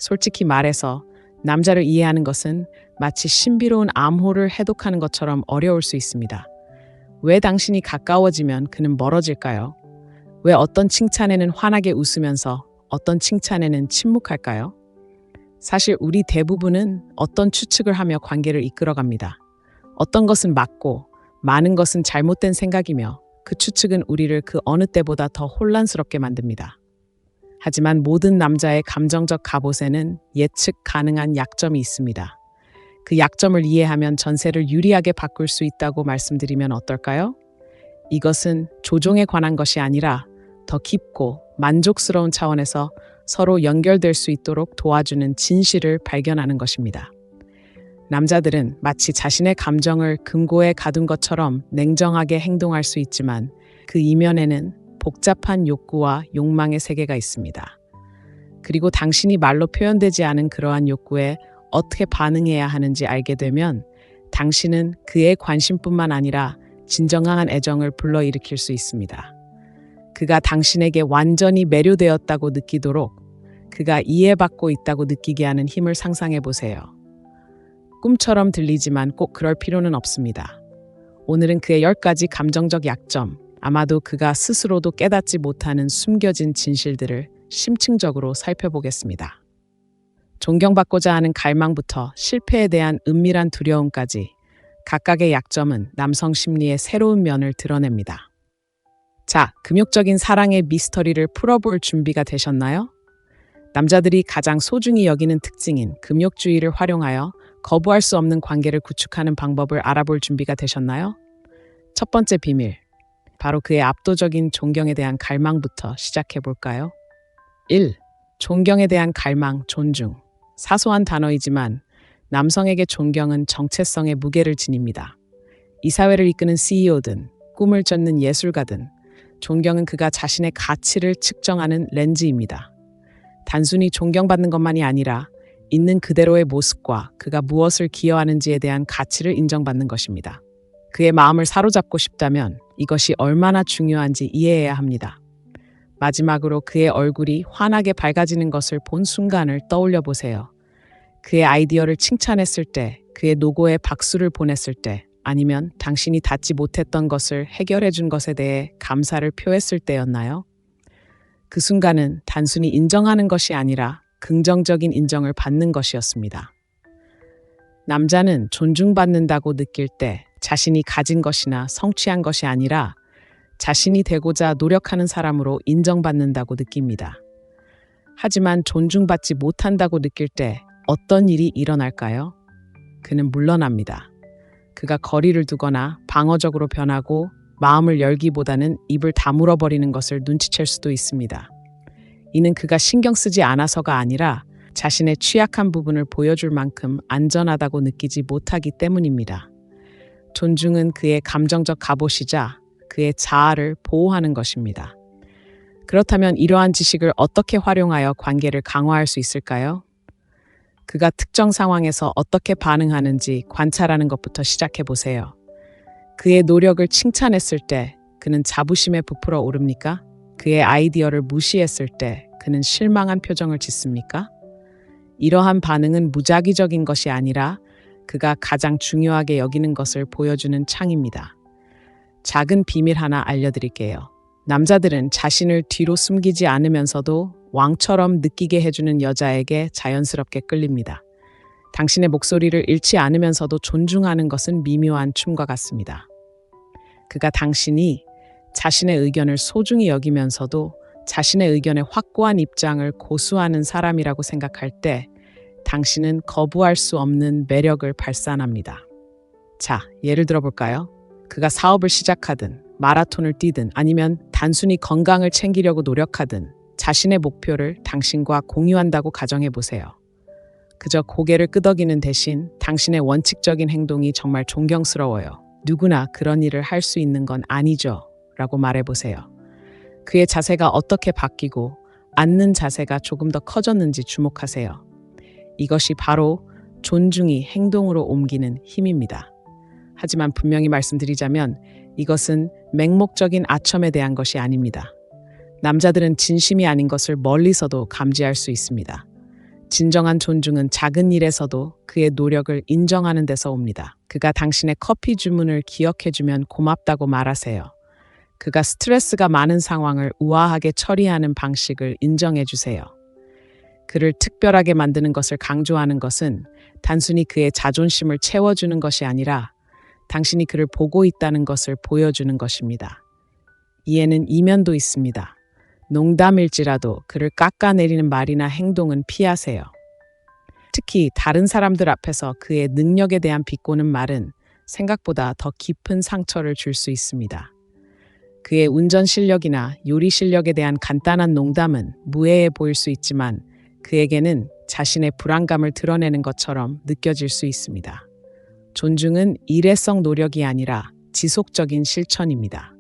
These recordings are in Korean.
솔직히 말해서 남자를 이해하는 것은 마치 신비로운 암호를 해독하는 것처럼 어려울 수 있습니다. 왜 당신이 가까워지면 그는 멀어질까요? 왜 어떤 칭찬에는 환하게 웃으면서 어떤 칭찬에는 침묵할까요? 사실 우리 대부분은 어떤 추측을 하며 관계를 이끌어갑니다. 어떤 것은 맞고 많은 것은 잘못된 생각이며 그 추측은 우리를 그 어느 때보다 더 혼란스럽게 만듭니다. 하지만 모든 남자의 감정적 갑옷에는 예측 가능한 약점이 있습니다. 그 약점을 이해하면 전세를 유리하게 바꿀 수 있다고 말씀드리면 어떨까요? 이것은 조종에 관한 것이 아니라 더 깊고 만족스러운 차원에서 서로 연결될 수 있도록 도와주는 진실을 발견하는 것입니다. 남자들은 마치 자신의 감정을 금고에 가둔 것처럼 냉정하게 행동할 수 있지만 그 이면에는 복잡한 욕구와 욕망의 세계가 있습니다. 그리고 당신이 말로 표현되지 않은 그러한 욕구에 어떻게 반응해야 하는지 알게 되면 당신은 그의 관심뿐만 아니라 진정한 애정을 불러일으킬 수 있습니다. 그가 당신에게 완전히 매료되었다고 느끼도록 그가 이해받고 있다고 느끼게 하는 힘을 상상해 보세요. 꿈처럼 들리지만 꼭 그럴 필요는 없습니다. 오늘은 그의 10가지 감정적 약점, 아마도 그가 스스로도 깨닫지 못하는 숨겨진 진실들을 심층적으로 살펴보겠습니다. 존경받고자 하는 갈망부터 실패에 대한 은밀한 두려움까지 각각의 약점은 남성 심리의 새로운 면을 드러냅니다. 자, 금욕적인 사랑의 미스터리를 풀어볼 준비가 되셨나요? 남자들이 가장 소중히 여기는 특징인 금욕주의를 활용하여 거부할 수 없는 관계를 구축하는 방법을 알아볼 준비가 되셨나요? 첫 번째 비밀, 바로 그의 압도적인 존경에 대한 갈망부터 시작해 볼까요? 1. 존경에 대한 갈망, 존중. 사소한 단어이지만 남성에게 존경은 정체성의 무게를 지닙니다. 이 사회를 이끄는 CEO든 꿈을 쫓는 예술가든 존경은 그가 자신의 가치를 측정하는 렌즈입니다. 단순히 존경받는 것만이 아니라 있는 그대로의 모습과 그가 무엇을 기여하는지에 대한 가치를 인정받는 것입니다. 그의 마음을 사로잡고 싶다면 이것이 얼마나 중요한지 이해해야 합니다. 마지막으로 그의 얼굴이 환하게 밝아지는 것을 본 순간을 떠올려 보세요. 그의 아이디어를 칭찬했을 때, 그의 노고에 박수를 보냈을 때, 아니면 당신이 닿지 못했던 것을 해결해 준 것에 대해 감사를 표했을 때였나요? 그 순간은 단순히 인정하는 것이 아니라 긍정적인 인정을 받는 것이었습니다. 남자는 존중받는다고 느낄 때 자신이 가진 것이나 성취한 것이 아니라 자신이 되고자 노력하는 사람으로 인정받는다고 느낍니다. 하지만 존중받지 못한다고 느낄 때 어떤 일이 일어날까요? 그는 물러납니다. 그가 거리를 두거나 방어적으로 변하고 마음을 열기보다는 입을 다물어버리는 것을 눈치챌 수도 있습니다. 이는 그가 신경 쓰지 않아서가 아니라 자신의 취약한 부분을 보여줄 만큼 안전하다고 느끼지 못하기 때문입니다. 존중은 그의 감정적 갑옷이자 그의 자아를 보호하는 것입니다. 그렇다면 이러한 지식을 어떻게 활용하여 관계를 강화할 수 있을까요? 그가 특정 상황에서 어떻게 반응하는지 관찰하는 것부터 시작해 보세요. 그의 노력을 칭찬했을 때 그는 자부심에 부풀어 오릅니까? 그의 아이디어를 무시했을 때 그는 실망한 표정을 짓습니까? 이러한 반응은 무작위적인 것이 아니라 그가 가장 중요하게 여기는 것을 보여주는 창입니다. 작은 비밀 하나 알려드릴게요. 남자들은 자신을 뒤로 숨기지 않으면서도 왕처럼 느끼게 해주는 여자에게 자연스럽게 끌립니다. 당신의 목소리를 잃지 않으면서도 존중하는 것은 미묘한 춤과 같습니다. 그가 당신이 자신의 의견을 소중히 여기면서도 자신의 의견에 확고한 입장을 고수하는 사람이라고 생각할 때 당신은 거부할 수 없는 매력을 발산합니다. 자, 예를 들어 볼까요? 그가 사업을 시작하든 마라톤을 뛰든 아니면 단순히 건강을 챙기려고 노력하든 자신의 목표를 당신과 공유한다고 가정해 보세요. 그저 고개를 끄덕이는 대신 당신의 원칙적인 행동이 정말 존경스러워요. 누구나 그런 일을 할 수 있는 건 아니죠. 라고 말해보세요. 그의 자세가 어떻게 바뀌고 앉는 자세가 조금 더 커졌는지 주목하세요. 이것이 바로 존중이 행동으로 옮기는 힘입니다. 하지만 분명히 말씀드리자면 이것은 맹목적인 아첨에 대한 것이 아닙니다. 남자들은 진심이 아닌 것을 멀리서도 감지할 수 있습니다. 진정한 존중은 작은 일에서도 그의 노력을 인정하는 데서 옵니다. 그가 당신의 커피 주문을 기억해주면 고맙다고 말하세요. 그가 스트레스가 많은 상황을 우아하게 처리하는 방식을 인정해주세요. 그를 특별하게 만드는 것을 강조하는 것은 단순히 그의 자존심을 채워주는 것이 아니라 당신이 그를 보고 있다는 것을 보여주는 것입니다. 이에는 이면도 있습니다. 농담일지라도 그를 깎아내리는 말이나 행동은 피하세요. 특히 다른 사람들 앞에서 그의 능력에 대한 비꼬는 말은 생각보다 더 깊은 상처를 줄 수 있습니다. 그의 운전 실력이나 요리 실력에 대한 간단한 농담은 무해해 보일 수 있지만 그에게는 자신의 불안감을 드러내는 것처럼 느껴질 수 있습니다. 존중은 일회성 노력이 아니라 지속적인 실천입니다.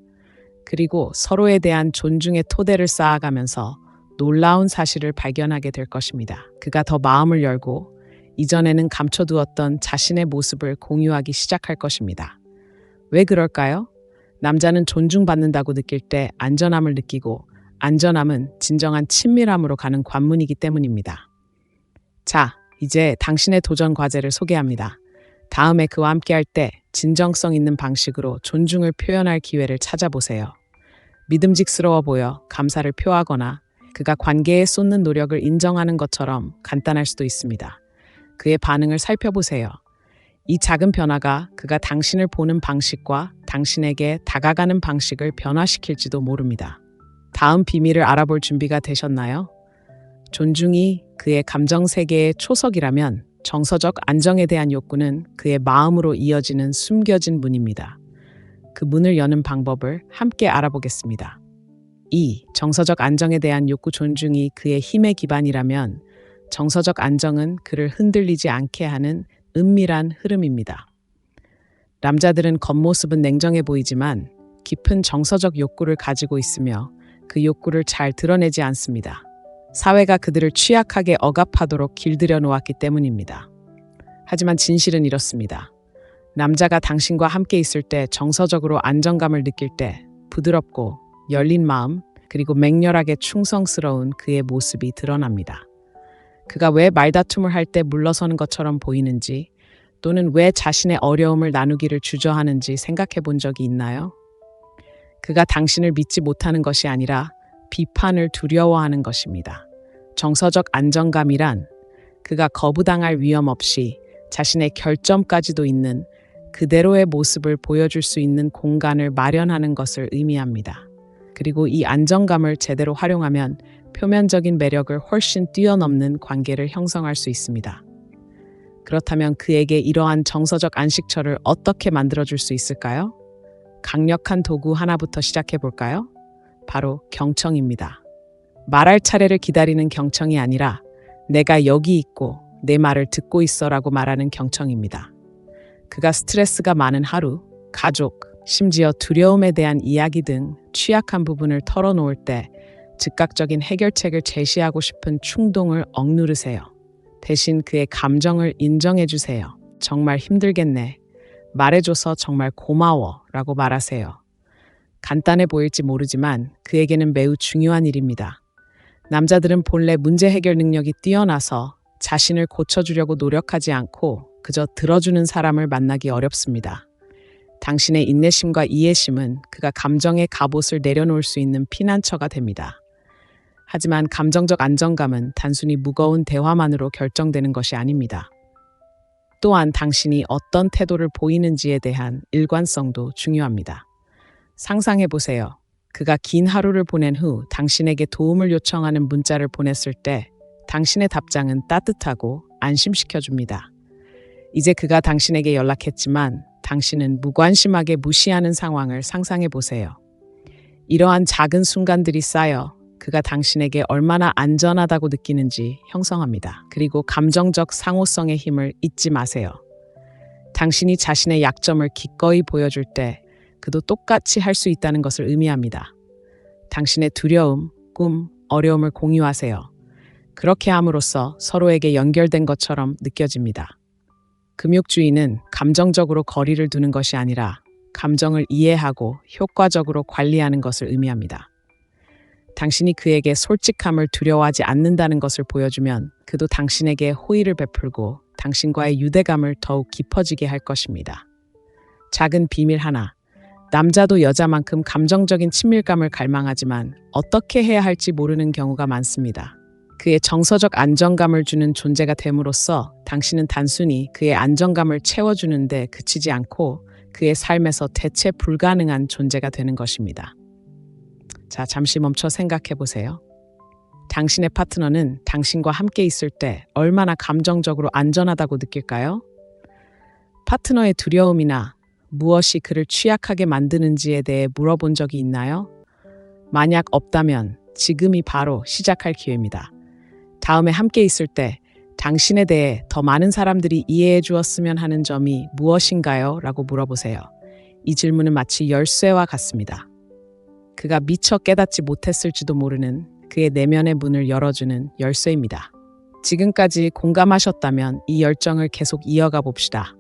그리고 서로에 대한 존중의 토대를 쌓아가면서 놀라운 사실을 발견하게 될 것입니다. 그가 더 마음을 열고 이전에는 감춰두었던 자신의 모습을 공유하기 시작할 것입니다. 왜 그럴까요? 남자는 존중받는다고 느낄 때 안전함을 느끼고 안전함은 진정한 친밀함으로 가는 관문이기 때문입니다. 자, 이제 당신의 도전 과제를 소개합니다. 다음에 그와 함께할 때 진정성 있는 방식으로 존중을 표현할 기회를 찾아보세요. 믿음직스러워 보여 감사를 표하거나 그가 관계에 쏟는 노력을 인정하는 것처럼 간단할 수도 있습니다. 그의 반응을 살펴보세요. 이 작은 변화가 그가 당신을 보는 방식과 당신에게 다가가는 방식을 변화시킬지도 모릅니다. 다음 비밀을 알아볼 준비가 되셨나요? 존중이 그의 감정 세계의 초석이라면 정서적 안정에 대한 욕구는 그의 마음으로 이어지는 숨겨진 문입니다. 그 문을 여는 방법을 함께 알아보겠습니다. 2. 정서적 안정에 대한 욕구. 존중이 그의 힘의 기반이라면 정서적 안정은 그를 흔들리지 않게 하는 은밀한 흐름입니다. 남자들은 겉모습은 냉정해 보이지만 깊은 정서적 욕구를 가지고 있으며 그 욕구를 잘 드러내지 않습니다. 사회가 그들을 취약하게 억압하도록 길들여 놓았기 때문입니다. 하지만 진실은 이렇습니다. 남자가 당신과 함께 있을 때 정서적으로 안정감을 느낄 때 부드럽고 열린 마음 그리고 맹렬하게 충성스러운 그의 모습이 드러납니다. 그가 왜 말다툼을 할 때 물러서는 것처럼 보이는지 또는 왜 자신의 어려움을 나누기를 주저하는지 생각해 본 적이 있나요? 그가 당신을 믿지 못하는 것이 아니라 비판을 두려워하는 것입니다. 정서적 안정감이란 그가 거부당할 위험 없이 자신의 결점까지도 있는 그대로의 모습을 보여줄 수 있는 공간을 마련하는 것을 의미합니다. 그리고 이 안정감을 제대로 활용하면 표면적인 매력을 훨씬 뛰어넘는 관계를 형성할 수 있습니다. 그렇다면 그에게 이러한 정서적 안식처를 어떻게 만들어줄 수 있을까요? 강력한 도구 하나부터 시작해 볼까요? 바로 경청입니다. 말할 차례를 기다리는 경청이 아니라 내가 여기 있고 내 말을 듣고 있어라고 말하는 경청입니다. 그가 스트레스가 많은 하루, 가족, 심지어 두려움에 대한 이야기 등 취약한 부분을 털어놓을 때 즉각적인 해결책을 제시하고 싶은 충동을 억누르세요. 대신 그의 감정을 인정해 주세요. 정말 힘들겠네. 말해줘서 정말 고마워 라고 말하세요. 간단해 보일지 모르지만 그에게는 매우 중요한 일입니다. 남자들은 본래 문제 해결 능력이 뛰어나서 자신을 고쳐주려고 노력하지 않고 그저 들어주는 사람을 만나기 어렵습니다. 당신의 인내심과 이해심은 그가 감정의 갑옷을 내려놓을 수 있는 피난처가 됩니다. 하지만 감정적 안정감은 단순히 무거운 대화만으로 결정되는 것이 아닙니다. 또한 당신이 어떤 태도를 보이는지에 대한 일관성도 중요합니다. 상상해 보세요. 그가 긴 하루를 보낸 후 당신에게 도움을 요청하는 문자를 보냈을 때 당신의 답장은 따뜻하고 안심시켜줍니다. 이제 그가 당신에게 연락했지만 당신은 무관심하게 무시하는 상황을 상상해 보세요. 이러한 작은 순간들이 쌓여 그가 당신에게 얼마나 안전하다고 느끼는지 형성합니다. 그리고 감정적 상호성의 힘을 잊지 마세요. 당신이 자신의 약점을 기꺼이 보여줄 때 그도 똑같이 할 수 있다는 것을 의미합니다. 당신의 두려움, 꿈, 어려움을 공유하세요. 그렇게 함으로써 서로에게 연결된 것처럼 느껴집니다. 금욕주의는 감정적으로 거리를 두는 것이 아니라 감정을 이해하고 효과적으로 관리하는 것을 의미합니다. 당신이 그에게 솔직함을 두려워하지 않는다는 것을 보여주면 그도 당신에게 호의를 베풀고 당신과의 유대감을 더욱 깊어지게 할 것입니다. 작은 비밀 하나. 남자도 여자만큼 감정적인 친밀감을 갈망하지만 어떻게 해야 할지 모르는 경우가 많습니다. 그의 정서적 안정감을 주는 존재가 됨으로써 당신은 단순히 그의 안정감을 채워주는데 그치지 않고 그의 삶에서 대체 불가능한 존재가 되는 것입니다. 자, 잠시 멈춰 생각해 보세요. 당신의 파트너는 당신과 함께 있을 때 얼마나 감정적으로 안전하다고 느낄까요? 파트너의 두려움이나 무엇이 그를 취약하게 만드는지에 대해 물어본 적이 있나요? 만약 없다면 지금이 바로 시작할 기회입니다. 다음에 함께 있을 때 당신에 대해 더 많은 사람들이 이해해 주었으면 하는 점이 무엇인가요? 라고 물어보세요. 이 질문은 마치 열쇠와 같습니다. 그가 미처 깨닫지 못했을지도 모르는 그의 내면의 문을 열어주는 열쇠입니다. 지금까지 공감하셨다면 이 열정을 계속 이어가 봅시다.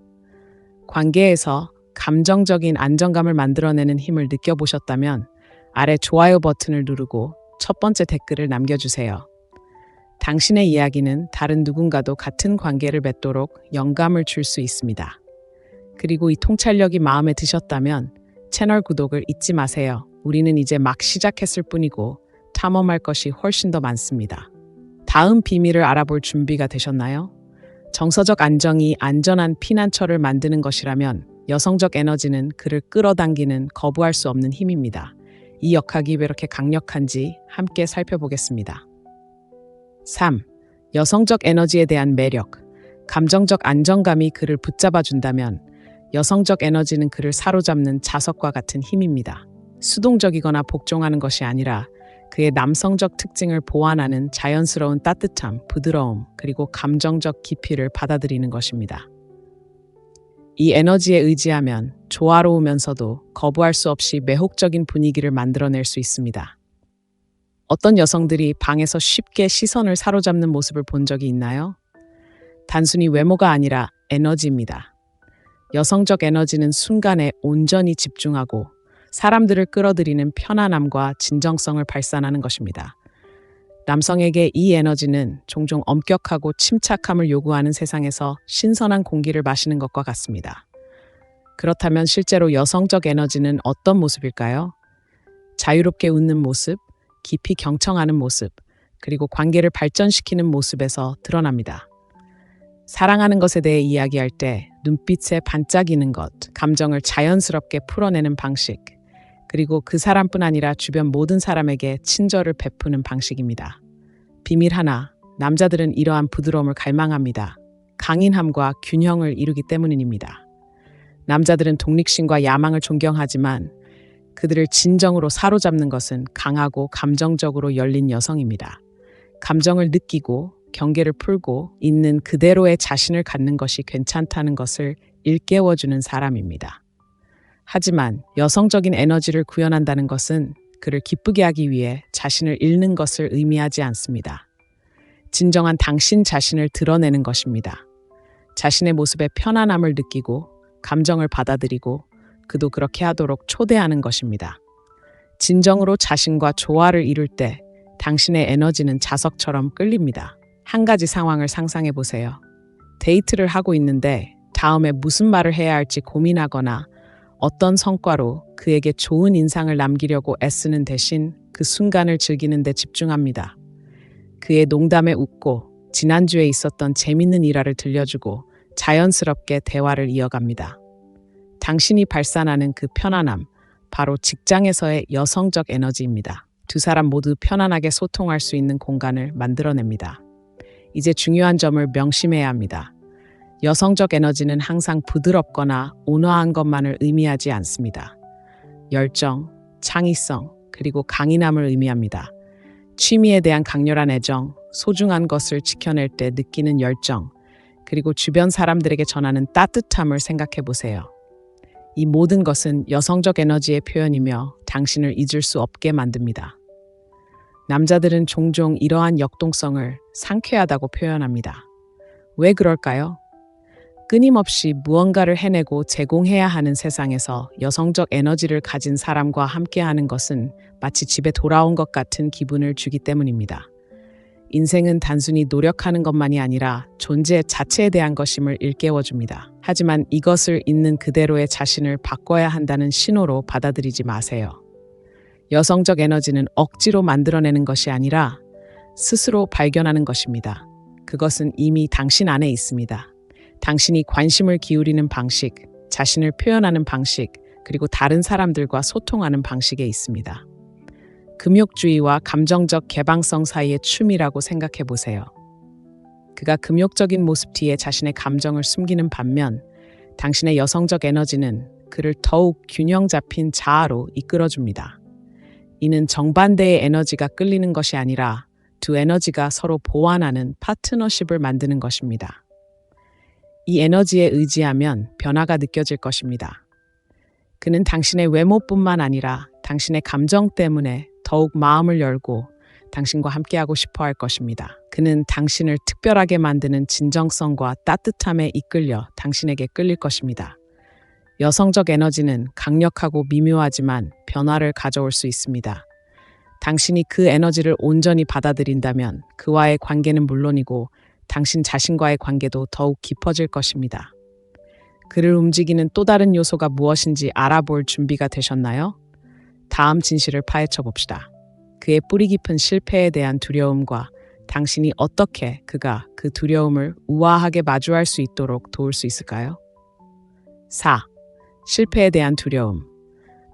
관계에서 감정적인 안정감을 만들어내는 힘을 느껴보셨다면 아래 좋아요 버튼을 누르고 첫 번째 댓글을 남겨주세요. 당신의 이야기는 다른 누군가도 같은 관계를 맺도록 영감을 줄 수 있습니다. 그리고 이 통찰력이 마음에 드셨다면 채널 구독을 잊지 마세요. 우리는 이제 막 시작했을 뿐이고 탐험할 것이 훨씬 더 많습니다. 다음 비밀을 알아볼 준비가 되셨나요? 정서적 안정이 안전한 피난처를 만드는 것이라면 여성적 에너지는 그를 끌어당기는 거부할 수 없는 힘입니다. 이 역학이 왜 이렇게 강력한지 함께 살펴보겠습니다. 3. 여성적 에너지에 대한 매력. 감정적 안정감이 그를 붙잡아준다면 여성적 에너지는 그를 사로잡는 자석과 같은 힘입니다. 수동적이거나 복종하는 것이 아니라 그의 남성적 특징을 보완하는 자연스러운 따뜻함, 부드러움, 그리고 감정적 깊이를 받아들이는 것입니다. 이 에너지에 의지하면 조화로우면서도 거부할 수 없이 매혹적인 분위기를 만들어낼 수 있습니다. 어떤 여성들이 방에서 쉽게 시선을 사로잡는 모습을 본 적이 있나요? 단순히 외모가 아니라 에너지입니다. 여성적 에너지는 순간에 온전히 집중하고 사람들을 끌어들이는 편안함과 진정성을 발산하는 것입니다. 남성에게 이 에너지는 종종 엄격하고 침착함을 요구하는 세상에서 신선한 공기를 마시는 것과 같습니다. 그렇다면 실제로 여성적 에너지는 어떤 모습일까요? 자유롭게 웃는 모습, 깊이 경청하는 모습, 그리고 관계를 발전시키는 모습에서 드러납니다. 사랑하는 것에 대해 이야기할 때 눈빛에 반짝이는 것, 감정을 자연스럽게 풀어내는 방식, 그리고 그 사람뿐 아니라 주변 모든 사람에게 친절을 베푸는 방식입니다. 비밀 하나, 남자들은 이러한 부드러움을 갈망합니다. 강인함과 균형을 이루기 때문입니다. 남자들은 독립심과 야망을 존경하지만 그들을 진정으로 사로잡는 것은 강하고 감정적으로 열린 여성입니다. 감정을 느끼고 경계를 풀고 있는 그대로의 자신을 갖는 것이 괜찮다는 것을 일깨워주는 사람입니다. 하지만 여성적인 에너지를 구현한다는 것은 그를 기쁘게 하기 위해 자신을 잃는 것을 의미하지 않습니다. 진정한 당신 자신을 드러내는 것입니다. 자신의 모습에 편안함을 느끼고 감정을 받아들이고 그도 그렇게 하도록 초대하는 것입니다. 진정으로 자신과 조화를 이룰 때 당신의 에너지는 자석처럼 끌립니다. 한 가지 상황을 상상해 보세요. 데이트를 하고 있는데 다음에 무슨 말을 해야 할지 고민하거나 어떤 성과로 그에게 좋은 인상을 남기려고 애쓰는 대신 그 순간을 즐기는 데 집중합니다. 그의 농담에 웃고 지난주에 있었던 재밌는 일화를 들려주고 자연스럽게 대화를 이어갑니다. 당신이 발산하는 그 편안함, 바로 직장에서의 여성적 에너지입니다. 두 사람 모두 편안하게 소통할 수 있는 공간을 만들어냅니다. 이제 중요한 점을 명심해야 합니다. 여성적 에너지는 항상 부드럽거나 온화한 것만을 의미하지 않습니다. 열정, 창의성, 그리고 강인함을 의미합니다. 취미에 대한 강렬한 애정, 소중한 것을 지켜낼 때 느끼는 열정, 그리고 주변 사람들에게 전하는 따뜻함을 생각해 보세요. 이 모든 것은 여성적 에너지의 표현이며 당신을 잊을 수 없게 만듭니다. 남자들은 종종 이러한 역동성을 상쾌하다고 표현합니다. 왜 그럴까요? 끊임없이 무언가를 해내고 제공해야 하는 세상에서 여성적 에너지를 가진 사람과 함께하는 것은 마치 집에 돌아온 것 같은 기분을 주기 때문입니다. 인생은 단순히 노력하는 것만이 아니라 존재 자체에 대한 것임을 일깨워줍니다. 하지만 이것을 있는 그대로의 자신을 바꿔야 한다는 신호로 받아들이지 마세요. 여성적 에너지는 억지로 만들어내는 것이 아니라 스스로 발견하는 것입니다. 그것은 이미 당신 안에 있습니다. 당신이 관심을 기울이는 방식, 자신을 표현하는 방식, 그리고 다른 사람들과 소통하는 방식에 있습니다. 금욕주의와 감정적 개방성 사이의 춤이라고 생각해 보세요. 그가 금욕적인 모습 뒤에 자신의 감정을 숨기는 반면 당신의 여성적 에너지는 그를 더욱 균형 잡힌 자아로 이끌어줍니다. 이는 정반대의 에너지가 끌리는 것이 아니라 두 에너지가 서로 보완하는 파트너십을 만드는 것입니다. 이 에너지에 의지하면 변화가 느껴질 것입니다. 그는 당신의 외모뿐만 아니라 당신의 감정 때문에 더욱 마음을 열고 당신과 함께하고 싶어 할 것입니다. 그는 당신을 특별하게 만드는 진정성과 따뜻함에 이끌려 당신에게 끌릴 것입니다. 여성적 에너지는 강력하고 미묘하지만 변화를 가져올 수 있습니다. 당신이 그 에너지를 온전히 받아들인다면 그와의 관계는 물론이고 당신 자신과의 관계도 더욱 깊어질 것입니다. 그를 움직이는 또 다른 요소가 무엇인지 알아볼 준비가 되셨나요? 다음 진실을 파헤쳐 봅시다. 그의 뿌리 깊은 실패에 대한 두려움과 당신이 어떻게 그가 그 두려움을 우아하게 마주할 수 있도록 도울 수 있을까요? 4. 실패에 대한 두려움.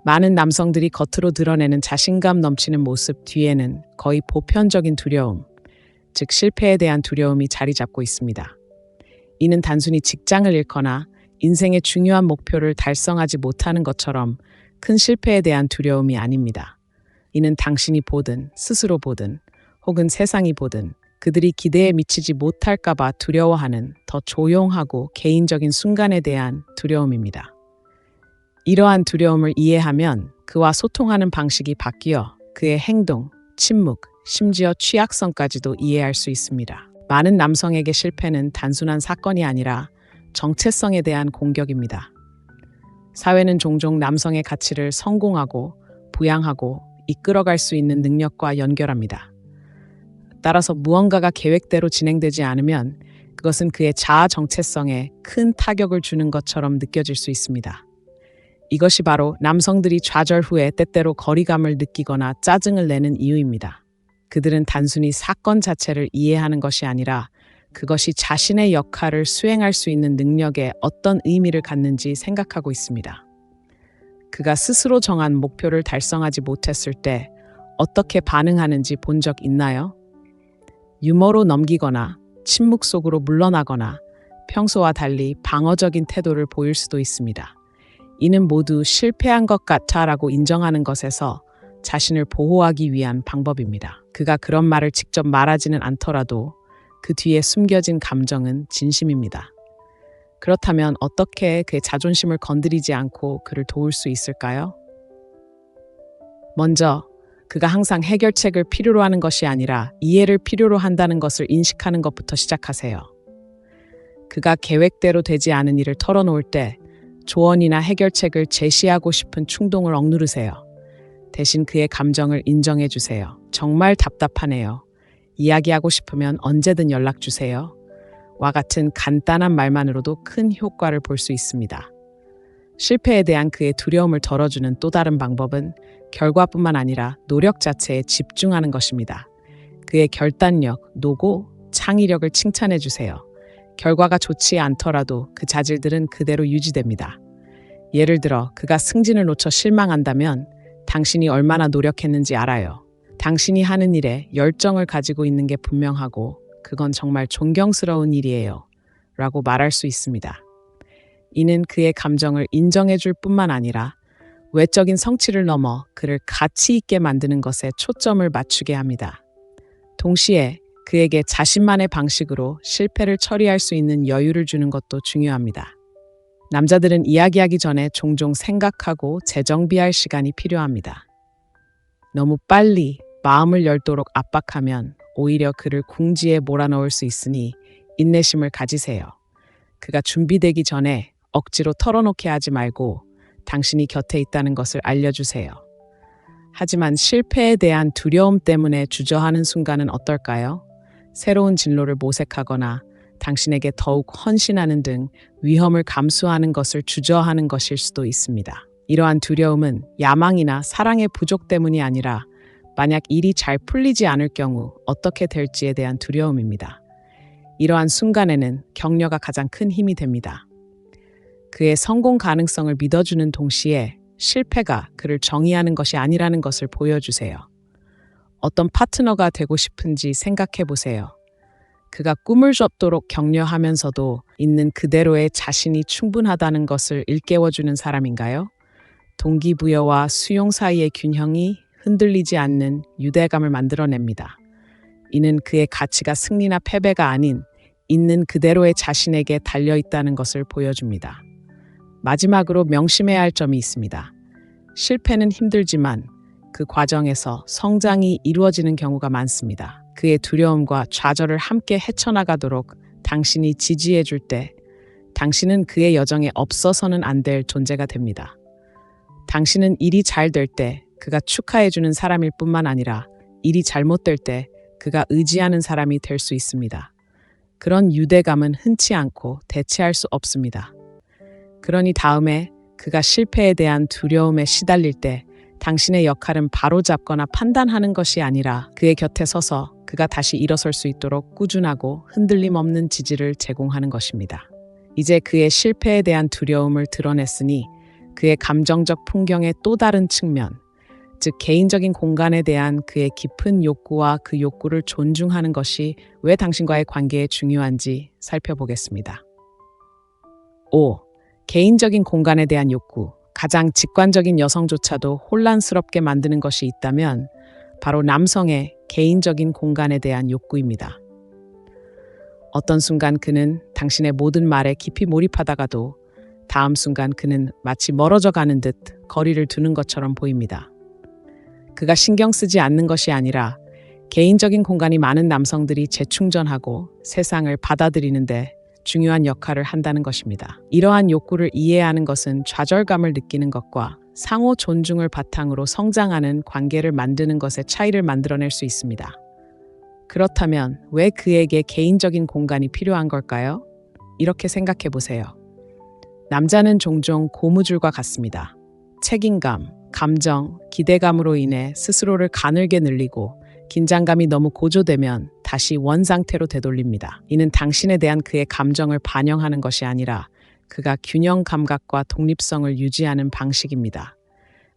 많은 남성들이 겉으로 드러내는 자신감 넘치는 모습 뒤에는 거의 보편적인 두려움, 즉 실패에 대한 두려움이 자리 잡고 있습니다. 이는 단순히 직장을 잃거나 인생의 중요한 목표를 달성하지 못하는 것처럼 큰 실패에 대한 두려움이 아닙니다. 이는 당신이 보든 스스로 보든 혹은 세상이 보든 그들이 기대에 미치지 못할까 봐 두려워하는 더 조용하고 개인적인 순간에 대한 두려움입니다. 이러한 두려움을 이해하면 그와 소통하는 방식이 바뀌어 그의 행동, 침묵, 심지어 취약성까지도 이해할 수 있습니다. 많은 남성에게 실패는 단순한 사건이 아니라 정체성에 대한 공격입니다. 사회는 종종 남성의 가치를 성공하고 부양하고 이끌어갈 수 있는 능력과 연결합니다. 따라서 무언가가 계획대로 진행되지 않으면 그것은 그의 자아 정체성에 큰 타격을 주는 것처럼 느껴질 수 있습니다. 이것이 바로 남성들이 좌절 후에 때때로 거리감을 느끼거나 짜증을 내는 이유입니다. 그들은 단순히 사건 자체를 이해하는 것이 아니라 그것이 자신의 역할을 수행할 수 있는 능력에 어떤 의미를 갖는지 생각하고 있습니다. 그가 스스로 정한 목표를 달성하지 못했을 때 어떻게 반응하는지 본 적 있나요? 유머로 넘기거나 침묵 속으로 물러나거나 평소와 달리 방어적인 태도를 보일 수도 있습니다. 이는 모두 실패한 것 같아라고 인정하는 것에서 자신을 보호하기 위한 방법입니다. 그가 그런 말을 직접 말하지는 않더라도 그 뒤에 숨겨진 감정은 진심입니다. 그렇다면 어떻게 그의 자존심을 건드리지 않고 그를 도울 수 있을까요? 먼저 그가 항상 해결책을 필요로 하는 것이 아니라 이해를 필요로 한다는 것을 인식하는 것부터 시작하세요. 그가 계획대로 되지 않은 일을 털어놓을 때 조언이나 해결책을 제시하고 싶은 충동을 억누르세요. 대신 그의 감정을 인정해 주세요. 정말 답답하네요. 이야기하고 싶으면 언제든 연락 주세요. 와 같은 간단한 말만으로도 큰 효과를 볼 수 있습니다. 실패에 대한 그의 두려움을 덜어주는 또 다른 방법은 결과뿐만 아니라 노력 자체에 집중하는 것입니다. 그의 결단력, 노고, 창의력을 칭찬해 주세요. 결과가 좋지 않더라도 그 자질들은 그대로 유지됩니다. 예를 들어 그가 승진을 놓쳐 실망한다면 당신이 얼마나 노력했는지 알아요. 당신이 하는 일에 열정을 가지고 있는 게 분명하고 그건 정말 존경스러운 일이에요. 라고 말할 수 있습니다. 이는 그의 감정을 인정해 줄 뿐만 아니라 외적인 성취를 넘어 그를 가치 있게 만드는 것에 초점을 맞추게 합니다. 동시에 그에게 자신만의 방식으로 실패를 처리할 수 있는 여유를 주는 것도 중요합니다. 남자들은 이야기하기 전에 종종 생각하고 재정비할 시간이 필요합니다. 너무 빨리 마음을 열도록 압박하면 오히려 그를 궁지에 몰아넣을 수 있으니 인내심을 가지세요. 그가 준비되기 전에 억지로 털어놓게 하지 말고 당신이 곁에 있다는 것을 알려주세요. 하지만 실패에 대한 두려움 때문에 주저하는 순간은 어떨까요? 새로운 진로를 모색하거나 당신에게 더욱 헌신하는 등 위험을 감수하는 것을 주저하는 것일 수도 있습니다. 이러한 두려움은 야망이나 사랑의 부족 때문이 아니라 만약 일이 잘 풀리지 않을 경우 어떻게 될지에 대한 두려움입니다. 이러한 순간에는 격려가 가장 큰 힘이 됩니다. 그의 성공 가능성을 믿어주는 동시에 실패가 그를 정의하는 것이 아니라는 것을 보여주세요. 어떤 파트너가 되고 싶은지 생각해 보세요. 그가 꿈을 쫓도록 격려하면서도 있는 그대로의 자신이 충분하다는 것을 일깨워주는 사람인가요? 동기부여와 수용 사이의 균형이 흔들리지 않는 유대감을 만들어냅니다. 이는 그의 가치가 승리나 패배가 아닌 있는 그대로의 자신에게 달려있다는 것을 보여줍니다. 마지막으로 명심해야 할 점이 있습니다. 실패는 힘들지만 그 과정에서 성장이 이루어지는 경우가 많습니다. 그의 두려움과 좌절을 함께 헤쳐나가도록 당신이 지지해 줄 때 당신은 그의 여정에 없어서는 안 될 존재가 됩니다. 당신은 일이 잘 될 때 그가 축하해 주는 사람일 뿐만 아니라 일이 잘못될 때 그가 의지하는 사람이 될 수 있습니다. 그런 유대감은 흔치 않고 대체할 수 없습니다. 그러니 다음에 그가 실패에 대한 두려움에 시달릴 때 당신의 역할은 바로잡거나 판단하는 것이 아니라 그의 곁에 서서 그가 다시 일어설 수 있도록 꾸준하고 흔들림 없는 지지를 제공하는 것입니다. 이제 그의 실패에 대한 두려움을 드러냈으니 그의 감정적 풍경의 또 다른 측면, 즉 개인적인 공간에 대한 그의 깊은 욕구와 그 욕구를 존중하는 것이 왜 당신과의 관계에 중요한지 살펴보겠습니다. 5. 개인적인 공간에 대한 욕구. 가장 직관적인 여성조차도 혼란스럽게 만드는 것이 있다면 바로 남성의 개인적인 공간에 대한 욕구입니다. 어떤 순간 그는 당신의 모든 말에 깊이 몰입하다가도 다음 순간 그는 마치 멀어져 가는 듯 거리를 두는 것처럼 보입니다. 그가 신경 쓰지 않는 것이 아니라 개인적인 공간이 많은 남성들이 재충전하고 세상을 받아들이는데 중요한 역할을 한다는 것입니다. 이러한 욕구를 이해하는 것은 좌절감을 느끼는 것과 상호 존중을 바탕으로 성장하는 관계를 만드는 것의 차이를 만들어낼 수 있습니다. 그렇다면 왜 그에게 개인적인 공간이 필요한 걸까요? 이렇게 생각해 보세요. 남자는 종종 고무줄과 같습니다. 책임감, 감정, 기대감으로 인해 스스로를 가늘게 늘리고 긴장감이 너무 고조되면 다시 원상태로 되돌립니다. 이는 당신에 대한 그의 감정을 반영하는 것이 아니라 그가 균형 감각과 독립성을 유지하는 방식입니다.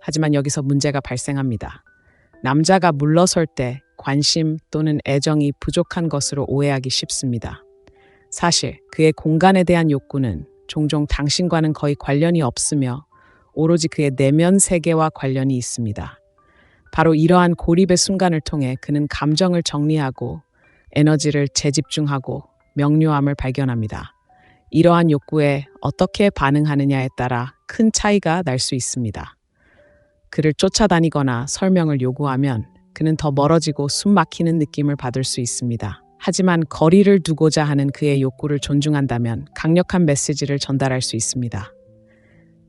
하지만 여기서 문제가 발생합니다. 남자가 물러설 때 관심 또는 애정이 부족한 것으로 오해하기 쉽습니다. 사실 그의 공간에 대한 욕구는 종종 당신과는 거의 관련이 없으며 오로지 그의 내면 세계와 관련이 있습니다. 바로 이러한 고립의 순간을 통해 그는 감정을 정리하고 에너지를 재집중하고 명료함을 발견합니다. 이러한 욕구에 어떻게 반응하느냐에 따라 큰 차이가 날 수 있습니다. 그를 쫓아다니거나 설명을 요구하면 그는 더 멀어지고 숨 막히는 느낌을 받을 수 있습니다. 하지만 거리를 두고자 하는 그의 욕구를 존중한다면 강력한 메시지를 전달할 수 있습니다.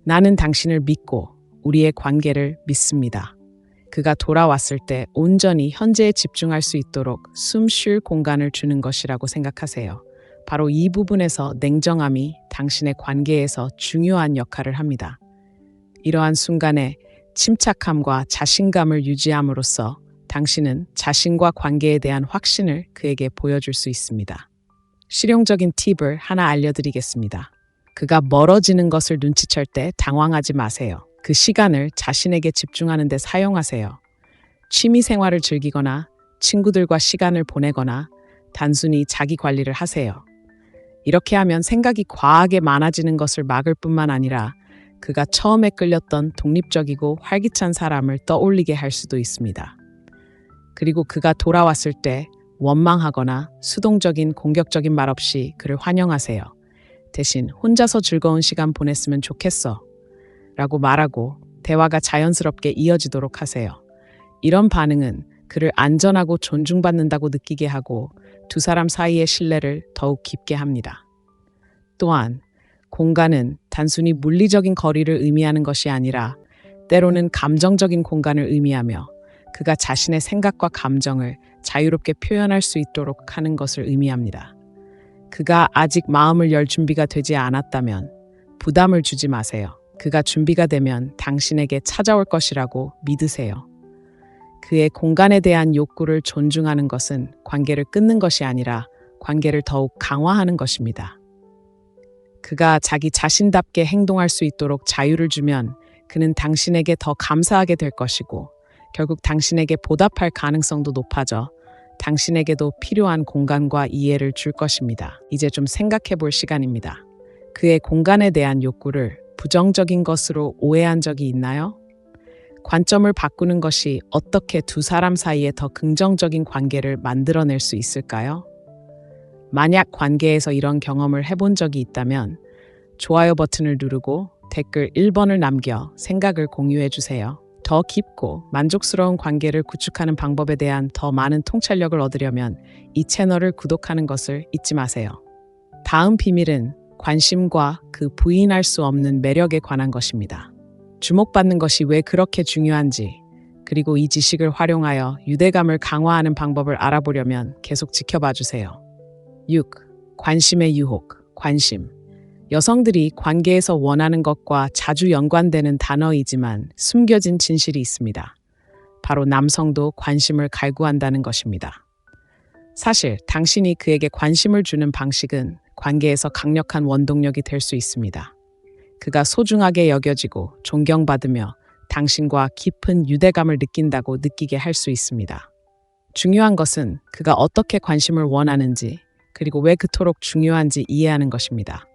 나는 당신을 믿고 우리의 관계를 믿습니다. 그가 돌아왔을 때 온전히 현재에 집중할 수 있도록 숨 쉴 공간을 주는 것이라고 생각하세요. 바로 이 부분에서 냉정함이 당신의 관계에서 중요한 역할을 합니다. 이러한 순간에 침착함과 자신감을 유지함으로써 당신은 자신과 관계에 대한 확신을 그에게 보여줄 수 있습니다. 실용적인 팁을 하나 알려드리겠습니다. 그가 멀어지는 것을 눈치챌 때 당황하지 마세요. 그 시간을 자신에게 집중하는 데 사용하세요. 취미 생활을 즐기거나 친구들과 시간을 보내거나 단순히 자기 관리를 하세요. 이렇게 하면 생각이 과하게 많아지는 것을 막을 뿐만 아니라 그가 처음에 끌렸던 독립적이고 활기찬 사람을 떠올리게 할 수도 있습니다. 그리고 그가 돌아왔을 때 원망하거나 수동적인 공격적인 말 없이 그를 환영하세요. 대신 혼자서 즐거운 시간 보냈으면 좋겠어 라고 말하고 대화가 자연스럽게 이어지도록 하세요. 이런 반응은 그를 안전하고 존중받는다고 느끼게 하고 두 사람 사이의 신뢰를 더욱 깊게 합니다. 또한 공간은 단순히 물리적인 거리를 의미하는 것이 아니라 때로는 감정적인 공간을 의미하며 그가 자신의 생각과 감정을 자유롭게 표현할 수 있도록 하는 것을 의미합니다. 그가 아직 마음을 열 준비가 되지 않았다면 부담을 주지 마세요. 그가 준비가 되면 당신에게 찾아올 것이라고 믿으세요. 그의 공간에 대한 욕구를 존중하는 것은 관계를 끊는 것이 아니라 관계를 더욱 강화하는 것입니다. 그가 자기 자신답게 행동할 수 있도록 자유를 주면 그는 당신에게 더 감사하게 될 것이고 결국 당신에게 보답할 가능성도 높아져 당신에게도 필요한 공간과 이해를 줄 것입니다. 이제 좀 생각해 볼 시간입니다. 그의 공간에 대한 욕구를 부정적인 것으로 오해한 적이 있나요? 관점을 바꾸는 것이 어떻게 두 사람 사이에 더 긍정적인 관계를 만들어낼 수 있을까요? 만약 관계에서 이런 경험을 해본 적이 있다면 좋아요 버튼을 누르고 댓글 1번을 남겨 생각을 공유해 주세요. 더 깊고 만족스러운 관계를 구축하는 방법에 대한 더 많은 통찰력을 얻으려면 이 채널을 구독하는 것을 잊지 마세요. 다음 비밀은 관심과 그 부인할 수 없는 매력에 관한 것입니다. 주목받는 것이 왜 그렇게 중요한지, 그리고 이 지식을 활용하여 유대감을 강화하는 방법을 알아보려면 계속 지켜봐 주세요. 6. 관심의 유혹, 관심. 여성들이 관계에서 원하는 것과 자주 연관되는 단어이지만 숨겨진 진실이 있습니다. 바로 남성도 관심을 갈구한다는 것입니다. 사실 당신이 그에게 관심을 주는 방식은 관계에서 강력한 원동력이 될 수 있습니다. 그가 소중하게 여겨지고 존경받으며 당신과 깊은 유대감을 느낀다고 느끼게 할 수 있습니다. 중요한 것은 그가 어떻게 관심을 원하는지, 그리고 왜 그토록 중요한지 이해하는 것입니다.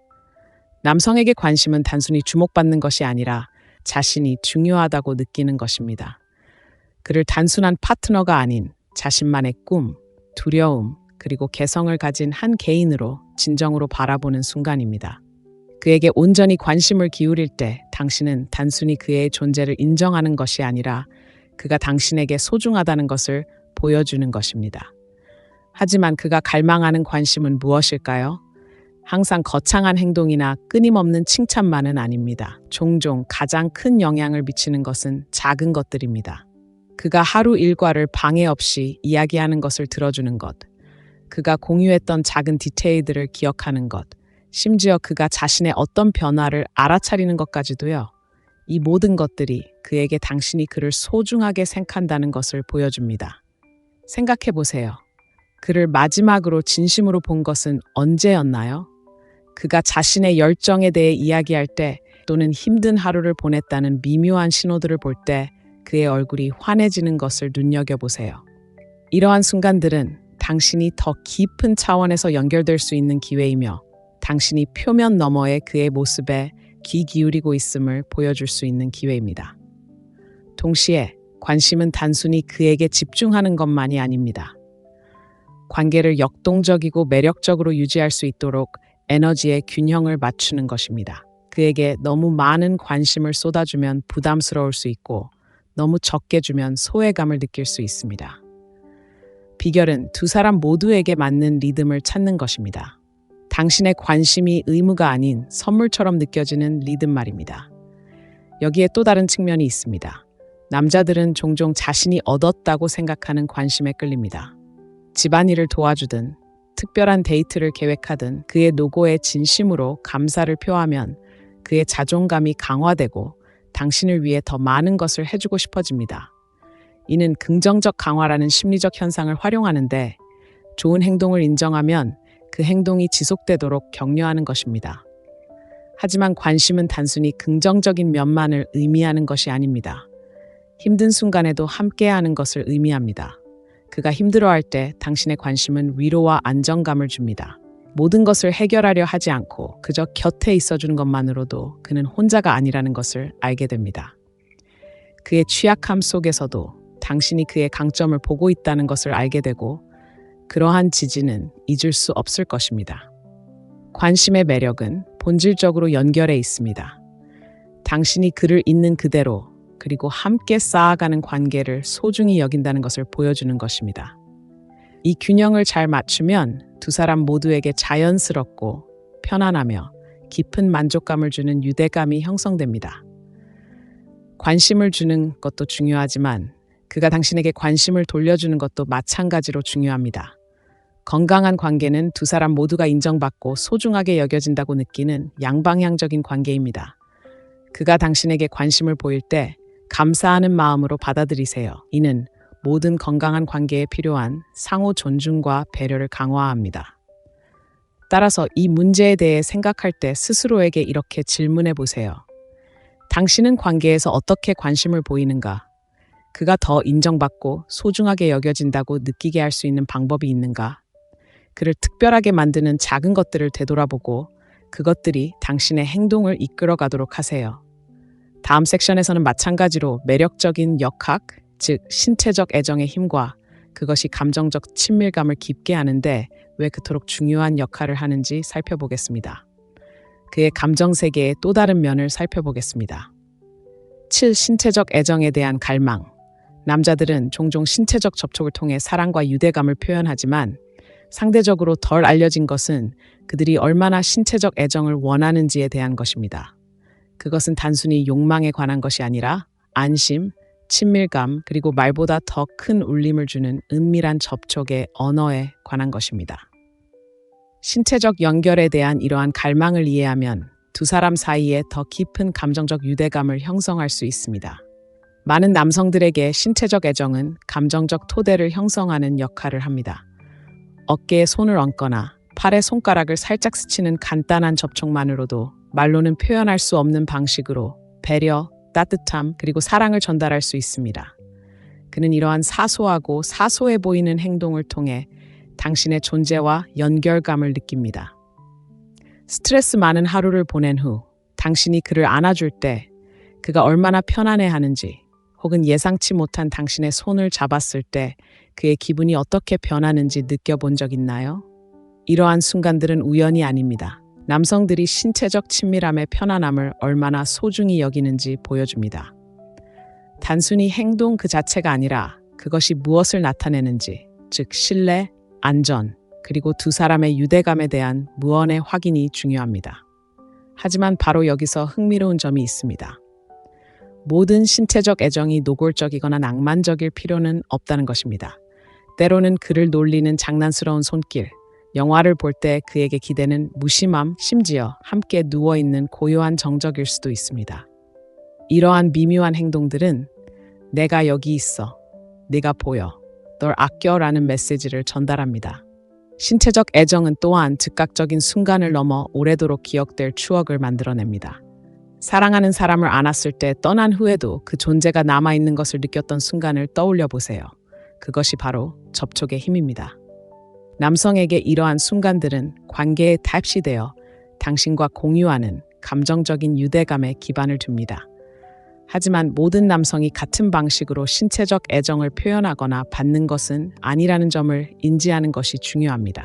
남성에게 관심은 단순히 주목받는 것이 아니라 자신이 중요하다고 느끼는 것입니다. 그를 단순한 파트너가 아닌 자신만의 꿈, 두려움, 그리고 개성을 가진 한 개인으로 진정으로 바라보는 순간입니다. 그에게 온전히 관심을 기울일 때 당신은 단순히 그의 존재를 인정하는 것이 아니라 그가 당신에게 소중하다는 것을 보여주는 것입니다. 하지만 그가 갈망하는 관심은 무엇일까요? 항상 거창한 행동이나 끊임없는 칭찬만은 아닙니다. 종종 가장 큰 영향을 미치는 것은 작은 것들입니다. 그가 하루 일과를 방해 없이 이야기하는 것을 들어주는 것, 그가 공유했던 작은 디테일들을 기억하는 것, 심지어 그가 자신의 어떤 변화를 알아차리는 것까지도요. 이 모든 것들이 그에게 당신이 그를 소중하게 생각한다는 것을 보여줍니다. 생각해 보세요. 그를 마지막으로 진심으로 본 것은 언제였나요? 그가 자신의 열정에 대해 이야기할 때 또는 힘든 하루를 보냈다는 미묘한 신호들을 볼 때 그의 얼굴이 환해지는 것을 눈여겨보세요. 이러한 순간들은 당신이 더 깊은 차원에서 연결될 수 있는 기회이며 당신이 표면 너머의 그의 모습에 귀 기울이고 있음을 보여줄 수 있는 기회입니다. 동시에 관심은 단순히 그에게 집중하는 것만이 아닙니다. 관계를 역동적이고 매력적으로 유지할 수 있도록 에너지의 균형을 맞추는 것입니다. 그에게 너무 많은 관심을 쏟아주면 부담스러울 수 있고 너무 적게 주면 소외감을 느낄 수 있습니다. 비결은 두 사람 모두에게 맞는 리듬을 찾는 것입니다. 당신의 관심이 의무가 아닌 선물처럼 느껴지는 리듬 말입니다. 여기에 또 다른 측면이 있습니다. 남자들은 종종 자신이 얻었다고 생각하는 관심에 끌립니다. 집안일을 도와주든 특별한 데이트를 계획하든 그의 노고에 진심으로 감사를 표하면 그의 자존감이 강화되고 당신을 위해 더 많은 것을 해주고 싶어집니다. 이는 긍정적 강화라는 심리적 현상을 활용하는데 좋은 행동을 인정하면 그 행동이 지속되도록 격려하는 것입니다. 하지만 관심은 단순히 긍정적인 면만을 의미하는 것이 아닙니다. 힘든 순간에도 함께하는 것을 의미합니다. 그가 힘들어할 때 당신의 관심은 위로와 안정감을 줍니다. 모든 것을 해결하려 하지 않고 그저 곁에 있어주는 것만으로도 그는 혼자가 아니라는 것을 알게 됩니다. 그의 취약함 속에서도 당신이 그의 강점을 보고 있다는 것을 알게 되고 그러한 지지는 잊을 수 없을 것입니다. 관심의 매력은 본질적으로 연결해 있습니다. 당신이 그를 있는 그대로 그리고 함께 쌓아가는 관계를 소중히 여긴다는 것을 보여주는 것입니다. 이 균형을 잘 맞추면 두 사람 모두에게 자연스럽고 편안하며 깊은 만족감을 주는 유대감이 형성됩니다. 관심을 주는 것도 중요하지만 그가 당신에게 관심을 돌려주는 것도 마찬가지로 중요합니다. 건강한 관계는 두 사람 모두가 인정받고 소중하게 여겨진다고 느끼는 양방향적인 관계입니다. 그가 당신에게 관심을 보일 때 감사하는 마음으로 받아들이세요. 이는 모든 건강한 관계에 필요한 상호 존중과 배려를 강화합니다. 따라서 이 문제에 대해 생각할 때 스스로에게 이렇게 질문해 보세요. 당신은 관계에서 어떻게 관심을 보이는가? 그가 더 인정받고 소중하게 여겨진다고 느끼게 할 수 있는 방법이 있는가? 그를 특별하게 만드는 작은 것들을 되돌아보고 그것들이 당신의 행동을 이끌어 가도록 하세요. 다음 섹션에서는 마찬가지로 매력적인 역학, 즉 신체적 애정의 힘과 그것이 감정적 친밀감을 깊게 하는데 왜 그토록 중요한 역할을 하는지 살펴보겠습니다. 그의 감정 세계의 또 다른 면을 살펴보겠습니다. 7. 신체적 애정에 대한 갈망. 남자들은 종종 신체적 접촉을 통해 사랑과 유대감을 표현하지만 상대적으로 덜 알려진 것은 그들이 얼마나 신체적 애정을 원하는지에 대한 것입니다. 그것은 단순히 욕망에 관한 것이 아니라 안심, 친밀감, 그리고 말보다 더 큰 울림을 주는 은밀한 접촉의 언어에 관한 것입니다. 신체적 연결에 대한 이러한 갈망을 이해하면 두 사람 사이에 더 깊은 감정적 유대감을 형성할 수 있습니다. 많은 남성들에게 신체적 애정은 감정적 토대를 형성하는 역할을 합니다. 어깨에 손을 얹거나 팔에 손가락을 살짝 스치는 간단한 접촉만으로도 말로는 표현할 수 없는 방식으로 배려, 따뜻함, 그리고 사랑을 전달할 수 있습니다. 그는 이러한 사소하고 사소해 보이는 행동을 통해 당신의 존재와 연결감을 느낍니다. 스트레스 많은 하루를 보낸 후 당신이 그를 안아줄 때 그가 얼마나 편안해하는지, 혹은 예상치 못한 당신의 손을 잡았을 때 그의 기분이 어떻게 변하는지 느껴본 적 있나요? 이러한 순간들은 우연이 아닙니다. 남성들이 신체적 친밀함의 편안함을 얼마나 소중히 여기는지 보여줍니다. 단순히 행동 그 자체가 아니라 그것이 무엇을 나타내는지, 즉 신뢰, 안전, 그리고 두 사람의 유대감에 대한 무언의 확인이 중요합니다. 하지만 바로 여기서 흥미로운 점이 있습니다. 모든 신체적 애정이 노골적이거나 낭만적일 필요는 없다는 것입니다. 때로는 그를 놀리는 장난스러운 손길, 영화를 볼 때 그에게 기대는 무심함, 심지어 함께 누워있는 고요한 정적일 수도 있습니다. 이러한 미묘한 행동들은 내가 여기 있어, 네가 보여, 널 아껴라는 메시지를 전달합니다. 신체적 애정은 또한 즉각적인 순간을 넘어 오래도록 기억될 추억을 만들어냅니다. 사랑하는 사람을 안았을 때 떠난 후에도 그 존재가 남아있는 것을 느꼈던 순간을 떠올려 보세요. 그것이 바로 접촉의 힘입니다. 남성에게 이러한 순간들은 관계에 탑시되어 당신과 공유하는 감정적인 유대감에 기반을 둡니다. 하지만 모든 남성이 같은 방식으로 신체적 애정을 표현하거나 받는 것은 아니라는 점을 인지하는 것이 중요합니다.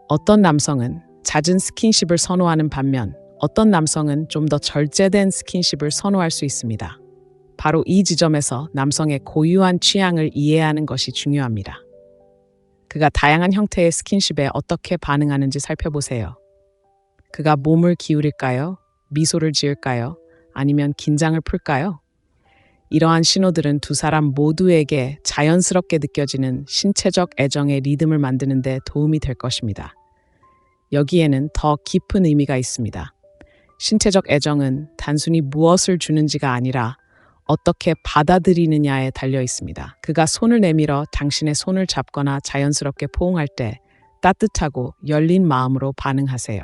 어떤 남성은 잦은 스킨십을 선호하는 반면 어떤 남성은 좀 더 절제된 스킨십을 선호할 수 있습니다. 바로 이 지점에서 남성의 고유한 취향을 이해하는 것이 중요합니다. 그가 다양한 형태의 스킨십에 어떻게 반응하는지 살펴보세요. 그가 몸을 기울일까요? 미소를 지을까요? 아니면 긴장을 풀까요? 이러한 신호들은 두 사람 모두에게 자연스럽게 느껴지는 신체적 애정의 리듬을 만드는 데 도움이 될 것입니다. 여기에는 더 깊은 의미가 있습니다. 신체적 애정은 단순히 무엇을 주는지가 아니라 어떻게 받아들이느냐에 달려 있습니다. 그가 손을 내밀어 당신의 손을 잡거나 자연스럽게 포옹할 때 따뜻하고 열린 마음으로 반응하세요.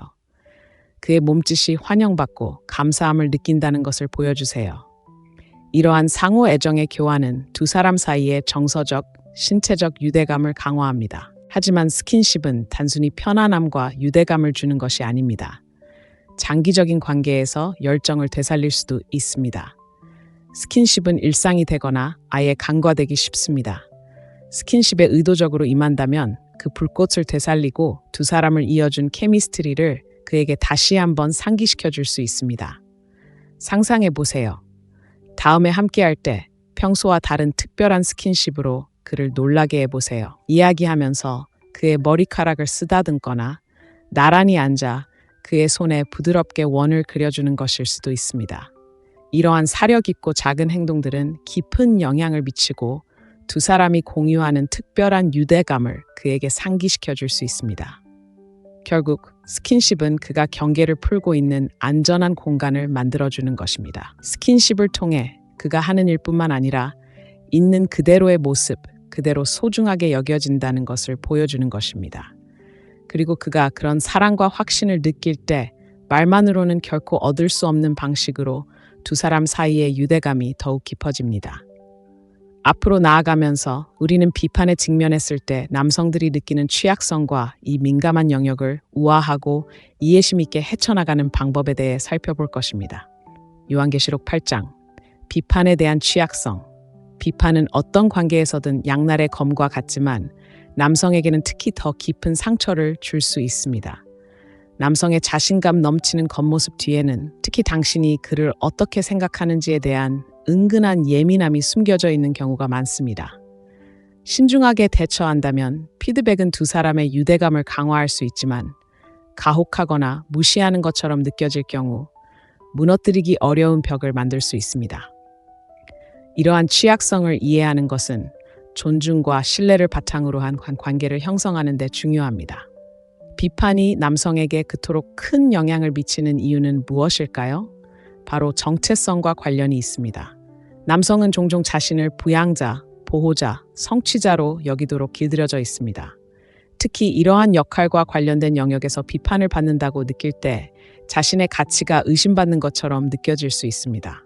그의 몸짓이 환영받고 감사함을 느낀다는 것을 보여주세요. 이러한 상호 애정의 교환은 두 사람 사이의 정서적, 신체적 유대감을 강화합니다. 하지만 스킨십은 단순히 편안함과 유대감을 주는 것이 아닙니다. 장기적인 관계에서 열정을 되살릴 수도 있습니다. 스킨십은 일상이 되거나 아예 간과되기 쉽습니다. 스킨십에 의도적으로 임한다면 그 불꽃을 되살리고 두 사람을 이어준 케미스트리를 그에게 다시 한번 상기시켜 줄 수 있습니다. 상상해 보세요. 다음에 함께할 때 평소와 다른 특별한 스킨십으로 그를 놀라게 해보세요. 이야기하면서 그의 머리카락을 쓰다듬거나 나란히 앉아 그의 손에 부드럽게 원을 그려주는 것일 수도 있습니다. 이러한 사려 깊고 작은 행동들은 깊은 영향을 미치고 두 사람이 공유하는 특별한 유대감을 그에게 상기시켜 줄 수 있습니다. 결국 스킨십은 그가 경계를 풀고 있는 안전한 공간을 만들어주는 것입니다. 스킨십을 통해 그가 하는 일뿐만 아니라 있는 그대로의 모습, 그대로 소중하게 여겨진다는 것을 보여주는 것입니다. 그리고 그가 그런 사랑과 확신을 느낄 때 말만으로는 결코 얻을 수 없는 방식으로 두 사람 사이의 유대감이 더욱 깊어집니다. 앞으로 나아가면서 우리는 비판에 직면했을 때 남성들이 느끼는 취약성과 이 민감한 영역을 우아하고 이해심 있게 헤쳐나가는 방법에 대해 살펴볼 것입니다. 요한계시록 8장 비판에 대한 취약성. 비판은 어떤 관계에서든 양날의 검과 같지만 남성에게는 특히 더 깊은 상처를 줄 수 있습니다. 남성의 자신감 넘치는 겉모습 뒤에는 특히 당신이 그를 어떻게 생각하는지에 대한 은근한 예민함이 숨겨져 있는 경우가 많습니다. 신중하게 대처한다면 피드백은 두 사람의 유대감을 강화할 수 있지만 가혹하거나 무시하는 것처럼 느껴질 경우 무너뜨리기 어려운 벽을 만들 수 있습니다. 이러한 취약성을 이해하는 것은 존중과 신뢰를 바탕으로 한 관계를 형성하는 데 중요합니다. 비판이 남성에게 그토록 큰 영향을 미치는 이유는 무엇일까요? 바로 정체성과 관련이 있습니다. 남성은 종종 자신을 부양자, 보호자, 성취자로 여기도록 길들여져 있습니다. 특히 이러한 역할과 관련된 영역에서 비판을 받는다고 느낄 때 자신의 가치가 의심받는 것처럼 느껴질 수 있습니다.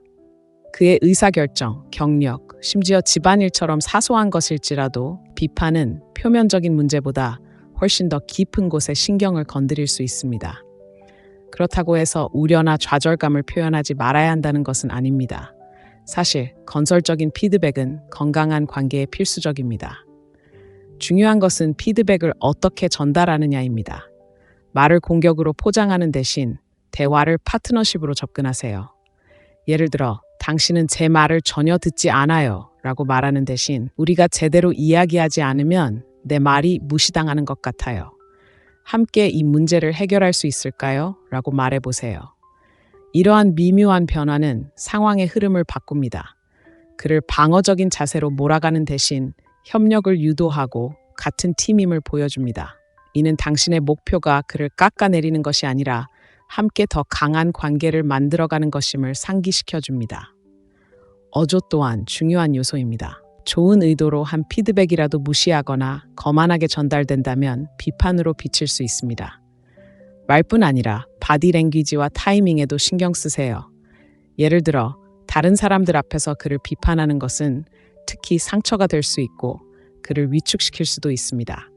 그의 의사결정, 경력, 심지어 집안일처럼 사소한 것일지라도 비판은 표면적인 문제보다 훨씬 더 깊은 곳에 신경을 건드릴 수 있습니다. 그렇다고 해서 우려나 좌절감을 표현하지 말아야 한다는 것은 아닙니다. 사실 건설적인 피드백은 건강한 관계에 필수적입니다. 중요한 것은 피드백을 어떻게 전달하느냐입니다. 말을 공격으로 포장하는 대신 대화를 파트너십으로 접근하세요. 예를 들어, 당신은 제 말을 전혀 듣지 않아요 라고 말하는 대신 우리가 제대로 이야기하지 않으면 내 말이 무시당하는 것 같아요. 함께 이 문제를 해결할 수 있을까요? 라고 말해보세요. 이러한 미묘한 변화는 상황의 흐름을 바꿉니다. 그를 방어적인 자세로 몰아가는 대신 협력을 유도하고 같은 팀임을 보여줍니다. 이는 당신의 목표가 그를 깎아내리는 것이 아니라 함께 더 강한 관계를 만들어가는 것임을 상기시켜줍니다. 어조 또한 중요한 요소입니다. 좋은 의도로 한 피드백이라도 무시하거나 거만하게 전달된다면 비판으로 비칠 수 있습니다. 말뿐 아니라 바디랭귀지와 타이밍에도 신경 쓰세요. 예를 들어 다른 사람들 앞에서 그를 비판하는 것은 특히 상처가 될 수 있고 그를 위축시킬 수도 있습니다.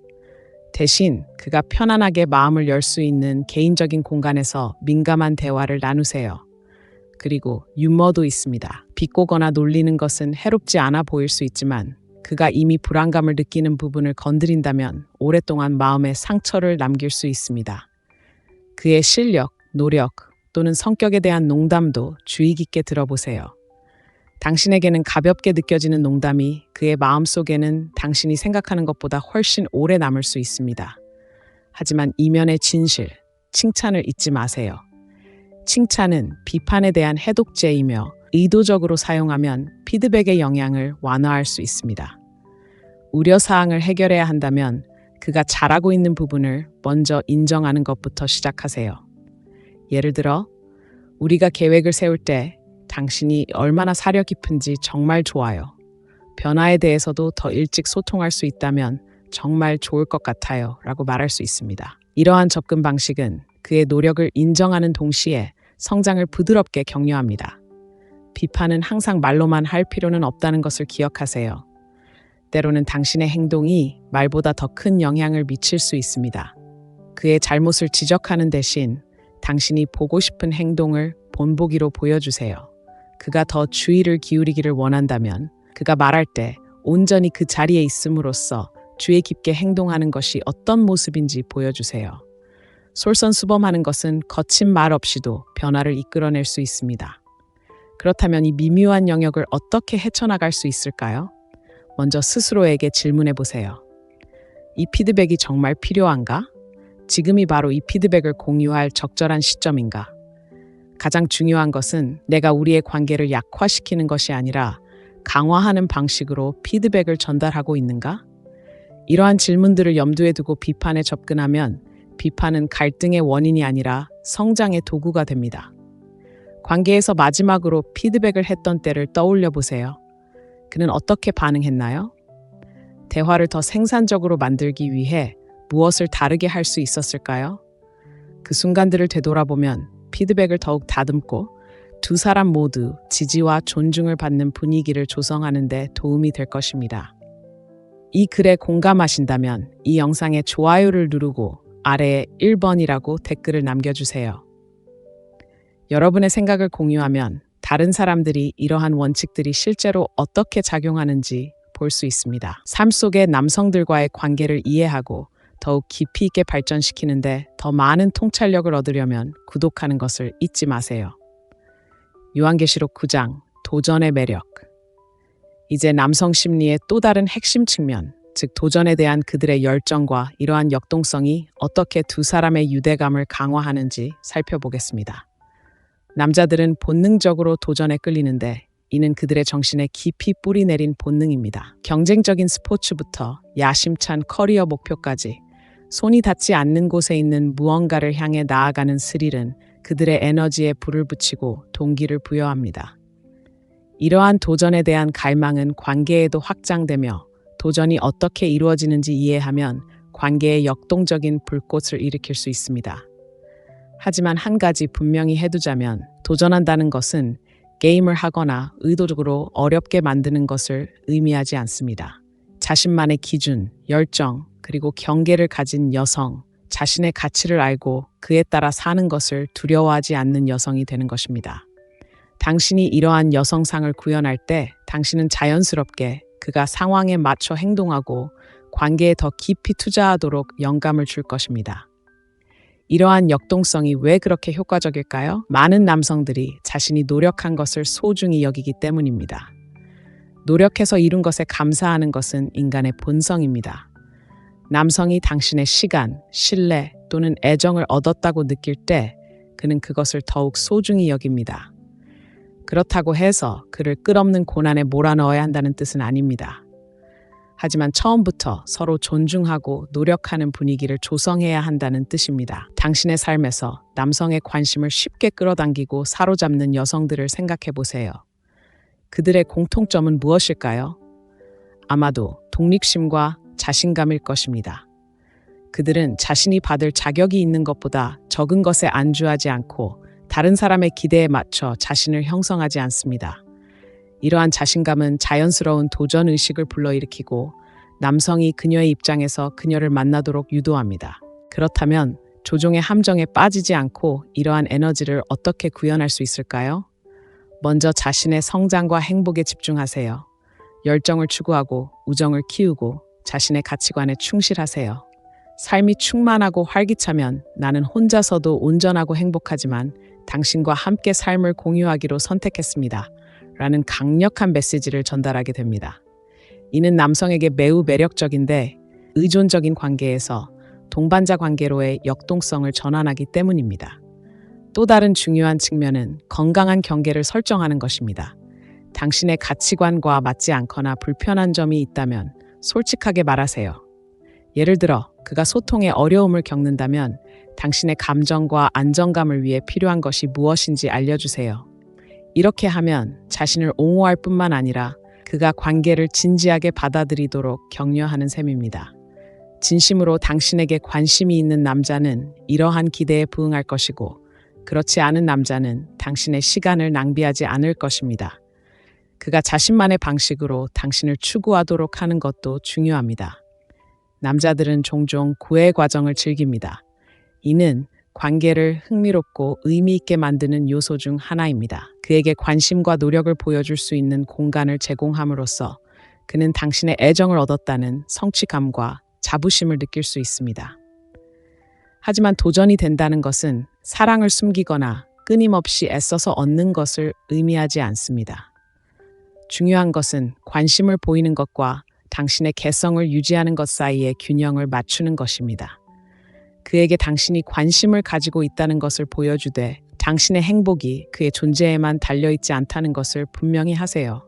대신 그가 편안하게 마음을 열 수 있는 개인적인 공간에서 민감한 대화를 나누세요. 그리고 유머도 있습니다. 비꼬거나 놀리는 것은 해롭지 않아 보일 수 있지만 그가 이미 불안감을 느끼는 부분을 건드린다면 오랫동안 마음에 상처를 남길 수 있습니다. 그의 실력, 노력 또는 성격에 대한 농담도 주의 깊게 들어보세요. 당신에게는 가볍게 느껴지는 농담이 그의 마음속에는 당신이 생각하는 것보다 훨씬 오래 남을 수 있습니다. 하지만 이면의 진실, 칭찬을 잊지 마세요. 칭찬은 비판에 대한 해독제이며 의도적으로 사용하면 피드백의 영향을 완화할 수 있습니다. 우려사항을 해결해야 한다면 그가 잘하고 있는 부분을 먼저 인정하는 것부터 시작하세요. 예를 들어, 우리가 계획을 세울 때 당신이 얼마나 사려 깊은지 정말 좋아요. 변화에 대해서도 더 일찍 소통할 수 있다면 정말 좋을 것 같아요. 라고 말할 수 있습니다. 이러한 접근 방식은 그의 노력을 인정하는 동시에 성장을 부드럽게 격려합니다. 비판은 항상 말로만 할 필요는 없다는 것을 기억하세요. 때로는 당신의 행동이 말보다 더 큰 영향을 미칠 수 있습니다. 그의 잘못을 지적하는 대신 당신이 보고 싶은 행동을 본보기로 보여주세요. 그가 더 주의를 기울이기를 원한다면 그가 말할 때 온전히 그 자리에 있음으로써 주의 깊게 행동하는 것이 어떤 모습인지 보여주세요. 솔선수범하는 것은 거친 말 없이도 변화를 이끌어낼 수 있습니다. 그렇다면 이 미묘한 영역을 어떻게 헤쳐나갈 수 있을까요? 먼저 스스로에게 질문해 보세요. 이 피드백이 정말 필요한가? 지금이 바로 이 피드백을 공유할 적절한 시점인가? 가장 중요한 것은 내가 우리의 관계를 약화시키는 것이 아니라 강화하는 방식으로 피드백을 전달하고 있는가? 이러한 질문들을 염두에 두고 비판에 접근하면 비판은 갈등의 원인이 아니라 성장의 도구가 됩니다. 관계에서 마지막으로 피드백을 했던 때를 떠올려 보세요. 그는 어떻게 반응했나요? 대화를 더 생산적으로 만들기 위해 무엇을 다르게 할 수 있었을까요? 그 순간들을 되돌아보면 피드백을 더욱 다듬고 두 사람 모두 지지와 존중을 받는 분위기를 조성하는 데 도움이 될 것입니다. 이 글에 공감하신다면 이 영상에 좋아요를 누르고 아래에 1번이라고 댓글을 남겨주세요. 여러분의 생각을 공유하면 다른 사람들이 이러한 원칙들이 실제로 어떻게 작용하는지 볼 수 있습니다. 삶 속의 남성들과의 관계를 이해하고 더욱 깊이 있게 발전시키는데 더 많은 통찰력을 얻으려면 구독하는 것을 잊지 마세요. 요한계시록 9장 도전의 매력. 이제 남성 심리의 또 다른 핵심 측면, 즉 도전에 대한 그들의 열정과 이러한 역동성이 어떻게 두 사람의 유대감을 강화하는지 살펴보겠습니다. 남자들은 본능적으로 도전에 끌리는데 이는 그들의 정신에 깊이 뿌리 내린 본능입니다. 경쟁적인 스포츠부터 야심찬 커리어 목표까지 손이 닿지 않는 곳에 있는 무언가를 향해 나아가는 스릴은 그들의 에너지에 불을 붙이고 동기를 부여합니다. 이러한 도전에 대한 갈망은 관계에도 확장되며 도전이 어떻게 이루어지는지 이해하면 관계에 역동적인 불꽃을 일으킬 수 있습니다. 하지만 한 가지 분명히 해두자면 도전한다는 것은 게임을 하거나 의도적으로 어렵게 만드는 것을 의미하지 않습니다. 자신만의 기준, 열정, 그리고 경계를 가진 여성, 자신의 가치를 알고 그에 따라 사는 것을 두려워하지 않는 여성이 되는 것입니다. 당신이 이러한 여성상을 구현할 때 당신은 자연스럽게 그가 상황에 맞춰 행동하고 관계에 더 깊이 투자하도록 영감을 줄 것입니다. 이러한 역동성이 왜 그렇게 효과적일까요? 많은 남성들이 자신이 노력한 것을 소중히 여기기 때문입니다. 노력해서 이룬 것에 감사하는 것은 인간의 본성입니다. 남성이 당신의 시간, 신뢰 또는 애정을 얻었다고 느낄 때 그는 그것을 더욱 소중히 여깁니다. 그렇다고 해서 그를 끝없는 고난에 몰아넣어야 한다는 뜻은 아닙니다. 하지만 처음부터 서로 존중하고 노력하는 분위기를 조성해야 한다는 뜻입니다. 당신의 삶에서 남성의 관심을 쉽게 끌어당기고 사로잡는 여성들을 생각해 보세요. 그들의 공통점은 무엇일까요? 아마도 독립심과 자신감일 것입니다. 그들은 자신이 받을 자격이 있는 것보다 적은 것에 안주하지 않고 다른 사람의 기대에 맞춰 자신을 형성하지 않습니다. 이러한 자신감은 자연스러운 도전 의식을 불러일으키고 남성이 그녀의 입장에서 그녀를 만나도록 유도합니다. 그렇다면 조종의 함정에 빠지지 않고 이러한 에너지를 어떻게 구현할 수 있을까요? 먼저 자신의 성장과 행복에 집중하세요. 열정을 추구하고 우정을 키우고 자신의 가치관에 충실하세요. 삶이 충만하고 활기차면 나는 혼자서도 온전하고 행복하지만 당신과 함께 삶을 공유하기로 선택했습니다. 라는 강력한 메시지를 전달하게 됩니다. 이는 남성에게 매우 매력적인데 의존적인 관계에서 동반자 관계로의 역동성을 전환하기 때문입니다. 또 다른 중요한 측면은 건강한 경계를 설정하는 것입니다. 당신의 가치관과 맞지 않거나 불편한 점이 있다면 솔직하게 말하세요. 예를 들어 그가 소통에 어려움을 겪는다면 당신의 감정과 안정감을 위해 필요한 것이 무엇인지 알려주세요. 이렇게 하면 자신을 옹호할 뿐만 아니라 그가 관계를 진지하게 받아들이도록 격려하는 셈입니다. 진심으로 당신에게 관심이 있는 남자는 이러한 기대에 부응할 것이고 그렇지 않은 남자는 당신의 시간을 낭비하지 않을 것입니다. 그가 자신만의 방식으로 당신을 추구하도록 하는 것도 중요합니다. 남자들은 종종 구애 과정을 즐깁니다. 이는 관계를 흥미롭고 의미 있게 만드는 요소 중 하나입니다. 그에게 관심과 노력을 보여줄 수 있는 공간을 제공함으로써 그는 당신의 애정을 얻었다는 성취감과 자부심을 느낄 수 있습니다. 하지만 도전이 된다는 것은 사랑을 숨기거나 끊임없이 애써서 얻는 것을 의미하지 않습니다. 중요한 것은 관심을 보이는 것과 당신의 개성을 유지하는 것 사이의 균형을 맞추는 것입니다. 그에게 당신이 관심을 가지고 있다는 것을 보여주되 당신의 행복이 그의 존재에만 달려있지 않다는 것을 분명히 하세요.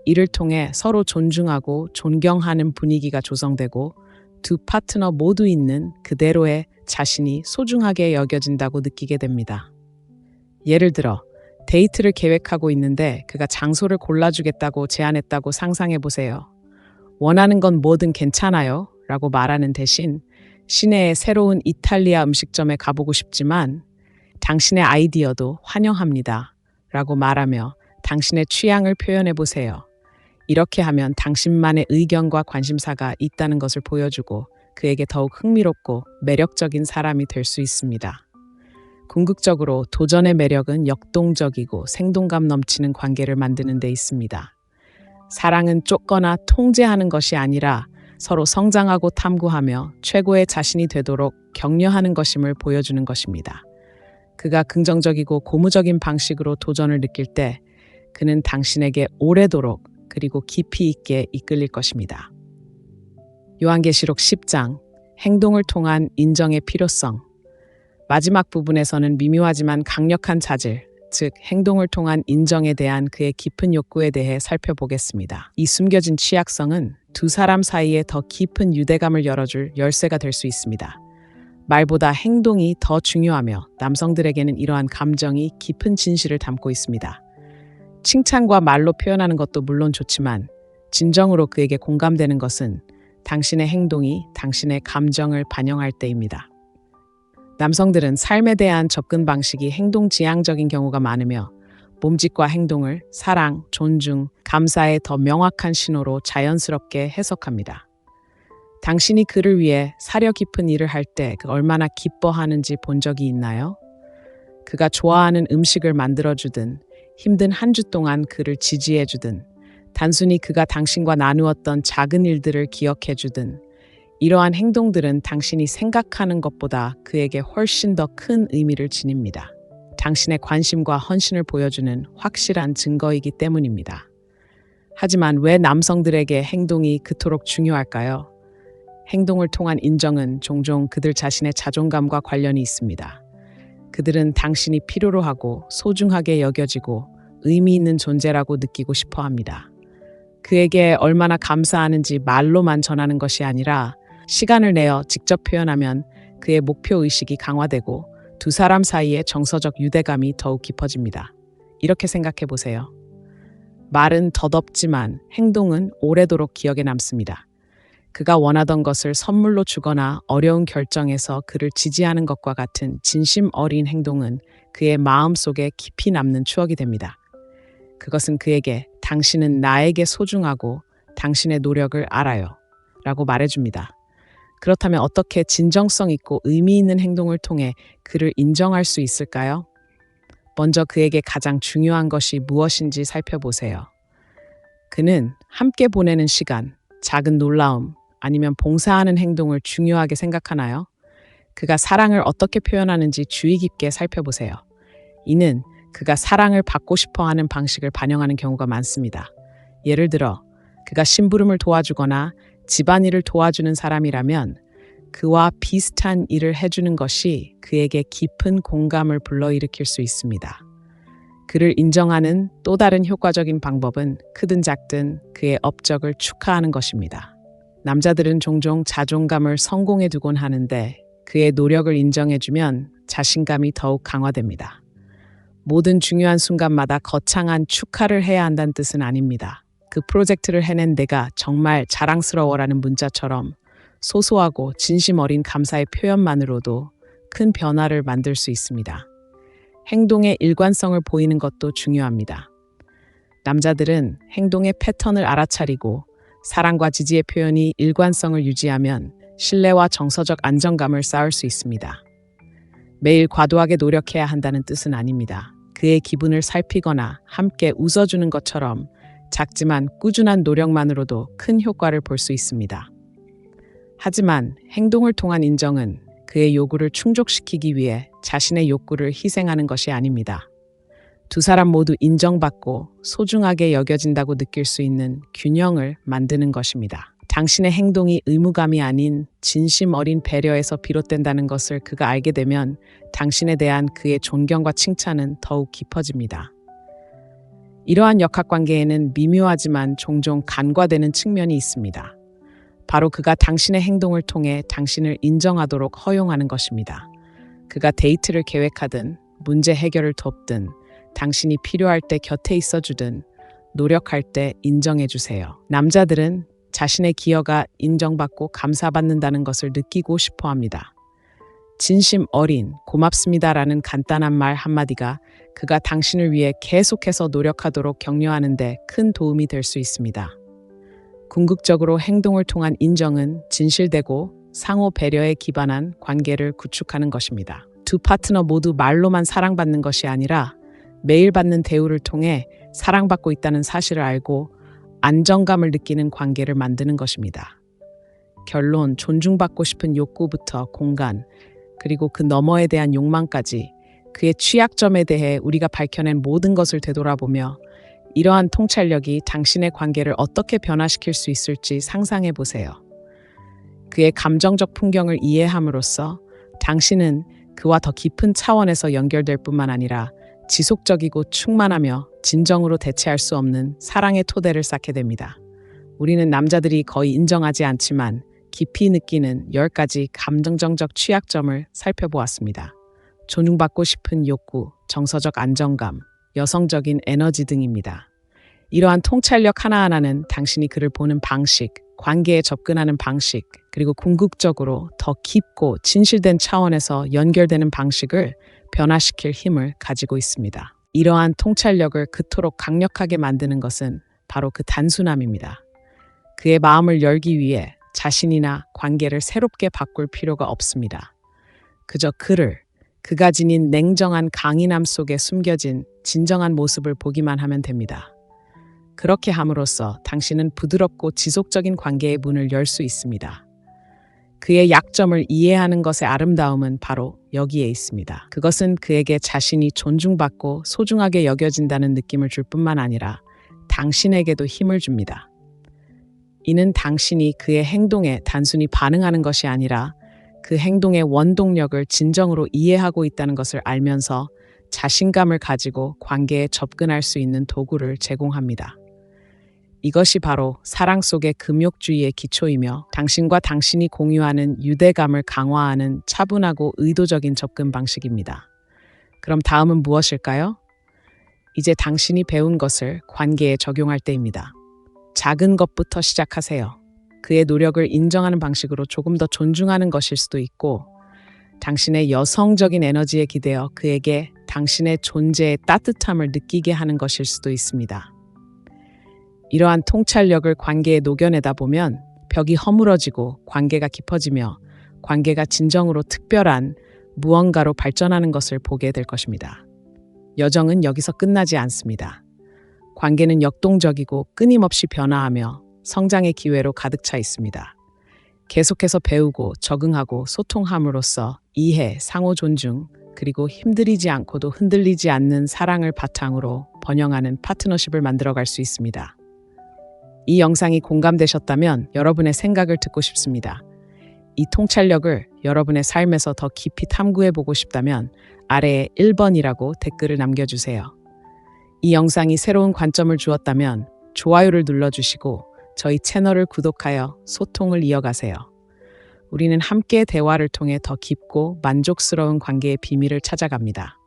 이를 통해 서로 존중하고 존경하는 분위기가 조성되고 두 파트너 모두 있는 그대로의 자신이 소중하게 여겨진다고 느끼게 됩니다. 예를 들어 데이트를 계획하고 있는데 그가 장소를 골라주겠다고 제안했다고 상상해 보세요. 원하는 건 뭐든 괜찮아요 라고 말하는 대신 시내의 새로운 이탈리아 음식점에 가보고 싶지만 당신의 아이디어도 환영합니다 라고 말하며 당신의 취향을 표현해 보세요. 이렇게 하면 당신만의 의견과 관심사가 있다는 것을 보여주고 그에게 더욱 흥미롭고 매력적인 사람이 될 수 있습니다. 궁극적으로 도전의 매력은 역동적이고 생동감 넘치는 관계를 만드는 데 있습니다. 사랑은 쫓거나 통제하는 것이 아니라 서로 성장하고 탐구하며 최고의 자신이 되도록 격려하는 것임을 보여주는 것입니다. 그가 긍정적이고 고무적인 방식으로 도전을 느낄 때 그는 당신에게 오래도록 그리고 깊이 있게 이끌릴 것입니다. 요한계시록 10장 행동을 통한 인정의 필요성. 마지막 부분에서는 미묘하지만 강력한 자질, 즉 행동을 통한 인정에 대한 그의 깊은 욕구에 대해 살펴보겠습니다. 이 숨겨진 취약성은 두 사람 사이에 더 깊은 유대감을 열어줄 열쇠가 될 수 있습니다. 말보다 행동이 더 중요하며 남성들에게는 이러한 감정이 깊은 진실을 담고 있습니다. 칭찬과 말로 표현하는 것도 물론 좋지만 진정으로 그에게 공감되는 것은 당신의 행동이 당신의 감정을 반영할 때입니다. 남성들은 삶에 대한 접근 방식이 행동지향적인 경우가 많으며 몸짓과 행동을 사랑, 존중, 감사의 더 명확한 신호로 자연스럽게 해석합니다. 당신이 그를 위해 사려 깊은 일을 할 때 얼마나 기뻐하는지 본 적이 있나요? 그가 좋아하는 음식을 만들어주든 힘든 한 주 동안 그를 지지해주든 단순히 그가 당신과 나누었던 작은 일들을 기억해주든 이러한 행동들은 당신이 생각하는 것보다 그에게 훨씬 더 큰 의미를 지닙니다. 당신의 관심과 헌신을 보여주는 확실한 증거이기 때문입니다. 하지만 왜 남성들에게 행동이 그토록 중요할까요? 행동을 통한 인정은 종종 그들 자신의 자존감과 관련이 있습니다. 그들은 당신이 필요로 하고 소중하게 여겨지고 의미 있는 존재라고 느끼고 싶어 합니다. 그에게 얼마나 감사하는지 말로만 전하는 것이 아니라 시간을 내어 직접 표현하면 그의 목표의식이 강화되고 두 사람 사이의 정서적 유대감이 더욱 깊어집니다. 이렇게 생각해 보세요. 말은 덧없지만 행동은 오래도록 기억에 남습니다. 그가 원하던 것을 선물로 주거나 어려운 결정에서 그를 지지하는 것과 같은 진심 어린 행동은 그의 마음속에 깊이 남는 추억이 됩니다. 그것은 그에게 당신은 나에게 소중하고 당신의 노력을 알아요 라고 말해줍니다. 그렇다면 어떻게 진정성 있고 의미 있는 행동을 통해 그를 인정할 수 있을까요? 먼저 그에게 가장 중요한 것이 무엇인지 살펴보세요. 그는 함께 보내는 시간, 작은 놀라움, 아니면 봉사하는 행동을 중요하게 생각하나요? 그가 사랑을 어떻게 표현하는지 주의 깊게 살펴보세요. 이는 그가 사랑을 받고 싶어 하는 방식을 반영하는 경우가 많습니다. 예를 들어 그가 심부름을 도와주거나 집안일을 도와주는 사람이라면 그와 비슷한 일을 해주는 것이 그에게 깊은 공감을 불러일으킬 수 있습니다. 그를 인정하는 또 다른 효과적인 방법은 크든 작든 그의 업적을 축하하는 것입니다. 남자들은 종종 자존감을 성공에 두곤 하는데 그의 노력을 인정해주면 자신감이 더욱 강화됩니다. 모든 중요한 순간마다 거창한 축하를 해야 한다는 뜻은 아닙니다. 그 프로젝트를 해낸 내가 정말 자랑스러워라는 문자처럼 소소하고 진심 어린 감사의 표현만으로도 큰 변화를 만들 수 있습니다. 행동의 일관성을 보이는 것도 중요합니다. 남자들은 행동의 패턴을 알아차리고 사랑과 지지의 표현이 일관성을 유지하면 신뢰와 정서적 안정감을 쌓을 수 있습니다. 매일 과도하게 노력해야 한다는 뜻은 아닙니다. 그의 기분을 살피거나 함께 웃어주는 것처럼 작지만 꾸준한 노력만으로도 큰 효과를 볼 수 있습니다. 하지만 행동을 통한 인정은 그의 요구를 충족시키기 위해 자신의 욕구를 희생하는 것이 아닙니다. 두 사람 모두 인정받고 소중하게 여겨진다고 느낄 수 있는 균형을 만드는 것입니다. 당신의 행동이 의무감이 아닌 진심 어린 배려에서 비롯된다는 것을 그가 알게 되면 당신에 대한 그의 존경과 칭찬은 더욱 깊어집니다. 이러한 역학관계에는 미묘하지만 종종 간과되는 측면이 있습니다. 바로 그가 당신의 행동을 통해 당신을 인정하도록 허용하는 것입니다. 그가 데이트를 계획하든 문제 해결을 돕든 당신이 필요할 때 곁에 있어주든 노력할 때 인정해주세요. 남자들은 자신의 기여가 인정받고 감사받는다는 것을 느끼고 싶어 합니다. 진심 어린 고맙습니다라는 간단한 말 한마디가 그가 당신을 위해 계속해서 노력하도록 격려하는 데 큰 도움이 될 수 있습니다. 궁극적으로 행동을 통한 인정은 진실되고 상호 배려에 기반한 관계를 구축하는 것입니다. 두 파트너 모두 말로만 사랑받는 것이 아니라 매일 받는 대우를 통해 사랑받고 있다는 사실을 알고 안정감을 느끼는 관계를 만드는 것입니다. 결론, 존중받고 싶은 욕구부터 공간, 그리고 그 너머에 대한 욕망까지 그의 취약점에 대해 우리가 밝혀낸 모든 것을 되돌아보며 이러한 통찰력이 당신의 관계를 어떻게 변화시킬 수 있을지 상상해 보세요. 그의 감정적 풍경을 이해함으로써 당신은 그와 더 깊은 차원에서 연결될 뿐만 아니라 지속적이고 충만하며 진정으로 대체할 수 없는 사랑의 토대를 쌓게 됩니다. 우리는 남자들이 거의 인정하지 않지만 깊이 느끼는 10가지 감정적 취약점을 살펴보았습니다. 존중받고 싶은 욕구, 정서적 안정감, 여성적인 에너지 등입니다. 이러한 통찰력 하나하나는 당신이 그를 보는 방식, 관계에 접근하는 방식, 그리고 궁극적으로 더 깊고 진실된 차원에서 연결되는 방식을 변화시킬 힘을 가지고 있습니다. 이러한 통찰력을 그토록 강력하게 만드는 것은 바로 그 단순함입니다. 그의 마음을 열기 위해 자신이나 관계를 새롭게 바꿀 필요가 없습니다. 그저 그가 지닌 냉정한 강인함 속에 숨겨진 진정한 모습을 보기만 하면 됩니다. 그렇게 함으로써 당신은 부드럽고 지속적인 관계의 문을 열 수 있습니다. 그의 약점을 이해하는 것의 아름다움은 바로 여기에 있습니다. 그것은 그에게 자신이 존중받고 소중하게 여겨진다는 느낌을 줄 뿐만 아니라 당신에게도 힘을 줍니다. 이는 당신이 그의 행동에 단순히 반응하는 것이 아니라 그 행동의 원동력을 진정으로 이해하고 있다는 것을 알면서 자신감을 가지고 관계에 접근할 수 있는 도구를 제공합니다. 이것이 바로 사랑 속의 금욕주의의 기초이며 당신과 당신이 공유하는 유대감을 강화하는 차분하고 의도적인 접근 방식입니다. 그럼 다음은 무엇일까요? 이제 당신이 배운 것을 관계에 적용할 때입니다. 작은 것부터 시작하세요. 그의 노력을 인정하는 방식으로 조금 더 존중하는 것일 수도 있고, 당신의 여성적인 에너지에 기대어 그에게 당신의 존재의 따뜻함을 느끼게 하는 것일 수도 있습니다. 이러한 통찰력을 관계에 녹여내다 보면 벽이 허물어지고 관계가 깊어지며 관계가 진정으로 특별한 무언가로 발전하는 것을 보게 될 것입니다. 여정은 여기서 끝나지 않습니다. 관계는 역동적이고 끊임없이 변화하며 성장의 기회로 가득 차 있습니다. 계속해서 배우고 적응하고 소통함으로써 이해, 상호 존중, 그리고 힘들이지 않고도 흔들리지 않는 사랑을 바탕으로 번영하는 파트너십을 만들어갈 수 있습니다. 이 영상이 공감되셨다면 여러분의 생각을 듣고 싶습니다. 이 통찰력을 여러분의 삶에서 더 깊이 탐구해보고 싶다면 아래에 1번이라고 댓글을 남겨주세요. 이 영상이 새로운 관점을 주었다면 좋아요를 눌러주시고 저희 채널을 구독하여 소통을 이어가세요. 우리는 함께 대화를 통해 더 깊고 만족스러운 관계의 비밀을 찾아갑니다.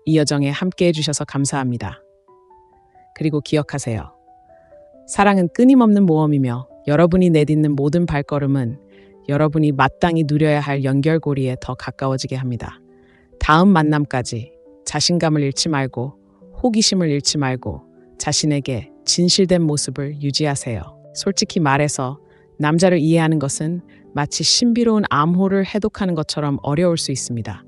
이 여정에 함께 해주셔서 감사합니다. 그리고 기억하세요. 사랑은 끊임없는 모험이며 여러분이 내딛는 모든 발걸음은 여러분이 마땅히 누려야 할 연결고리에 더 가까워지게 합니다. 다음 만남까지 자신감을 잃지 말고 호기심을 잃지 말고 자신에게 진실된 모습을 유지하세요. 솔직히 말해서 남자를 이해하는 것은 마치 신비로운 암호를 해독하는 것처럼 어려울 수 있습니다.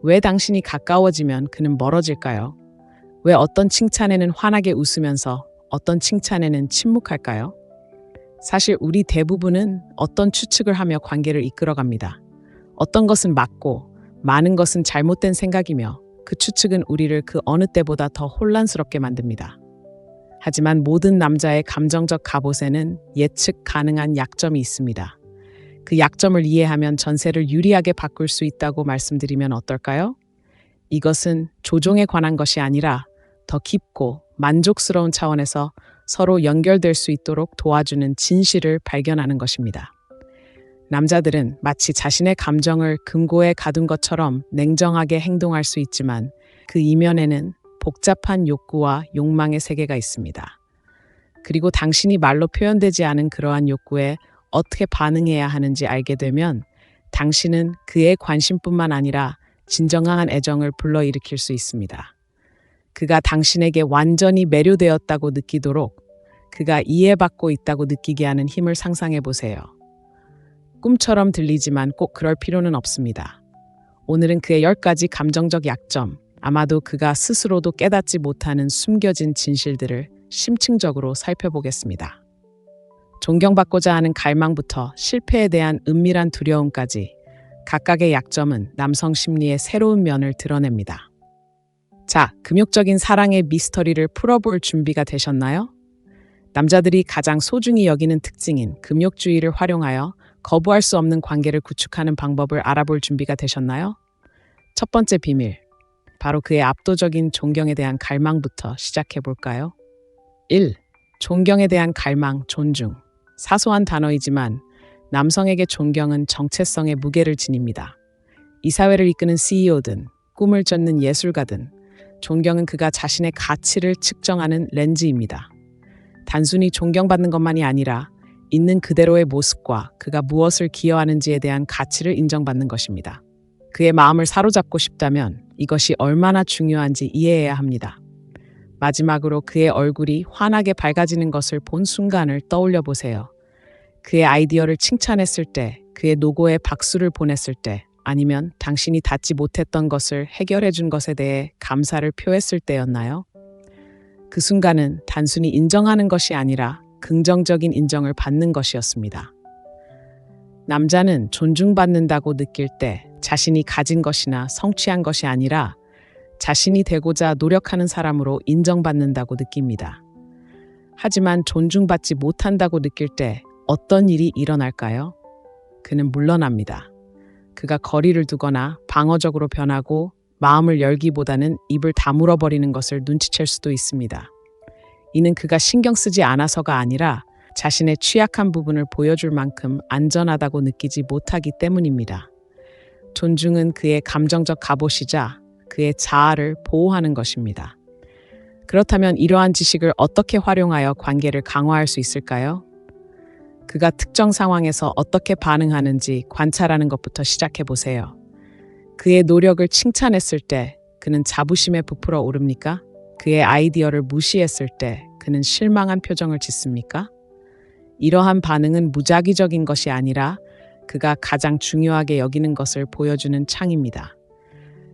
왜 당신이 가까워지면 그는 멀어질까요? 왜 어떤 칭찬에는 환하게 웃으면서 어떤 칭찬에는 침묵할까요? 사실 우리 대부분은 어떤 추측을 하며 관계를 이끌어갑니다. 어떤 것은 맞고 많은 것은 잘못된 생각이며 그 추측은 우리를 그 어느 때보다 더 혼란스럽게 만듭니다. 하지만 모든 남자의 감정적 갑옷에는 예측 가능한 약점이 있습니다. 그 약점을 이해하면 전세를 유리하게 바꿀 수 있다고 말씀드리면 어떨까요? 이것은 조종에 관한 것이 아니라 더 깊고 만족스러운 차원에서 서로 연결될 수 있도록 도와주는 진실을 발견하는 것입니다. 남자들은 마치 자신의 감정을 금고에 가둔 것처럼 냉정하게 행동할 수 있지만 그 이면에는 복잡한 욕구와 욕망의 세계가 있습니다. 그리고 당신이 말로 표현되지 않은 그러한 욕구에 어떻게 반응해야 하는지 알게 되면 당신은 그의 관심뿐만 아니라 진정한 애정을 불러일으킬 수 있습니다. 그가 당신에게 완전히 매료되었다고 느끼도록 그가 이해받고 있다고 느끼게 하는 힘을 상상해 보세요. 꿈처럼 들리지만 꼭 그럴 필요는 없습니다. 오늘은 그의 10가지 감정적 약점, 아마도 그가 스스로도 깨닫지 못하는 숨겨진 진실들을 심층적으로 살펴보겠습니다. 존경받고자 하는 갈망부터 실패에 대한 은밀한 두려움까지 각각의 약점은 남성 심리의 새로운 면을 드러냅니다. 자, 금욕적인 사랑의 미스터리를 풀어볼 준비가 되셨나요? 남자들이 가장 소중히 여기는 특징인 금욕주의를 활용하여 거부할 수 없는 관계를 구축하는 방법을 알아볼 준비가 되셨나요? 첫 번째 비밀, 바로 그의 압도적인 존경에 대한 갈망부터 시작해 볼까요? 1. 존경에 대한 갈망, 존중. 사소한 단어이지만 남성에게 존경은 정체성의 무게를 지닙니다. 이 사회를 이끄는 CEO든 꿈을 쫓는 예술가든 존경은 그가 자신의 가치를 측정하는 렌즈입니다. 단순히 존경받는 것만이 아니라 있는 그대로의 모습과 그가 무엇을 기여하는지에 대한 가치를 인정받는 것입니다. 그의 마음을 사로잡고 싶다면 이것이 얼마나 중요한지 이해해야 합니다. 마지막으로 그의 얼굴이 환하게 밝아지는 것을 본 순간을 떠올려 보세요. 그의 아이디어를 칭찬했을 때, 그의 노고에 박수를 보냈을 때, 아니면 당신이 닿지 못했던 것을 해결해 준 것에 대해 감사를 표했을 때였나요? 그 순간은 단순히 인정하는 것이 아니라 긍정적인 인정을 받는 것이었습니다. 남자는 존중받는다고 느낄 때 자신이 가진 것이나 성취한 것이 아니라 자신이 되고자 노력하는 사람으로 인정받는다고 느낍니다. 하지만 존중받지 못한다고 느낄 때 어떤 일이 일어날까요? 그는 물러납니다. 그가 거리를 두거나 방어적으로 변하고 마음을 열기보다는 입을 다물어버리는 것을 눈치챌 수도 있습니다. 이는 그가 신경 쓰지 않아서가 아니라 자신의 취약한 부분을 보여줄 만큼 안전하다고 느끼지 못하기 때문입니다. 존중은 그의 감정적 갑옷이자 그의 자아를 보호하는 것입니다. 그렇다면 이러한 지식을 어떻게 활용하여 관계를 강화할 수 있을까요? 그가 특정 상황에서 어떻게 반응하는지 관찰하는 것부터 시작해 보세요. 그의 노력을 칭찬했을 때 그는 자부심에 부풀어 오릅니까? 그의 아이디어를 무시했을 때 그는 실망한 표정을 짓습니까? 이러한 반응은 무작위적인 것이 아니라 그가 가장 중요하게 여기는 것을 보여주는 창입니다.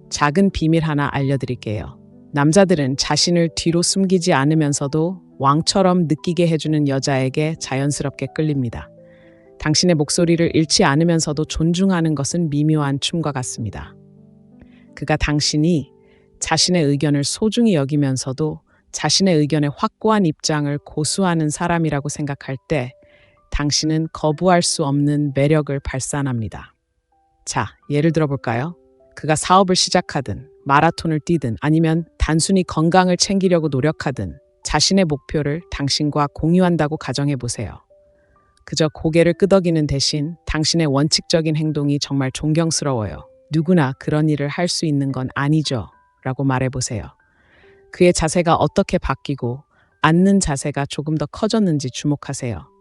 작은 비밀 하나 알려드릴게요. 남자들은 자신을 뒤로 숨기지 않으면서도 왕처럼 느끼게 해주는 여자에게 자연스럽게 끌립니다. 당신의 목소리를 잃지 않으면서도 존중하는 것은 미묘한 춤과 같습니다. 그가 당신이 자신의 의견을 소중히 여기면서도 자신의 의견에 확고한 입장을 고수하는 사람이라고 생각할 때 당신은 거부할 수 없는 매력을 발산합니다. 자, 예를 들어 볼까요? 그가 사업을 시작하든 마라톤을 뛰든 아니면 단순히 건강을 챙기려고 노력하든 자신의 목표를 당신과 공유한다고 가정해 보세요. 그저 고개를 끄덕이는 대신 당신의 원칙적인 행동이 정말 존경스러워요. 누구나 그런 일을 할 수 있는 건 아니죠. 라고 말해보세요. 그의 자세가 어떻게 바뀌고 앉는 자세가 조금 더 커졌는지 주목하세요.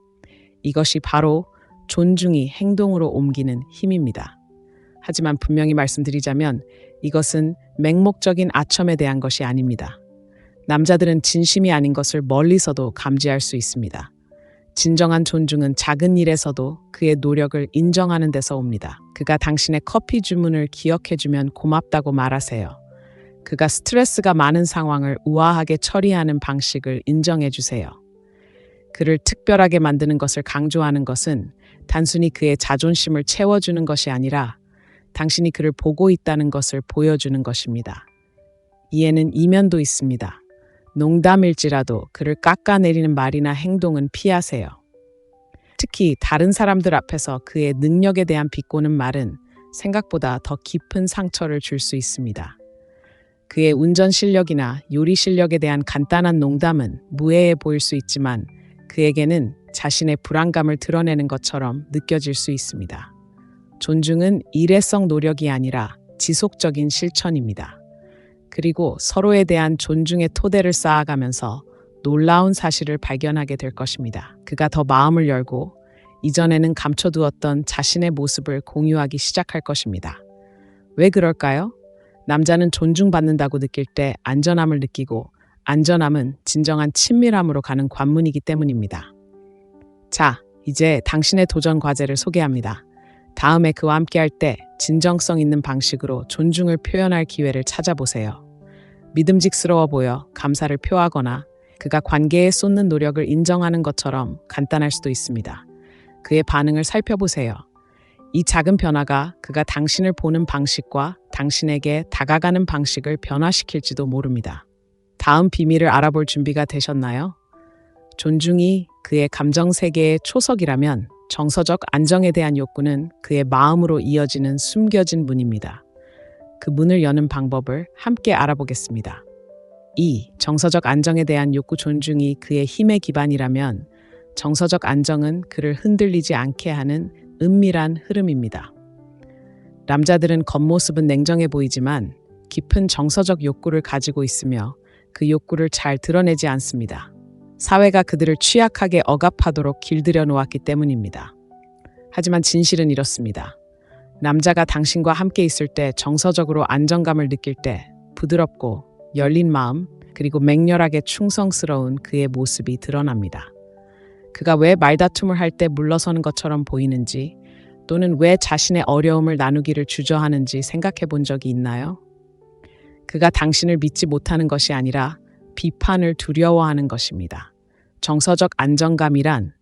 이것이 바로 존중이 행동으로 옮기는 힘입니다. 하지만 분명히 말씀드리자면 이것은 맹목적인 아첨에 대한 것이 아닙니다. 남자들은 진심이 아닌 것을 멀리서도 감지할 수 있습니다. 진정한 존중은 작은 일에서도 그의 노력을 인정하는 데서 옵니다. 그가 당신의 커피 주문을 기억해주면 고맙다고 말하세요. 그가 스트레스가 많은 상황을 우아하게 처리하는 방식을 인정해주세요. 그를 특별하게 만드는 것을 강조하는 것은 단순히 그의 자존심을 채워주는 것이 아니라 당신이 그를 보고 있다는 것을 보여주는 것입니다. 이에는 이면도 있습니다. 농담일지라도 그를 깎아내리는 말이나 행동은 피하세요. 특히 다른 사람들 앞에서 그의 능력에 대한 비꼬는 말은 생각보다 더 깊은 상처를 줄 수 있습니다. 그의 운전 실력이나 요리 실력에 대한 간단한 농담은 무해해 보일 수 있지만 그에게는 자신의 불안감을 드러내는 것처럼 느껴질 수 있습니다. 존중은 일회성 노력이 아니라 지속적인 실천입니다. 그리고 서로에 대한 존중의 토대를 쌓아가면서 놀라운 사실을 발견하게 될 것입니다. 그가 더 마음을 열고 이전에는 감춰두었던 자신의 모습을 공유하기 시작할 것입니다. 왜 그럴까요? 남자는 존중받는다고 느낄 때 안전함을 느끼고 안전함은 진정한 친밀함으로 가는 관문이기 때문입니다. 자, 이제 당신의 도전 과제를 소개합니다. 다음에 그와 함께할 때 진정성 있는 방식으로 존중을 표현할 기회를 찾아보세요. 믿음직스러워 보여 감사를 표하거나 그가 관계에 쏟는 노력을 인정하는 것처럼 간단할 수도 있습니다. 그의 반응을 살펴보세요. 이 작은 변화가 그가 당신을 보는 방식과 당신에게 다가가는 방식을 변화시킬지도 모릅니다. 다음 비밀을 알아볼 준비가 되셨나요? 존중이 그의 감정 세계의 초석이라면 정서적 안정에 대한 욕구는 그의 마음으로 이어지는 숨겨진 문입니다. 그 문을 여는 방법을 함께 알아보겠습니다. 2. 정서적 안정에 대한 욕구. 존중이 그의 힘의 기반이라면 정서적 안정은 그를 흔들리지 않게 하는 은밀한 흐름입니다. 남자들은 겉모습은 냉정해 보이지만 깊은 정서적 욕구를 가지고 있으며 그 욕구를 잘 드러내지 않습니다. 사회가 그들을 취약하게 억압하도록 길들여 놓았기 때문입니다. 하지만 진실은 이렇습니다. 남자가 당신과 함께 있을 때 정서적으로 안정감을 느낄 때 부드럽고 열린 마음 그리고 맹렬하게 충성스러운 그의 모습이 드러납니다. 그가 왜 말다툼을 할 때 물러서는 것처럼 보이는지 또는 왜 자신의 어려움을 나누기를 주저하는지 생각해 본 적이 있나요? 그가 당신을 믿지 못하는 것이 아니라 비판을 두려워하는 것입니다. 정서적 안정감이란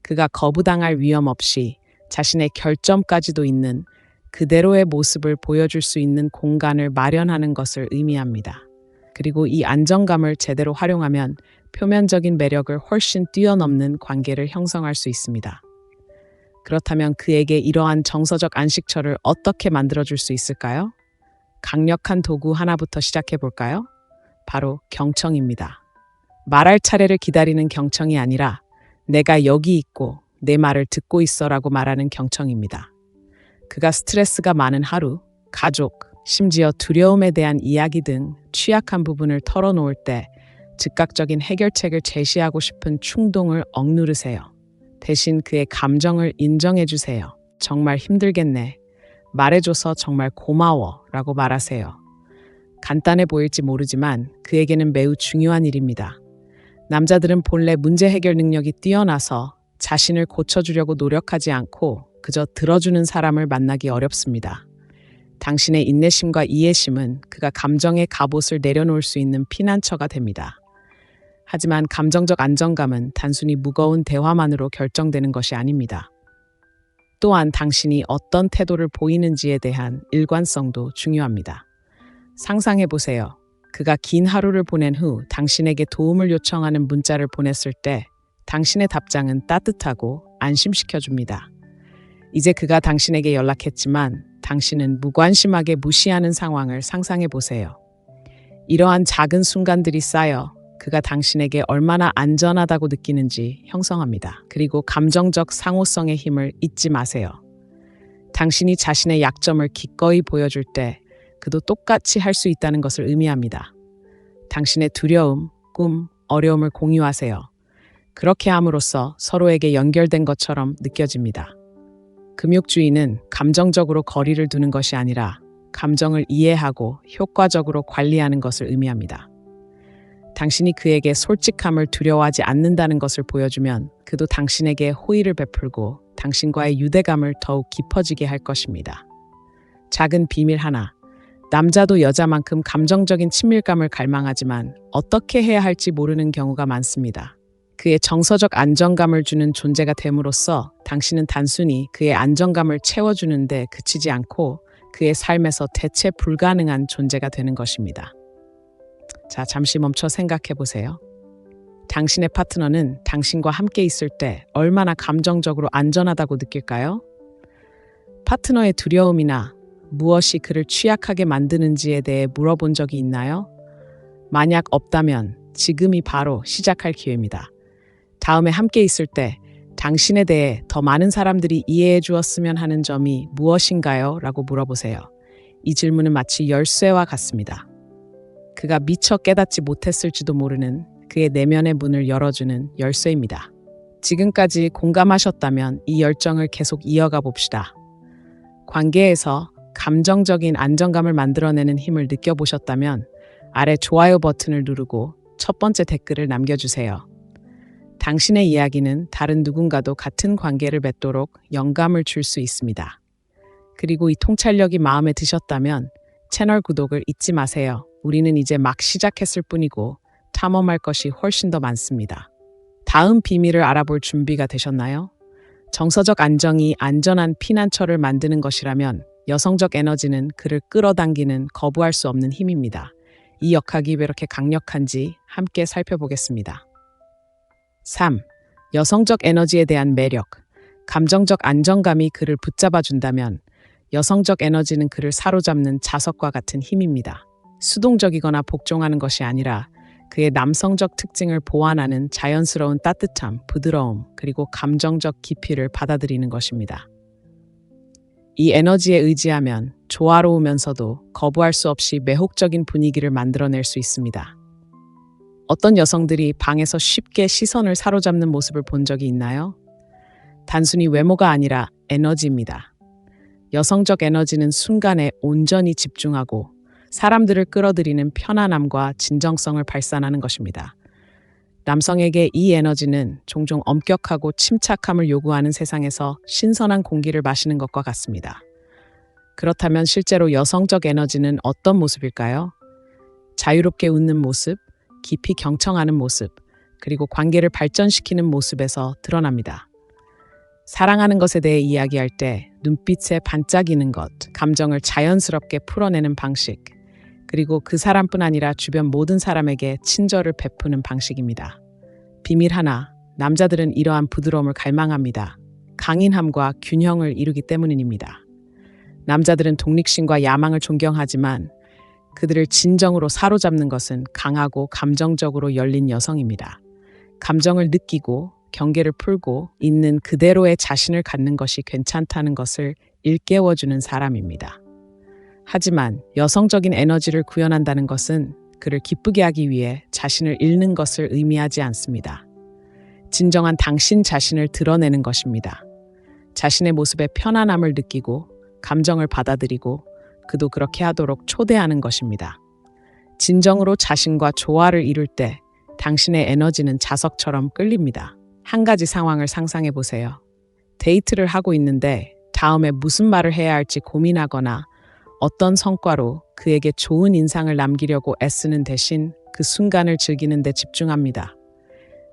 그가 거부당할 위험 없이 자신의 결점까지도 있는 그대로의 모습을 보여줄 수 있는 공간을 마련하는 것을 의미합니다. 그리고 이 안정감을 제대로 활용하면 표면적인 매력을 훨씬 뛰어넘는 관계를 형성할 수 있습니다. 그렇다면 그에게 이러한 정서적 안식처를 어떻게 만들어줄 수 있을까요? 강력한 도구 하나부터 시작해 볼까요? 바로 경청입니다. 말할 차례를 기다리는 경청이 아니라 내가 여기 있고 내 말을 듣고 있어라고 말하는 경청입니다. 그가 스트레스가 많은 하루, 가족, 심지어 두려움에 대한 이야기 등 취약한 부분을 털어놓을 때 즉각적인 해결책을 제시하고 싶은 충동을 억누르세요. 대신 그의 감정을 인정해 주세요. 정말 힘들겠네. 말해줘서 정말 고마워 라고 말하세요. 간단해 보일지 모르지만 그에게는 매우 중요한 일입니다. 남자들은 본래 문제 해결 능력이 뛰어나서 자신을 고쳐주려고 노력하지 않고 그저 들어주는 사람을 만나기 어렵습니다. 당신의 인내심과 이해심은 그가 감정의 갑옷을 내려놓을 수 있는 피난처가 됩니다. 하지만 감정적 안정감은 단순히 무거운 대화만으로 결정되는 것이 아닙니다. 또한 당신이 어떤 태도를 보이는지에 대한 일관성도 중요합니다. 상상해 보세요. 그가 긴 하루를 보낸 후 당신에게 도움을 요청하는 문자를 보냈을 때 당신의 답장은 따뜻하고 안심시켜 줍니다. 이제 그가 당신에게 연락했지만 당신은 무관심하게 무시하는 상황을 상상해 보세요. 이러한 작은 순간들이 쌓여 그가 당신에게 얼마나 안전하다고 느끼는지 형성합니다. 그리고 감정적 상호성의 힘을 잊지 마세요. 당신이 자신의 약점을 기꺼이 보여줄 때 그도 똑같이 할 수 있다는 것을 의미합니다. 당신의 두려움, 꿈, 어려움을 공유하세요. 그렇게 함으로써 서로에게 연결된 것처럼 느껴집니다. 금욕주의는 감정적으로 거리를 두는 것이 아니라 감정을 이해하고 효과적으로 관리하는 것을 의미합니다. 당신이 그에게 솔직함을 두려워하지 않는다는 것을 보여주면 그도 당신에게 호의를 베풀고 당신과의 유대감을 더욱 깊어지게 할 것입니다. 작은 비밀 하나. 남자도 여자만큼 감정적인 친밀감을 갈망하지만 어떻게 해야 할지 모르는 경우가 많습니다. 그의 정서적 안정감을 주는 존재가 됨으로써 당신은 단순히 그의 안정감을 채워주는 데 그치지 않고 그의 삶에서 대체 불가능한 존재가 되는 것입니다. 자, 잠시 멈춰 생각해 보세요. 당신의 파트너는 당신과 함께 있을 때 얼마나 감정적으로 안전하다고 느낄까요? 파트너의 두려움이나 무엇이 그를 취약하게 만드는지에 대해 물어본 적이 있나요? 만약 없다면 지금이 바로 시작할 기회입니다. 다음에 함께 있을 때 당신에 대해 더 많은 사람들이 이해해 주었으면 하는 점이 무엇인가요? 라고 물어보세요. 이 질문은 마치 열쇠와 같습니다. 그가 미처 깨닫지 못했을지도 모르는 그의 내면의 문을 열어주는 열쇠입니다. 지금까지 공감하셨다면 이 열정을 계속 이어가 봅시다. 관계에서 감정적인 안정감을 만들어내는 힘을 느껴보셨다면 아래 좋아요 버튼을 누르고 첫 번째 댓글을 남겨주세요. 당신의 이야기는 다른 누군가도 같은 관계를 맺도록 영감을 줄 수 있습니다. 그리고 이 통찰력이 마음에 드셨다면 채널 구독을 잊지 마세요. 우리는 이제 막 시작했을 뿐이고 탐험할 것이 훨씬 더 많습니다. 다음 비밀을 알아볼 준비가 되셨나요? 정서적 안정이 안전한 피난처를 만드는 것이라면 여성적 에너지는 그를 끌어당기는 거부할 수 없는 힘입니다. 이 역학이 왜 이렇게 강력한지 함께 살펴보겠습니다. 3. 여성적 에너지에 대한 매력. 감정적 안정감이 그를 붙잡아준다면 여성적 에너지는 그를 사로잡는 자석과 같은 힘입니다. 수동적이거나 복종하는 것이 아니라 그의 남성적 특징을 보완하는 자연스러운 따뜻함, 부드러움, 그리고 감정적 깊이를 받아들이는 것입니다. 이 에너지에 의지하면 조화로우면서도 거부할 수 없이 매혹적인 분위기를 만들어낼 수 있습니다. 어떤 여성들이 방에서 쉽게 시선을 사로잡는 모습을 본 적이 있나요? 단순히 외모가 아니라 에너지입니다. 여성적 에너지는 순간에 온전히 집중하고 사람들을 끌어들이는 편안함과 진정성을 발산하는 것입니다. 남성에게 이 에너지는 종종 엄격하고 침착함을 요구하는 세상에서 신선한 공기를 마시는 것과 같습니다. 그렇다면 실제로 여성적 에너지는 어떤 모습일까요? 자유롭게 웃는 모습, 깊이 경청하는 모습, 그리고 관계를 발전시키는 모습에서 드러납니다. 사랑하는 것에 대해 이야기할 때 눈빛에 반짝이는 것, 감정을 자연스럽게 풀어내는 방식, 그리고 그 사람뿐 아니라 주변 모든 사람에게 친절을 베푸는 방식입니다. 비밀 하나, 남자들은 이러한 부드러움을 갈망합니다. 강인함과 균형을 이루기 때문입니다. 남자들은 독립심과 야망을 존경하지만 그들을 진정으로 사로잡는 것은 강하고 감정적으로 열린 여성입니다. 감정을 느끼고 경계를 풀고 있는 그대로의 자신을 갖는 것이 괜찮다는 것을 일깨워주는 사람입니다. 하지만 여성적인 에너지를 구현한다는 것은 그를 기쁘게 하기 위해 자신을 잃는 것을 의미하지 않습니다. 진정한 당신 자신을 드러내는 것입니다. 자신의 모습에 편안함을 느끼고 감정을 받아들이고 그도 그렇게 하도록 초대하는 것입니다. 진정으로 자신과 조화를 이룰 때 당신의 에너지는 자석처럼 끌립니다. 한 가지 상황을 상상해 보세요. 데이트를 하고 있는데 다음에 무슨 말을 해야 할지 고민하거나 어떤 성과로 그에게 좋은 인상을 남기려고 애쓰는 대신 그 순간을 즐기는 데 집중합니다.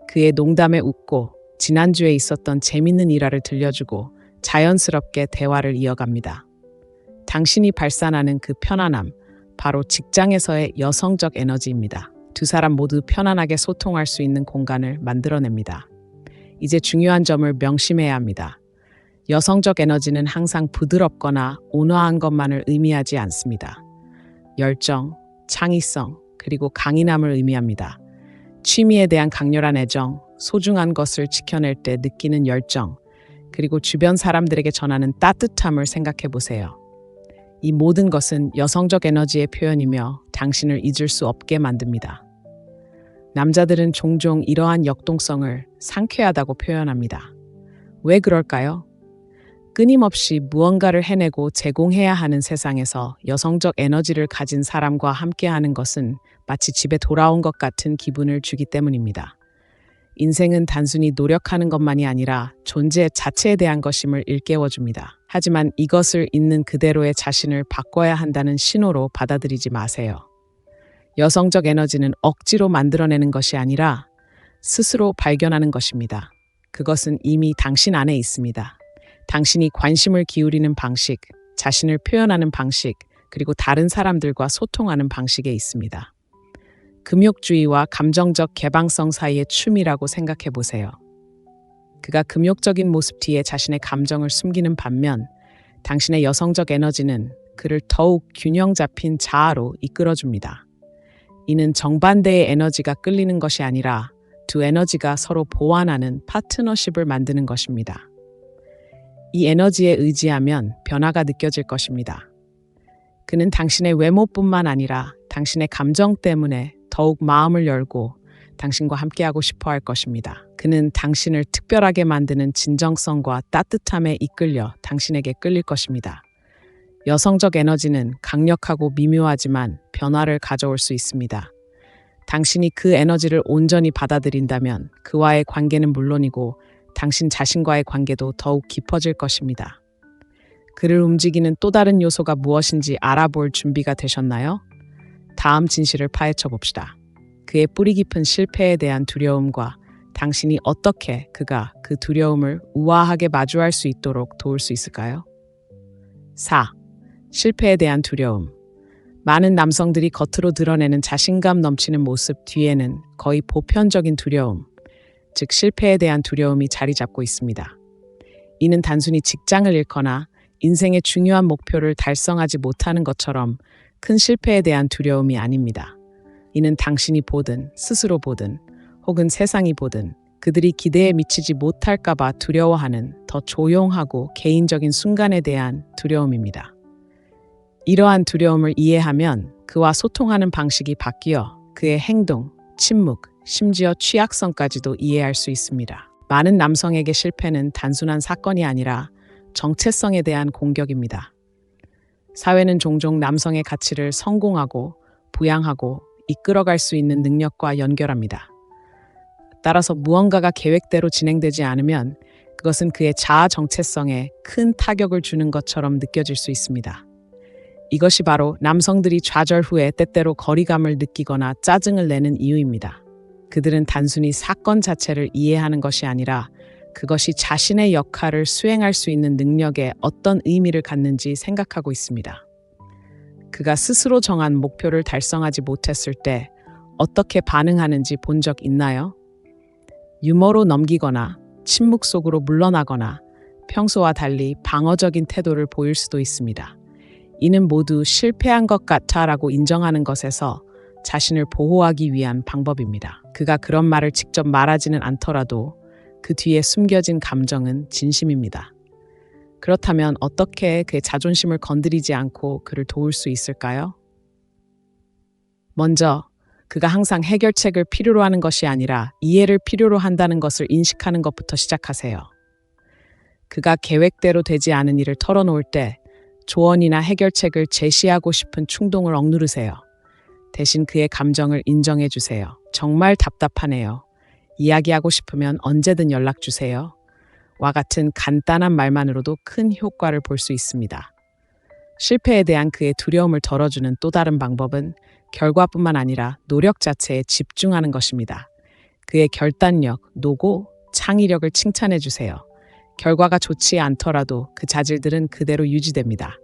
그의 농담에 웃고 지난주에 있었던 재밌는 일화를 들려주고 자연스럽게 대화를 이어갑니다. 당신이 발산하는 그 편안함, 바로 직장에서의 여성적 에너지입니다. 두 사람 모두 편안하게 소통할 수 있는 공간을 만들어냅니다. 이제 중요한 점을 명심해야 합니다. 여성적 에너지는 항상 부드럽거나 온화한 것만을 의미하지 않습니다. 열정, 창의성, 그리고 강인함을 의미합니다. 취미에 대한 강렬한 애정, 소중한 것을 지켜낼 때 느끼는 열정, 그리고 주변 사람들에게 전하는 따뜻함을 생각해 보세요. 이 모든 것은 여성적 에너지의 표현이며 당신을 잊을 수 없게 만듭니다. 남자들은 종종 이러한 역동성을 상쾌하다고 표현합니다. 왜 그럴까요? 끊임없이 무언가를 해내고 제공해야 하는 세상에서 여성적 에너지를 가진 사람과 함께하는 것은 마치 집에 돌아온 것 같은 기분을 주기 때문입니다. 인생은 단순히 노력하는 것만이 아니라 존재 자체에 대한 것임을 일깨워줍니다. 하지만 이것을 있는 그대로의 자신을 바꿔야 한다는 신호로 받아들이지 마세요. 여성적 에너지는 억지로 만들어내는 것이 아니라 스스로 발견하는 것입니다. 그것은 이미 당신 안에 있습니다. 당신이 관심을 기울이는 방식, 자신을 표현하는 방식, 그리고 다른 사람들과 소통하는 방식에 있습니다. 금욕주의와 감정적 개방성 사이의 춤이라고 생각해 보세요. 그가 금욕적인 모습 뒤에 자신의 감정을 숨기는 반면 당신의 여성적 에너지는 그를 더욱 균형 잡힌 자아로 이끌어줍니다. 이는 정반대의 에너지가 끌리는 것이 아니라 두 에너지가 서로 보완하는 파트너십을 만드는 것입니다. 이 에너지에 의지하면 변화가 느껴질 것입니다. 그는 당신의 외모뿐만 아니라 당신의 감정 때문에 더욱 마음을 열고 당신과 함께하고 싶어 할 것입니다. 그는 당신을 특별하게 만드는 진정성과 따뜻함에 이끌려 당신에게 끌릴 것입니다. 여성적 에너지는 강력하고 미묘하지만 변화를 가져올 수 있습니다. 당신이 그 에너지를 온전히 받아들인다면 그와의 관계는 물론이고 당신 자신과의 관계도 더욱 깊어질 것입니다. 그를 움직이는 또 다른 요소가 무엇인지 알아볼 준비가 되셨나요? 다음 진실을 파헤쳐 봅시다. 그의 뿌리 깊은 실패에 대한 두려움과 당신이 어떻게 그가 그 두려움을 우아하게 마주할 수 있도록 도울 수 있을까요? 4. 실패에 대한 두려움. 많은 남성들이 겉으로 드러내는 자신감 넘치는 모습 뒤에는 거의 보편적인 두려움, 즉 실패에 대한 두려움이 자리 잡고 있습니다. 이는 단순히 직장을 잃거나 인생의 중요한 목표를 달성하지 못하는 것처럼 큰 실패에 대한 두려움이 아닙니다. 이는 당신이 보든 스스로 보든 혹은 세상이 보든 그들이 기대에 미치지 못할까 봐 두려워하는 더 조용하고 개인적인 순간에 대한 두려움입니다. 이러한 두려움을 이해하면 그와 소통하는 방식이 바뀌어 그의 행동, 침묵, 심지어 취약성까지도 이해할 수 있습니다. 많은 남성에게 실패는 단순한 사건이 아니라 정체성에 대한 공격입니다. 사회는 종종 남성의 가치를 성공하고 부양하고 이끌어갈 수 있는 능력과 연결합니다. 따라서 무언가가 계획대로 진행되지 않으면 그것은 그의 자아 정체성에 큰 타격을 주는 것처럼 느껴질 수 있습니다. 이것이 바로 남성들이 좌절 후에 때때로 거리감을 느끼거나 짜증을 내는 이유입니다. 그들은 단순히 사건 자체를 이해하는 것이 아니라 그것이 자신의 역할을 수행할 수 있는 능력에 어떤 의미를 갖는지 생각하고 있습니다. 그가 스스로 정한 목표를 달성하지 못했을 때 어떻게 반응하는지 본 적 있나요? 유머로 넘기거나 침묵 속으로 물러나거나 평소와 달리 방어적인 태도를 보일 수도 있습니다. 이는 모두 실패한 것 같아라고 인정하는 것에서 자신을 보호하기 위한 방법입니다. 그가 그런 말을 직접 말하지는 않더라도 그 뒤에 숨겨진 감정은 진심입니다. 그렇다면 어떻게 그의 자존심을 건드리지 않고 그를 도울 수 있을까요? 먼저 그가 항상 해결책을 필요로 하는 것이 아니라 이해를 필요로 한다는 것을 인식하는 것부터 시작하세요. 그가 계획대로 되지 않은 일을 털어놓을 때 조언이나 해결책을 제시하고 싶은 충동을 억누르세요. 대신 그의 감정을 인정해 주세요. 정말 답답하네요. 이야기하고 싶으면 언제든 연락 주세요. 와 같은 간단한 말만으로도 큰 효과를 볼 수 있습니다. 실패에 대한 그의 두려움을 덜어주는 또 다른 방법은 결과뿐만 아니라 노력 자체에 집중하는 것입니다. 그의 결단력, 노고, 창의력을 칭찬해 주세요. 결과가 좋지 않더라도 그 자질들은 그대로 유지됩니다.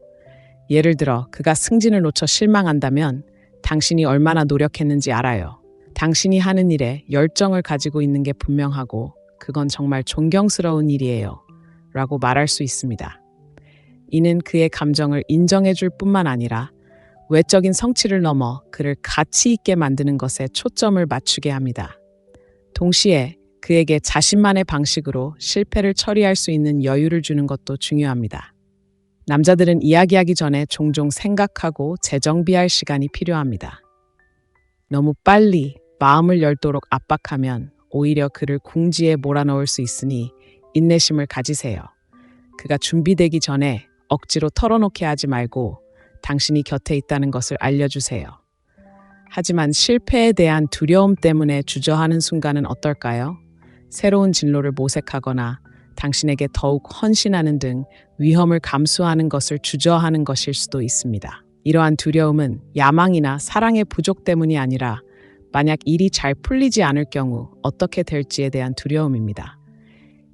예를 들어 그가 승진을 놓쳐 실망한다면 당신이 얼마나 노력했는지 알아요. 당신이 하는 일에 열정을 가지고 있는 게 분명하고 그건 정말 존경스러운 일이에요. 라고 말할 수 있습니다. 이는 그의 감정을 인정해 줄 뿐만 아니라 외적인 성취를 넘어 그를 가치 있게 만드는 것에 초점을 맞추게 합니다. 동시에 그에게 자신만의 방식으로 실패를 처리할 수 있는 여유를 주는 것도 중요합니다. 남자들은 이야기하기 전에 종종 생각하고 재정비할 시간이 필요합니다. 너무 빨리 마음을 열도록 압박하면 오히려 그를 궁지에 몰아넣을 수 있으니 인내심을 가지세요. 그가 준비되기 전에 억지로 털어놓게 하지 말고 당신이 곁에 있다는 것을 알려주세요. 하지만 실패에 대한 두려움 때문에 주저하는 순간은 어떨까요? 새로운 진로를 모색하거나 당신에게 더욱 헌신하는 등 위험을 감수하는 것을 주저하는 것일 수도 있습니다. 이러한 두려움은 야망이나 사랑의 부족 때문이 아니라 만약 일이 잘 풀리지 않을 경우 어떻게 될지에 대한 두려움입니다.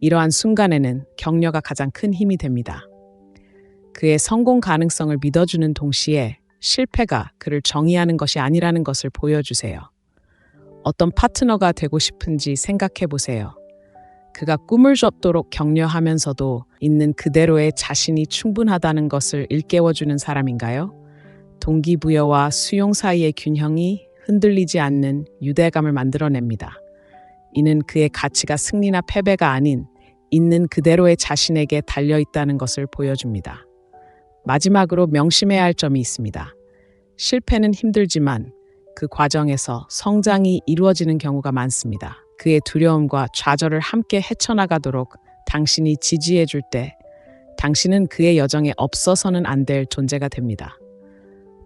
이러한 순간에는 격려가 가장 큰 힘이 됩니다. 그의 성공 가능성을 믿어주는 동시에 실패가 그를 정의하는 것이 아니라는 것을 보여주세요. 어떤 파트너가 되고 싶은지 생각해 보세요. 그가 꿈을 접도록 격려하면서도 있는 그대로의 자신이 충분하다는 것을 일깨워주는 사람인가요? 동기부여와 수용 사이의 균형이 흔들리지 않는 유대감을 만들어냅니다. 이는 그의 가치가 승리나 패배가 아닌 있는 그대로의 자신에게 달려있다는 것을 보여줍니다. 마지막으로 명심해야 할 점이 있습니다. 실패는 힘들지만 그 과정에서 성장이 이루어지는 경우가 많습니다. 그의 두려움과 좌절을 함께 헤쳐나가도록 당신이 지지해 줄 때 당신은 그의 여정에 없어서는 안 될 존재가 됩니다.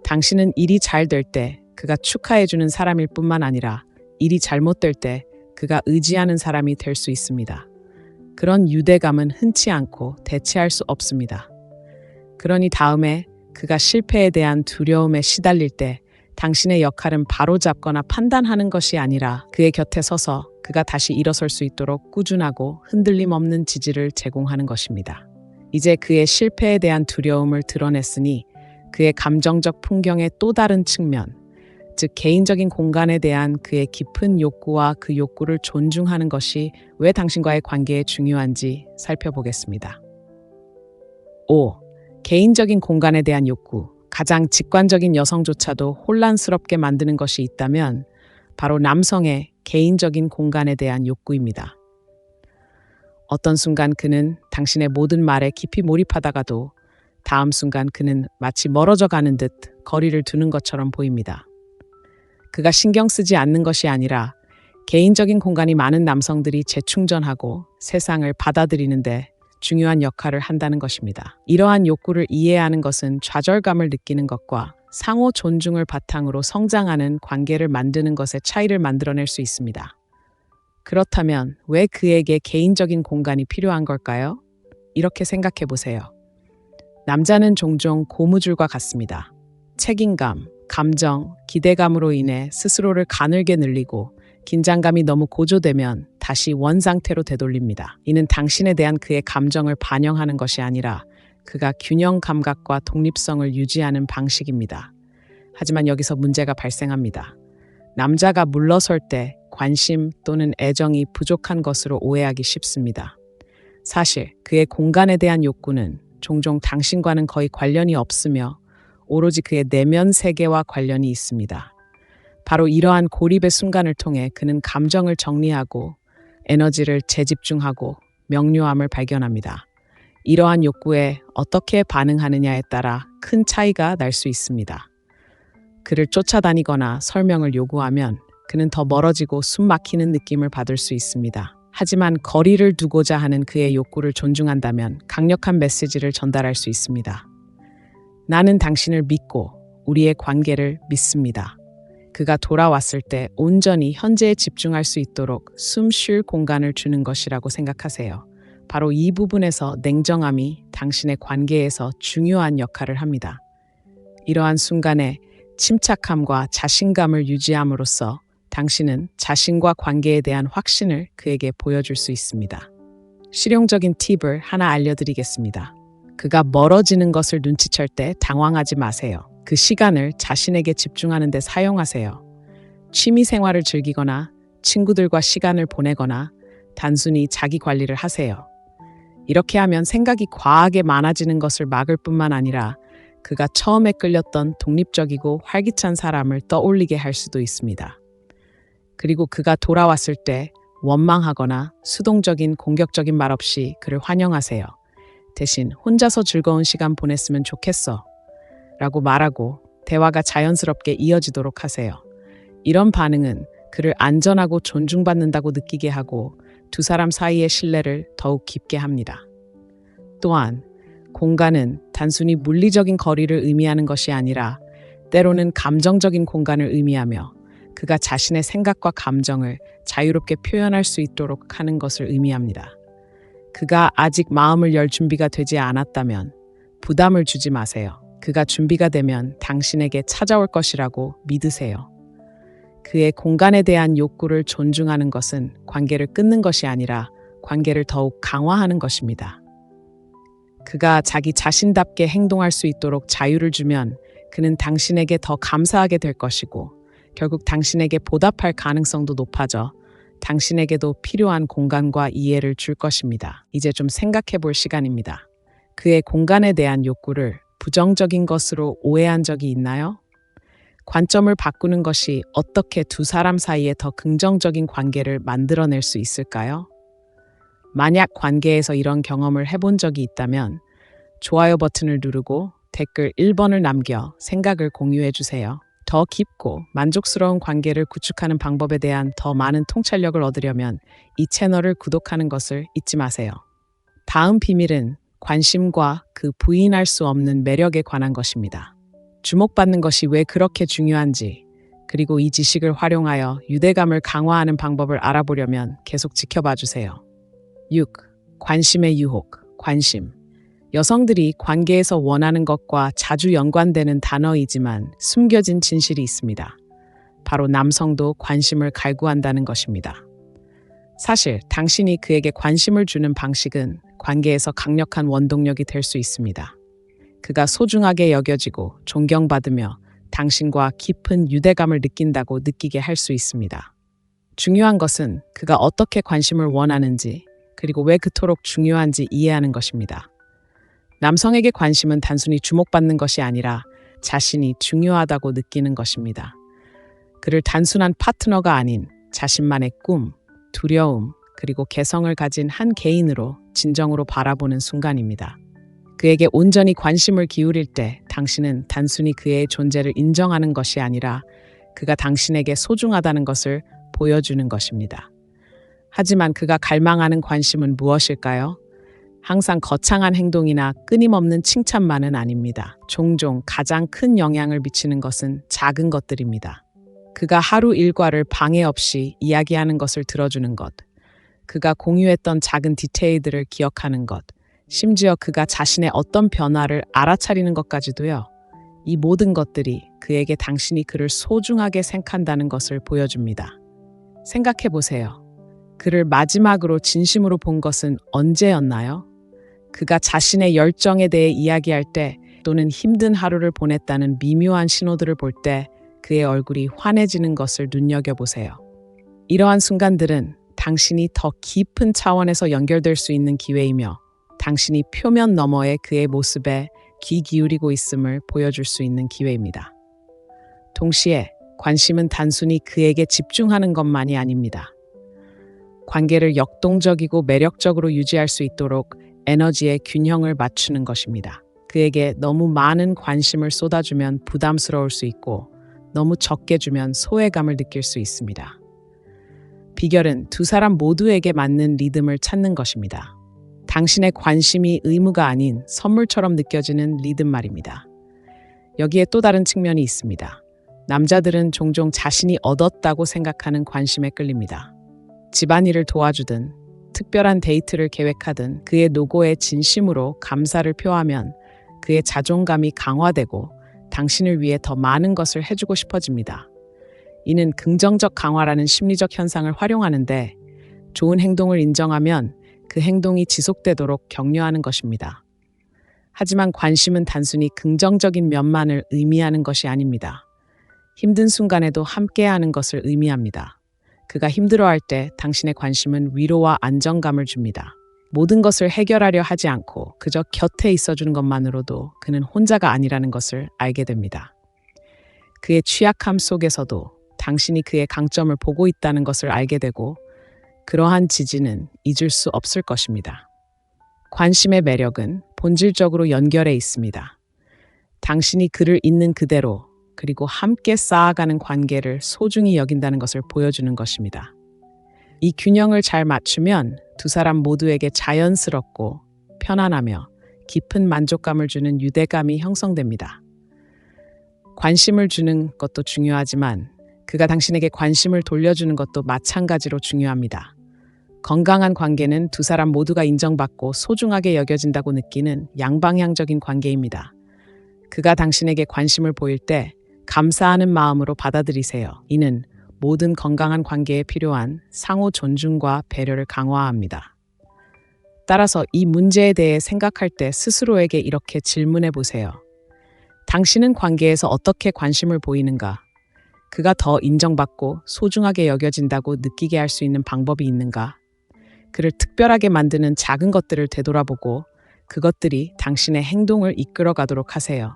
당신은 일이 잘 될 때 그가 축하해 주는 사람일 뿐만 아니라 일이 잘못될 때 그가 의지하는 사람이 될 수 있습니다. 그런 유대감은 흔치 않고 대체할 수 없습니다. 그러니 다음에 그가 실패에 대한 두려움에 시달릴 때 당신의 역할은 바로잡거나 판단하는 것이 아니라 그의 곁에 서서 그가 다시 일어설 수 있도록 꾸준하고 흔들림 없는 지지를 제공하는 것입니다. 이제 그의 실패에 대한 두려움을 드러냈으니 그의 감정적 풍경의 또 다른 측면, 즉 개인적인 공간에 대한 그의 깊은 욕구와 그 욕구를 존중하는 것이 왜 당신과의 관계에 중요한지 살펴보겠습니다. 5. 개인적인 공간에 대한 욕구. 가장 직관적인 여성조차도 혼란스럽게 만드는 것이 있다면 바로 남성의 개인적인 공간에 대한 욕구입니다. 어떤 순간 그는 당신의 모든 말에 깊이 몰입하다가도 다음 순간 그는 마치 멀어져 가는 듯 거리를 두는 것처럼 보입니다. 그가 신경 쓰지 않는 것이 아니라 개인적인 공간이 많은 남성들이 재충전하고 세상을 받아들이는데 중요한 역할을 한다는 것입니다. 이러한 욕구를 이해하는 것은 좌절감을 느끼는 것과 상호 존중을 바탕으로 성장하는 관계를 만드는 것의 차이를 만들어낼 수 있습니다. 그렇다면 왜 그에게 개인적인 공간이 필요한 걸까요? 이렇게 생각해 보세요. 남자는 종종 고무줄과 같습니다. 책임감, 감정, 기대감으로 인해 스스로를 가늘게 늘리고 긴장감이 너무 고조되면 다시 원상태로 되돌립니다. 이는 당신에 대한 그의 감정을 반영하는 것이 아니라 그가 균형 감각과 독립성을 유지하는 방식입니다. 하지만 여기서 문제가 발생합니다. 남자가 물러설 때 관심 또는 애정이 부족한 것으로 오해하기 쉽습니다. 사실 그의 공간에 대한 욕구는 종종 당신과는 거의 관련이 없으며 오로지 그의 내면 세계와 관련이 있습니다. 바로 이러한 고립의 순간을 통해 그는 감정을 정리하고 에너지를 재집중하고 명료함을 발견합니다. 이러한 욕구에 어떻게 반응하느냐에 따라 큰 차이가 날 수 있습니다. 그를 쫓아다니거나 설명을 요구하면 그는 더 멀어지고 숨 막히는 느낌을 받을 수 있습니다. 하지만 거리를 두고자 하는 그의 욕구를 존중한다면 강력한 메시지를 전달할 수 있습니다. 나는 당신을 믿고 우리의 관계를 믿습니다. 그가 돌아왔을 때 온전히 현재에 집중할 수 있도록 숨 쉴 공간을 주는 것이라고 생각하세요. 바로 이 부분에서 냉정함이 당신의 관계에서 중요한 역할을 합니다. 이러한 순간에 침착함과 자신감을 유지함으로써 당신은 자신과 관계에 대한 확신을 그에게 보여줄 수 있습니다. 실용적인 팁을 하나 알려드리겠습니다. 그가 멀어지는 것을 눈치챌 때 당황하지 마세요. 그 시간을 자신에게 집중하는 데 사용하세요. 취미 생활을 즐기거나 친구들과 시간을 보내거나 단순히 자기 관리를 하세요. 이렇게 하면 생각이 과하게 많아지는 것을 막을 뿐만 아니라 그가 처음에 끌렸던 독립적이고 활기찬 사람을 떠올리게 할 수도 있습니다. 그리고 그가 돌아왔을 때 원망하거나 수동적인 공격적인 말 없이 그를 환영하세요. 대신 혼자서 즐거운 시간 보냈으면 좋겠어 라고 말하고 대화가 자연스럽게 이어지도록 하세요. 이런 반응은 그를 안전하고 존중받는다고 느끼게 하고 두 사람 사이의 신뢰를 더욱 깊게 합니다. 또한 공간은 단순히 물리적인 거리를 의미하는 것이 아니라 때로는 감정적인 공간을 의미하며 그가 자신의 생각과 감정을 자유롭게 표현할 수 있도록 하는 것을 의미합니다. 그가 아직 마음을 열 준비가 되지 않았다면 부담을 주지 마세요. 그가 준비가 되면 당신에게 찾아올 것이라고 믿으세요. 그의 공간에 대한 욕구를 존중하는 것은 관계를 끊는 것이 아니라 관계를 더욱 강화하는 것입니다. 그가 자기 자신답게 행동할 수 있도록 자유를 주면 그는 당신에게 더 감사하게 될 것이고 결국 당신에게 보답할 가능성도 높아져 당신에게도 필요한 공간과 이해를 줄 것입니다. 이제 좀 생각해 볼 시간입니다. 그의 공간에 대한 욕구를 부정적인 것으로 오해한 적이 있나요? 관점을 바꾸는 것이 어떻게 두 사람 사이에 더 긍정적인 관계를 만들어낼 수 있을까요? 만약 관계에서 이런 경험을 해본 적이 있다면 좋아요 버튼을 누르고 댓글 1번을 남겨 생각을 공유해 주세요. 더 깊고 만족스러운 관계를 구축하는 방법에 대한 더 많은 통찰력을 얻으려면 이 채널을 구독하는 것을 잊지 마세요. 다음 비밀은 관심과 그 부인할 수 없는 매력에 관한 것입니다. 주목받는 것이 왜 그렇게 중요한지, 그리고 이 지식을 활용하여 유대감을 강화하는 방법을 알아보려면 계속 지켜봐 주세요. 6. 관심의 유혹, 관심. 여성들이 관계에서 원하는 것과 자주 연관되는 단어이지만 숨겨진 진실이 있습니다. 바로 남성도 관심을 갈구한다는 것입니다. 사실 당신이 그에게 관심을 주는 방식은 관계에서 강력한 원동력이 될 수 있습니다. 그가 소중하게 여겨지고 존경받으며 당신과 깊은 유대감을 느낀다고 느끼게 할 수 있습니다. 중요한 것은 그가 어떻게 관심을 원하는지, 그리고 왜 그토록 중요한지 이해하는 것입니다. 남성에게 관심은 단순히 주목받는 것이 아니라 자신이 중요하다고 느끼는 것입니다. 그를 단순한 파트너가 아닌 자신만의 꿈, 두려움, 그리고 개성을 가진 한 개인으로 진정으로 바라보는 순간입니다. 그에게 온전히 관심을 기울일 때 당신은 단순히 그의 존재를 인정하는 것이 아니라 그가 당신에게 소중하다는 것을 보여주는 것입니다. 하지만 그가 갈망하는 관심은 무엇일까요? 항상 거창한 행동이나 끊임없는 칭찬만은 아닙니다. 종종 가장 큰 영향을 미치는 것은 작은 것들입니다. 그가 하루 일과를 방해 없이 이야기하는 것을 들어주는 것, 그가 공유했던 작은 디테일들을 기억하는 것, 심지어 그가 자신의 어떤 변화를 알아차리는 것까지도요. 이 모든 것들이 그에게 당신이 그를 소중하게 생각한다는 것을 보여줍니다. 생각해 보세요. 그를 마지막으로 진심으로 본 것은 언제였나요? 그가 자신의 열정에 대해 이야기할 때, 또는 힘든 하루를 보냈다는 미묘한 신호들을 볼 때 그의 얼굴이 환해지는 것을 눈여겨보세요. 이러한 순간들은 당신이 더 깊은 차원에서 연결될 수 있는 기회이며 당신이 표면 너머의 그의 모습에 귀 기울이고 있음을 보여줄 수 있는 기회입니다. 동시에 관심은 단순히 그에게 집중하는 것만이 아닙니다. 관계를 역동적이고 매력적으로 유지할 수 있도록 에너지의 균형을 맞추는 것입니다. 그에게 너무 많은 관심을 쏟아주면 부담스러울 수 있고 너무 적게 주면 소외감을 느낄 수 있습니다. 비결은 두 사람 모두에게 맞는 리듬을 찾는 것입니다. 당신의 관심이 의무가 아닌 선물처럼 느껴지는 리듬 말입니다. 여기에 또 다른 측면이 있습니다. 남자들은 종종 자신이 얻었다고 생각하는 관심에 끌립니다. 집안일을 도와주든 특별한 데이트를 계획하든 그의 노고에 진심으로 감사를 표하면 그의 자존감이 강화되고 당신을 위해 더 많은 것을 해주고 싶어집니다. 이는 긍정적 강화라는 심리적 현상을 활용하는데 좋은 행동을 인정하면 그 행동이 지속되도록 격려하는 것입니다. 하지만 관심은 단순히 긍정적인 면만을 의미하는 것이 아닙니다. 힘든 순간에도 함께하는 것을 의미합니다. 그가 힘들어할 때 당신의 관심은 위로와 안정감을 줍니다. 모든 것을 해결하려 하지 않고 그저 곁에 있어주는 것만으로도 그는 혼자가 아니라는 것을 알게 됩니다. 그의 취약함 속에서도 당신이 그의 강점을 보고 있다는 것을 알게 되고 그러한 지지는 잊을 수 없을 것입니다. 관심의 매력은 본질적으로 연결해 있습니다. 당신이 그를 있는 그대로 그리고 함께 쌓아가는 관계를 소중히 여긴다는 것을 보여주는 것입니다. 이 균형을 잘 맞추면 두 사람 모두에게 자연스럽고 편안하며 깊은 만족감을 주는 유대감이 형성됩니다. 관심을 주는 것도 중요하지만 그가 당신에게 관심을 돌려주는 것도 마찬가지로 중요합니다. 건강한 관계는 두 사람 모두가 인정받고 소중하게 여겨진다고 느끼는 양방향적인 관계입니다. 그가 당신에게 관심을 보일 때 감사하는 마음으로 받아들이세요. 이는 모든 건강한 관계에 필요한 상호 존중과 배려를 강화합니다. 따라서 이 문제에 대해 생각할 때 스스로에게 이렇게 질문해 보세요. 당신은 관계에서 어떻게 관심을 보이는가? 그가 더 인정받고 소중하게 여겨진다고 느끼게 할 수 있는 방법이 있는가? 그를 특별하게 만드는 작은 것들을 되돌아보고 그것들이 당신의 행동을 이끌어 가도록 하세요.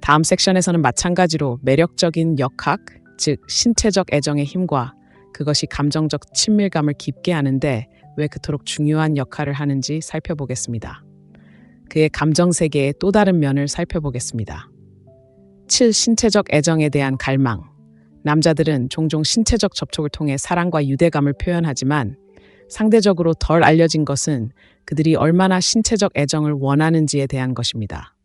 다음 섹션에서는 마찬가지로 매력적인 역학, 즉 신체적 애정의 힘과 그것이 감정적 친밀감을 깊게 하는데 왜 그토록 중요한 역할을 하는지 살펴보겠습니다. 그의 감정 세계의 또 다른 면을 살펴보겠습니다. 7. 신체적 애정에 대한 갈망. 남자들은 종종 신체적 접촉을 통해 사랑과 유대감을 표현하지만 상대적으로 덜 알려진 것은 그들이 얼마나 신체적 애정을 원하는지에 대한 것입니다.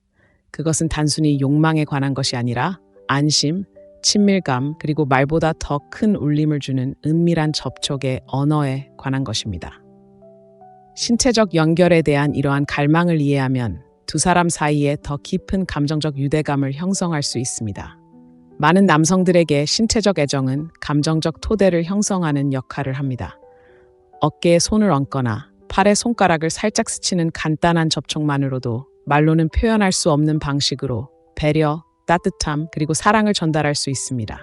그것은 단순히 욕망에 관한 것이 아니라 안심, 친밀감, 그리고 말보다 더 큰 울림을 주는 은밀한 접촉의 언어에 관한 것입니다. 신체적 연결에 대한 이러한 갈망을 이해하면 두 사람 사이에 더 깊은 감정적 유대감을 형성할 수 있습니다. 많은 남성들에게 신체적 애정은 감정적 토대를 형성하는 역할을 합니다. 어깨에 손을 얹거나 팔에 손가락을 살짝 스치는 간단한 접촉만으로도 말로는 표현할 수 없는 방식으로 배려, 따뜻함, 그리고 사랑을 전달할 수 있습니다.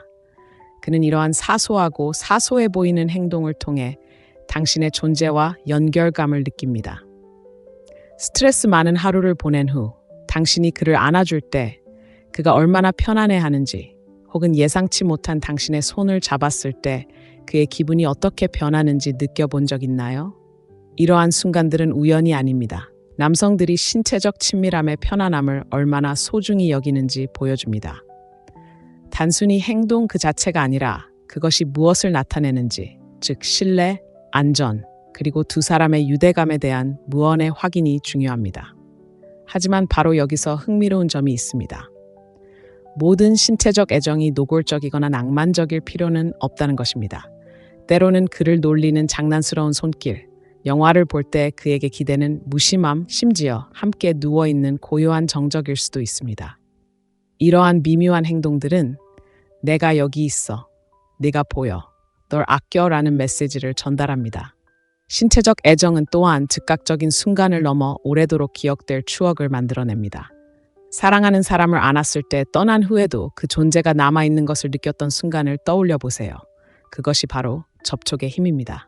그는 이러한 사소하고 사소해 보이는 행동을 통해 당신의 존재와 연결감을 느낍니다. 스트레스 많은 하루를 보낸 후 당신이 그를 안아줄 때 그가 얼마나 편안해하는지, 혹은 예상치 못한 당신의 손을 잡았을 때 그의 기분이 어떻게 변하는지 느껴본 적 있나요? 이러한 순간들은 우연이 아닙니다. 남성들이 신체적 친밀함의 편안함을 얼마나 소중히 여기는지 보여줍니다. 단순히 행동 그 자체가 아니라 그것이 무엇을 나타내는지, 즉 신뢰, 안전, 그리고 두 사람의 유대감에 대한 무언의 확인이 중요합니다. 하지만 바로 여기서 흥미로운 점이 있습니다. 모든 신체적 애정이 노골적이거나 낭만적일 필요는 없다는 것입니다. 때로는 그를 놀리는 장난스러운 손길, 영화를 볼 때 그에게 기대는 무심함, 심지어 함께 누워있는 고요한 정적일 수도 있습니다. 이러한 미묘한 행동들은 내가 여기 있어, 네가 보여, 널 아껴라는 메시지를 전달합니다. 신체적 애정은 또한 즉각적인 순간을 넘어 오래도록 기억될 추억을 만들어냅니다. 사랑하는 사람을 안았을 때 떠난 후에도 그 존재가 남아있는 것을 느꼈던 순간을 떠올려 보세요. 그것이 바로 접촉의 힘입니다.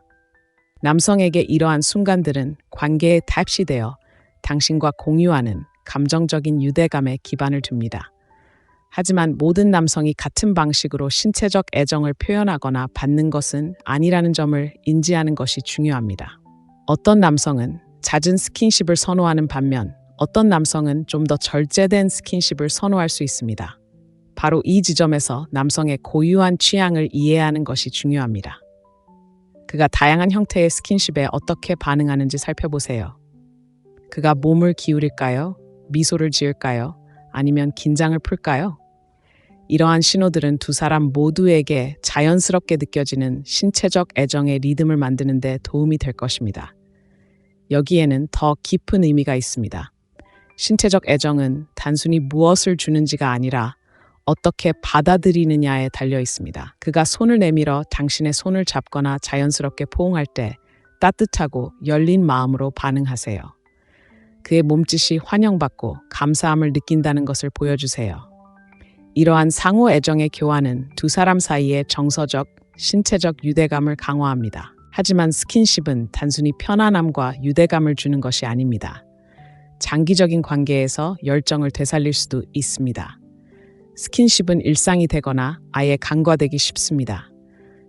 남성에게 이러한 순간들은 관계의 탑시 되어 당신과 공유하는 감정적인 유대감에 기반을 둡니다. 하지만 모든 남성이 같은 방식으로 신체적 애정을 표현하거나 받는 것은 아니라는 점을 인지하는 것이 중요합니다. 어떤 남성은 잦은 스킨십을 선호하는 반면 어떤 남성은 좀 더 절제된 스킨십을 선호할 수 있습니다. 바로 이 지점에서 남성의 고유한 취향을 이해하는 것이 중요합니다. 그가 다양한 형태의 스킨십에 어떻게 반응하는지 살펴보세요. 그가 몸을 기울일까요? 미소를 지을까요? 아니면 긴장을 풀까요? 이러한 신호들은 두 사람 모두에게 자연스럽게 느껴지는 신체적 애정의 리듬을 만드는 데 도움이 될 것입니다. 여기에는 더 깊은 의미가 있습니다. 신체적 애정은 단순히 무엇을 주는지가 아니라 어떻게 받아들이느냐에 달려 있습니다. 그가 손을 내밀어 당신의 손을 잡거나 자연스럽게 포옹할 때 따뜻하고 열린 마음으로 반응하세요. 그의 몸짓이 환영받고 감사함을 느낀다는 것을 보여주세요. 이러한 상호 애정의 교환은 두 사람 사이의 정서적, 신체적 유대감을 강화합니다. 하지만 스킨십은 단순히 편안함과 유대감을 주는 것이 아닙니다. 장기적인 관계에서 열정을 되살릴 수도 있습니다. 스킨십은 일상이 되거나 아예 간과되기 쉽습니다.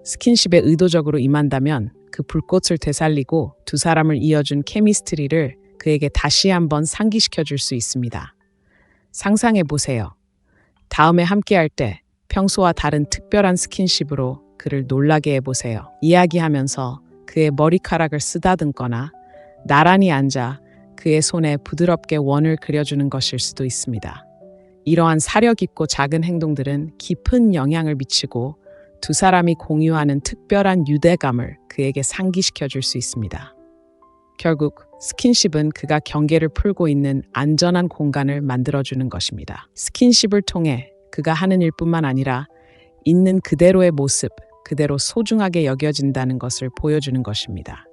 스킨십에 의도적으로 임한다면 그 불꽃을 되살리고 두 사람을 이어준 케미스트리를 그에게 다시 한번 상기시켜 줄 수 있습니다. 상상해 보세요. 다음에 함께할 때 평소와 다른 특별한 스킨십으로 그를 놀라게 해보세요. 이야기하면서 그의 머리카락을 쓰다듬거나 나란히 앉아 그의 손에 부드럽게 원을 그려주는 것일 수도 있습니다. 이러한 사려 깊고 작은 행동들은 깊은 영향을 미치고 두 사람이 공유하는 특별한 유대감을 그에게 상기시켜 줄 수 있습니다. 결국 스킨십은 그가 경계를 풀고 있는 안전한 공간을 만들어주는 것입니다. 스킨십을 통해 그가 하는 일뿐만 아니라 있는 그대로의 모습, 그대로 소중하게 여겨진다는 것을 보여주는 것입니다.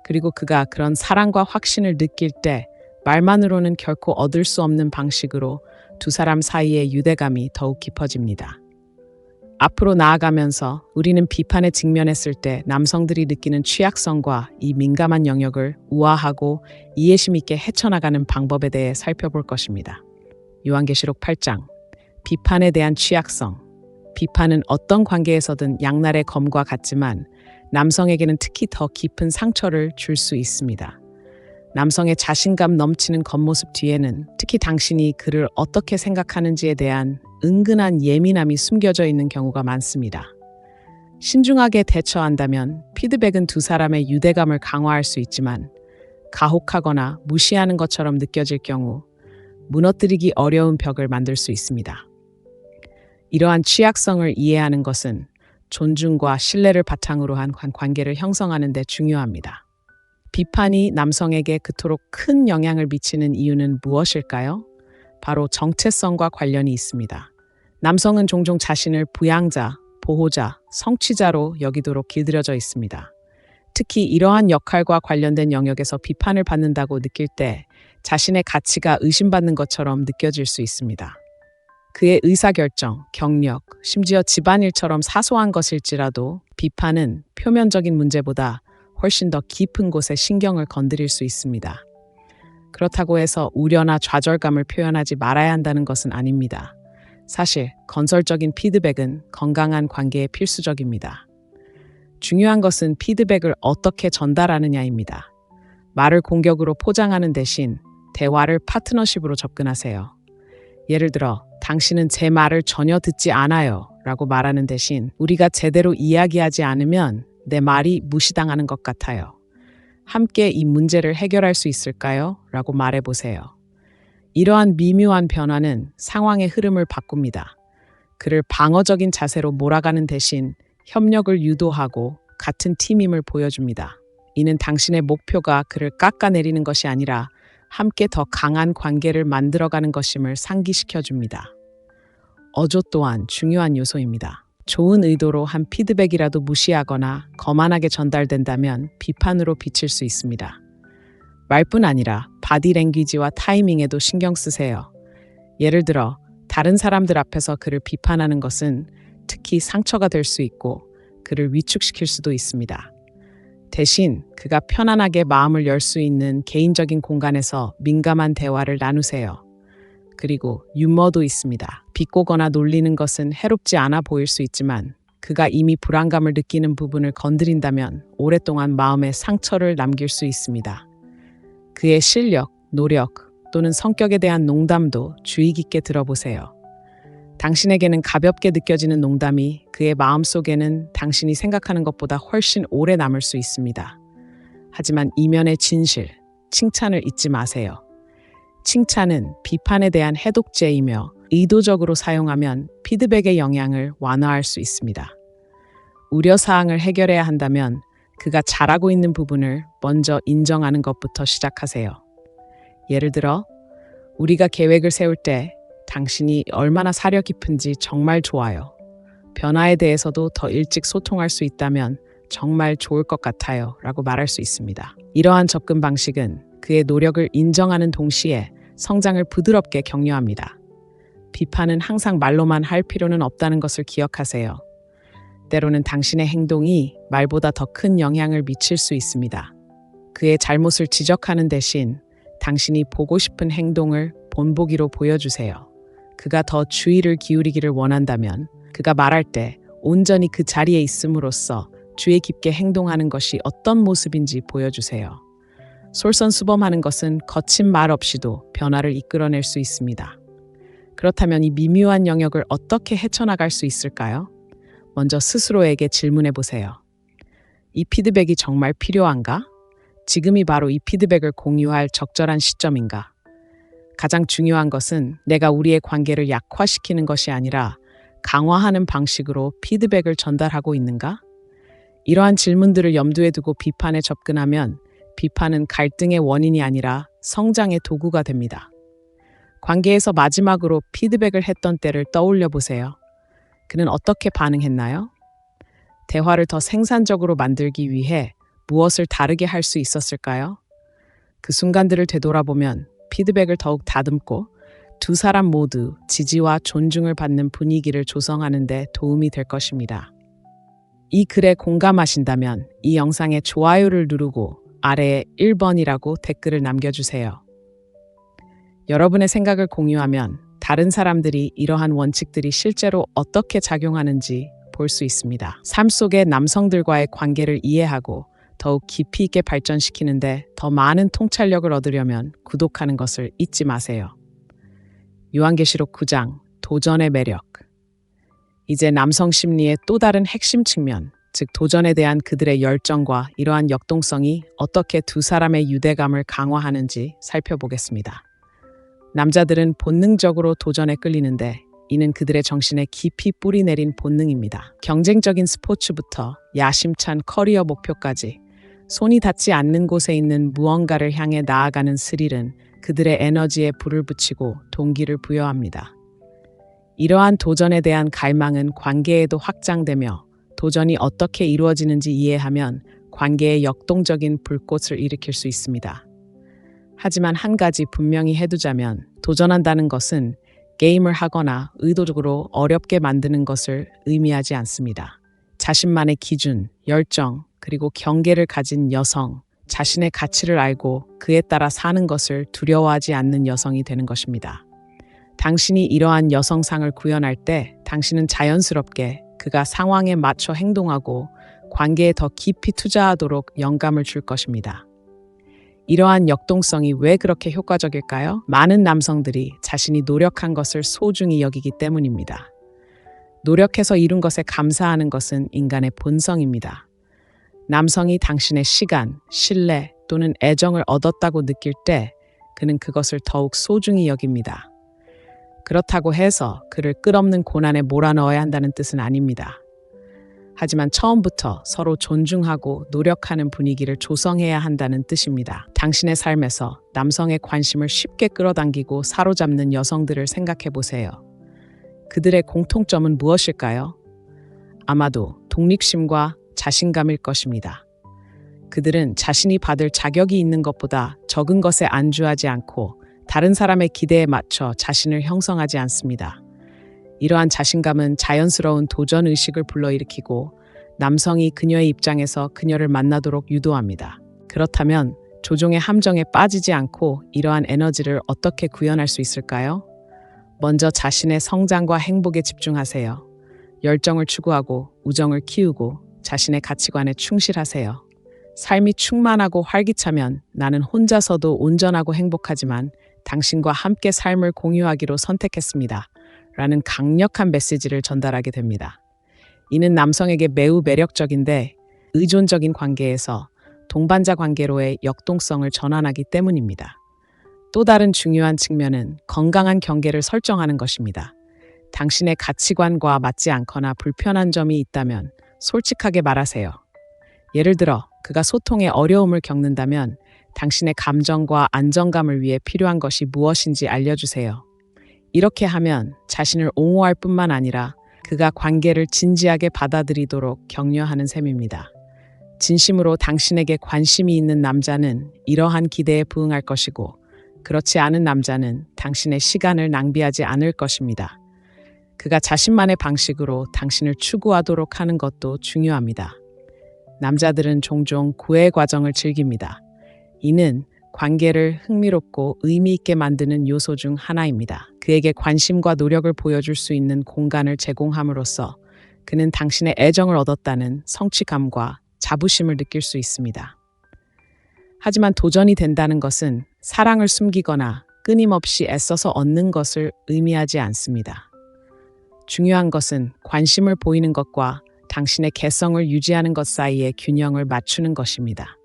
그리고 그가 그런 사랑과 확신을 느낄 때 말만으로는 결코 얻을 수 없는 방식으로 두 사람 사이의 유대감이 더욱 깊어집니다. 앞으로 나아가면서 우리는 비판에 직면했을 때 남성들이 느끼는 취약성과 이 민감한 영역을 우아하고 이해심 있게 헤쳐나가는 방법에 대해 살펴볼 것입니다. 요한계시록 8장. 비판에 대한 취약성. 비판은 어떤 관계에서든 양날의 검과 같지만 남성에게는 특히 더 깊은 상처를 줄 수 있습니다. 남성의 자신감 넘치는 겉모습 뒤에는 특히 당신이 그를 어떻게 생각하는지에 대한 은근한 예민함이 숨겨져 있는 경우가 많습니다. 신중하게 대처한다면 피드백은 두 사람의 유대감을 강화할 수 있지만 가혹하거나 무시하는 것처럼 느껴질 경우 무너뜨리기 어려운 벽을 만들 수 있습니다. 이러한 취약성을 이해하는 것은 존중과 신뢰를 바탕으로 한 관계를 형성하는 데 중요합니다. 비판이 남성에게 그토록 큰 영향을 미치는 이유는 무엇일까요? 바로 정체성과 관련이 있습니다. 남성은 종종 자신을 부양자, 보호자, 성취자로 여기도록 길들여져 있습니다. 특히 이러한 역할과 관련된 영역에서 비판을 받는다고 느낄 때 자신의 가치가 의심받는 것처럼 느껴질 수 있습니다. 그의 의사결정, 경력, 심지어 집안일처럼 사소한 것일지라도 비판은 표면적인 문제보다 훨씬 더 깊은 곳에 신경을 건드릴 수 있습니다. 그렇다고 해서 우려나 좌절감을 표현하지 말아야 한다는 것은 아닙니다. 사실 건설적인 피드백은 건강한 관계에 필수적입니다. 중요한 것은 피드백을 어떻게 전달하느냐입니다. 말을 공격으로 포장하는 대신 대화를 파트너십으로 접근하세요. 예를 들어, 당신은 제 말을 전혀 듣지 않아요 라고 말하는 대신 우리가 제대로 이야기하지 않으면 내 말이 무시당하는 것 같아요. 함께 이 문제를 해결할 수 있을까요? 라고 말해보세요. 이러한 미묘한 변화는 상황의 흐름을 바꿉니다. 그를 방어적인 자세로 몰아가는 대신 협력을 유도하고 같은 팀임을 보여줍니다. 이는 당신의 목표가 그를 깎아내리는 것이 아니라 함께 더 강한 관계를 만들어가는 것임을 상기시켜줍니다. 어조 또한 중요한 요소입니다. 좋은 의도로 한 피드백이라도 무시하거나 거만하게 전달된다면 비판으로 비칠 수 있습니다. 말뿐 아니라 바디랭귀지와 타이밍에도 신경 쓰세요. 예를 들어 다른 사람들 앞에서 그를 비판하는 것은 특히 상처가 될 수 있고 그를 위축시킬 수도 있습니다. 대신 그가 편안하게 마음을 열 수 있는 개인적인 공간에서 민감한 대화를 나누세요. 그리고 유머도 있습니다. 비꼬거나 놀리는 것은 해롭지 않아 보일 수 있지만 그가 이미 불안감을 느끼는 부분을 건드린다면 오랫동안 마음에 상처를 남길 수 있습니다. 그의 실력, 노력 또는 성격에 대한 농담도 주의 깊게 들어보세요. 당신에게는 가볍게 느껴지는 농담이 그의 마음속에는 당신이 생각하는 것보다 훨씬 오래 남을 수 있습니다. 하지만 이면의 진실, 칭찬을 잊지 마세요. 칭찬은 비판에 대한 해독제이며 의도적으로 사용하면 피드백의 영향을 완화할 수 있습니다. 우려사항을 해결해야 한다면 그가 잘하고 있는 부분을 먼저 인정하는 것부터 시작하세요. 예를 들어, 우리가 계획을 세울 때 당신이 얼마나 사려 깊은지 정말 좋아요. 변화에 대해서도 더 일찍 소통할 수 있다면 정말 좋을 것 같아요. 라고 말할 수 있습니다. 이러한 접근 방식은 그의 노력을 인정하는 동시에 성장을 부드럽게 격려합니다. 비판은 항상 말로만 할 필요는 없다는 것을 기억하세요. 때로는 당신의 행동이 말보다 더 큰 영향을 미칠 수 있습니다. 그의 잘못을 지적하는 대신 당신이 보고 싶은 행동을 본보기로 보여주세요. 그가 더 주의를 기울이기를 원한다면 그가 말할 때 온전히 그 자리에 있음으로써 주의 깊게 행동하는 것이 어떤 모습인지 보여주세요. 솔선수범하는 것은 거친 말 없이도 변화를 이끌어낼 수 있습니다. 그렇다면 이 미묘한 영역을 어떻게 헤쳐나갈 수 있을까요? 먼저 스스로에게 질문해 보세요. 이 피드백이 정말 필요한가? 지금이 바로 이 피드백을 공유할 적절한 시점인가? 가장 중요한 것은 내가 우리의 관계를 약화시키는 것이 아니라 강화하는 방식으로 피드백을 전달하고 있는가? 이러한 질문들을 염두에 두고 비판에 접근하면 비판은 갈등의 원인이 아니라 성장의 도구가 됩니다. 관계에서 마지막으로 피드백을 했던 때를 떠올려 보세요. 그는 어떻게 반응했나요? 대화를 더 생산적으로 만들기 위해 무엇을 다르게 할 수 있었을까요? 그 순간들을 되돌아보면 피드백을 더욱 다듬고 두 사람 모두 지지와 존중을 받는 분위기를 조성하는 데 도움이 될 것입니다. 이 글에 공감하신다면 이 영상에 좋아요를 누르고 아래에 1번이라고 댓글을 남겨주세요. 여러분의 생각을 공유하면 다른 사람들이 이러한 원칙들이 실제로 어떻게 작용하는지 볼 수 있습니다. 삶 속의 남성들과의 관계를 이해하고 더욱 깊이 있게 발전시키는데 더 많은 통찰력을 얻으려면 구독하는 것을 잊지 마세요. 요한계시록 9장 도전의 매력. 이제 남성 심리의 또 다른 핵심 측면, 즉 도전에 대한 그들의 열정과 이러한 역동성이 어떻게 두 사람의 유대감을 강화하는지 살펴보겠습니다. 남자들은 본능적으로 도전에 끌리는데 이는 그들의 정신에 깊이 뿌리 내린 본능입니다. 경쟁적인 스포츠부터 야심찬 커리어 목표까지 손이 닿지 않는 곳에 있는 무언가를 향해 나아가는 스릴은 그들의 에너지에 불을 붙이고 동기를 부여합니다. 이러한 도전에 대한 갈망은 관계에도 확장되며 도전이 어떻게 이루어지는지 이해하면 관계에 역동적인 불꽃을 일으킬 수 있습니다. 하지만 한 가지 분명히 해두자면 도전한다는 것은 게임을 하거나 의도적으로 어렵게 만드는 것을 의미하지 않습니다. 자신만의 기준, 열정, 그리고 경계를 가진 여성, 자신의 가치를 알고 그에 따라 사는 것을 두려워하지 않는 여성이 되는 것입니다. 당신이 이러한 여성상을 구현할 때 당신은 자연스럽게 그가 상황에 맞춰 행동하고 관계에 더 깊이 투자하도록 영감을 줄 것입니다. 이러한 역동성이 왜 그렇게 효과적일까요? 많은 남성들이 자신이 노력한 것을 소중히 여기기 때문입니다. 노력해서 이룬 것에 감사하는 것은 인간의 본성입니다. 남성이 당신의 시간, 신뢰 또는 애정을 얻었다고 느낄 때 그는 그것을 더욱 소중히 여깁니다. 그렇다고 해서 그를 끝없는 고난에 몰아넣어야 한다는 뜻은 아닙니다. 하지만 처음부터 서로 존중하고 노력하는 분위기를 조성해야 한다는 뜻입니다. 당신의 삶에서 남성의 관심을 쉽게 끌어당기고 사로잡는 여성들을 생각해 보세요. 그들의 공통점은 무엇일까요? 아마도 독립심과 자신감일 것입니다. 그들은 자신이 받을 자격이 있는 것보다 적은 것에 안주하지 않고 다른 사람의 기대에 맞춰 자신을 형성하지 않습니다. 이러한 자신감은 자연스러운 도전 의식을 불러일으키고 남성이 그녀의 입장에서 그녀를 만나도록 유도합니다. 그렇다면 조종의 함정에 빠지지 않고 이러한 에너지를 어떻게 구현할 수 있을까요? 먼저 자신의 성장과 행복에 집중하세요. 열정을 추구하고 우정을 키우고 자신의 가치관에 충실하세요. 삶이 충만하고 활기차면 나는 혼자서도 온전하고 행복하지만 당신과 함께 삶을 공유하기로 선택했습니다. 라는 강력한 메시지를 전달하게 됩니다. 이는 남성에게 매우 매력적인데 의존적인 관계에서 동반자 관계로의 역동성을 전환하기 때문입니다. 또 다른 중요한 측면은 건강한 경계를 설정하는 것입니다. 당신의 가치관과 맞지 않거나 불편한 점이 있다면 솔직하게 말하세요. 예를 들어 그가 소통에 어려움을 겪는다면 당신의 감정과 안정감을 위해 필요한 것이 무엇인지 알려주세요. 이렇게 하면 자신을 옹호할 뿐만 아니라 그가 관계를 진지하게 받아들이도록 격려하는 셈입니다. 진심으로 당신에게 관심이 있는 남자는 이러한 기대에 부응할 것이고 그렇지 않은 남자는 당신의 시간을 낭비하지 않을 것입니다. 그가 자신만의 방식으로 당신을 추구하도록 하는 것도 중요합니다. 남자들은 종종 구애 과정을 즐깁니다. 이는 관계를 흥미롭고 의미 있게 만드는 요소 중 하나입니다. 그에게 관심과 노력을 보여줄 수 있는 공간을 제공함으로써 그는 당신의 애정을 얻었다는 성취감과 자부심을 느낄 수 있습니다. 하지만 도전이 된다는 것은 사랑을 숨기거나 끊임없이 애써서 얻는 것을 의미하지 않습니다. 중요한 것은 관심을 보이는 것과 당신의 개성을 유지하는 것 사이의 균형을 맞추는 것입니다.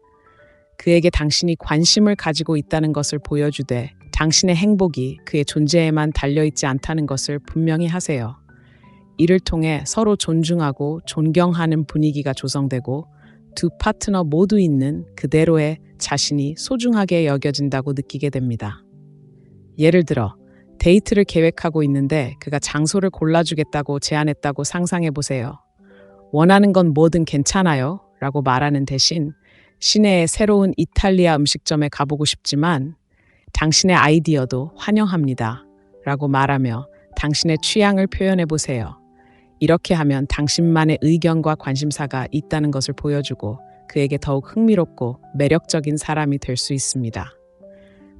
그에게 당신이 관심을 가지고 있다는 것을 보여주되 당신의 행복이 그의 존재에만 달려있지 않다는 것을 분명히 하세요. 이를 통해 서로 존중하고 존경하는 분위기가 조성되고 두 파트너 모두 있는 그대로의 자신이 소중하게 여겨진다고 느끼게 됩니다. 예를 들어 데이트를 계획하고 있는데 그가 장소를 골라주겠다고 제안했다고 상상해 보세요. 원하는 건 뭐든 괜찮아요 라고 말하는 대신 시내의 새로운 이탈리아 음식점에 가보고 싶지만 당신의 아이디어도 환영합니다 라고 말하며 당신의 취향을 표현해 보세요. 이렇게 하면 당신만의 의견과 관심사가 있다는 것을 보여주고 그에게 더욱 흥미롭고 매력적인 사람이 될 수 있습니다.